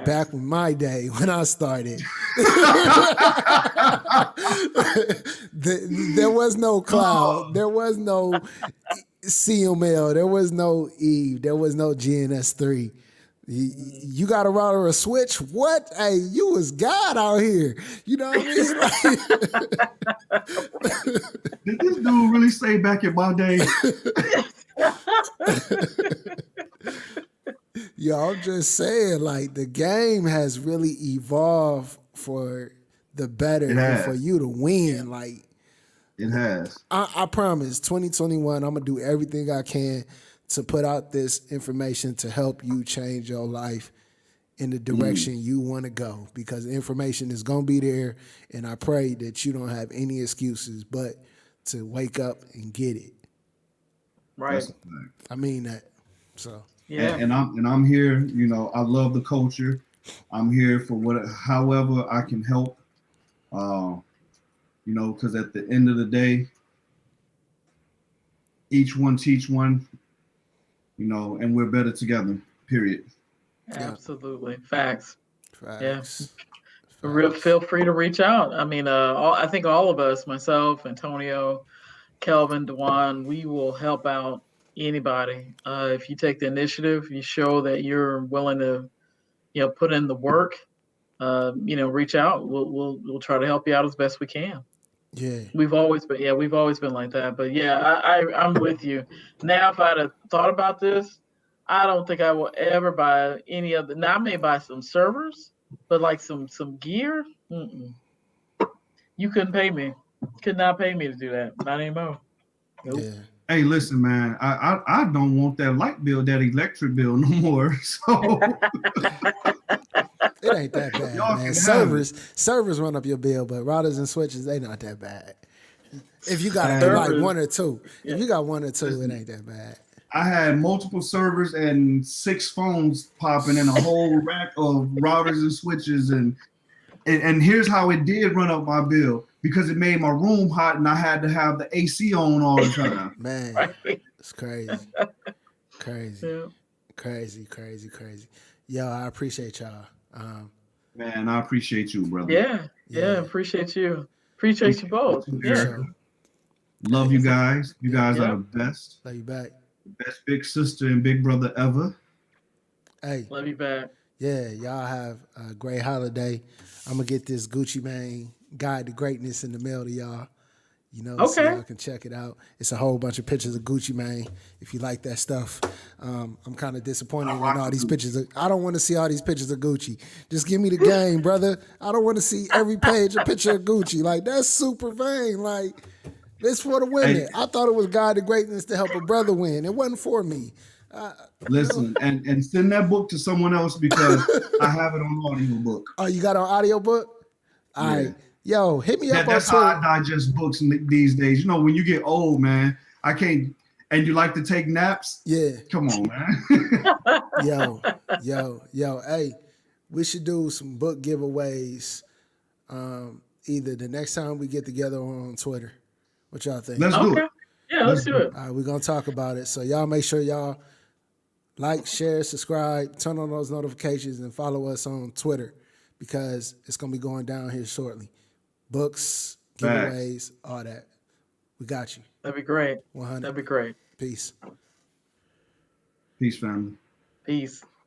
back in my day when I started, there was no cloud, there was no CML, there was no Eve, there was no GNS3. You got a router or a switch? What? Hey, you was God out here. You know what I mean? Did this dude really say back in my day? Yo, I'm just saying, like, the game has really evolved for the better It and for has. you to win. Like, It has. I promise, 2021, I'm gonna do everything I can to put out this information to help you change your life in the direction you want to go, because the information is gonna be there, and I pray that you don't have any excuses but to wake up and get it. Right. That's a fact. I mean that. So Yeah. And I'm here. You know, I love the culture. I'm here for however I can help. You know, because at the end of the day, each one teach one. You know, and we're better together. Period. Absolutely. Facts. facts. Feel free to reach out. I mean, I think all of us, myself, Antonio, Kelvin, Dewan, we will help out anybody. If you take the initiative, you show that you're willing to, put in the work. Reach out. We'll try to help you out as best we can. Yeah. We've always been like that. But yeah, I'm with you. Now, if I'd have thought about this, I don't think I will ever buy any of the. Now, I may buy some servers, but like some gear, you couldn't pay me. Could not pay me to do that. Not anymore. Nope. Yeah. Hey, listen, man. I don't want that light bill, that electric bill no more. So It ain't that bad, Y'all man. can have Servers run up your bill, but routers and switches, they not that bad. If you got Servers. like one or two, if you got one or two, it ain't that bad. I had multiple servers and 6 phones popping in a whole rack of routers and switches, and here's how it did run up my bill, because it made my room hot and I had to have the AC on all the time. Man, Right. it's crazy. Crazy. Yeah. Crazy. Yo, I appreciate y'all. Man, I appreciate you, brother. Yeah. Appreciate you. Appreciate you both. you, Yeah. Erica. Love you guys. You guys are the best. Love you back. Best big sister and big brother ever. Hey, Love you back. yeah, y'all have a great holiday. I'm gonna get this Gucci Mane Guide to Greatness in the mail to y'all. You know, so Okay. y'all can check it out. It's a whole bunch of pictures of Gucci Mane if you like that stuff. I'm kind of disappointed in all these pictures. I don't want to see all these pictures of Gucci. Just give me the game, brother. I don't want to see every page a picture of Gucci. Like, that's super vain. Like, it's for the women. Hey. I thought it was Guide to Greatness to help a brother win. It wasn't for me. Listen, and send that book to someone else, because I have it on audiobook. Oh, you got an audiobook? All right. Yo, hit me up on That's how Twitter. I digest books these days. You know, when you get old, man, I can't. And you like to take naps? Yeah. Come on, man. Yo. Hey, we should do some book giveaways. Either the next time we get together or on Twitter. What y'all think? Let's do Okay. it. Yeah, let's do it. All right, we're gonna talk about it. So y'all make sure y'all like, share, subscribe, turn on those notifications, and follow us on Twitter, because it's gonna be going down here shortly. Books, giveaways, all that. We got you. That'd be great. 100. That'd be great. Peace. Peace, family. Peace.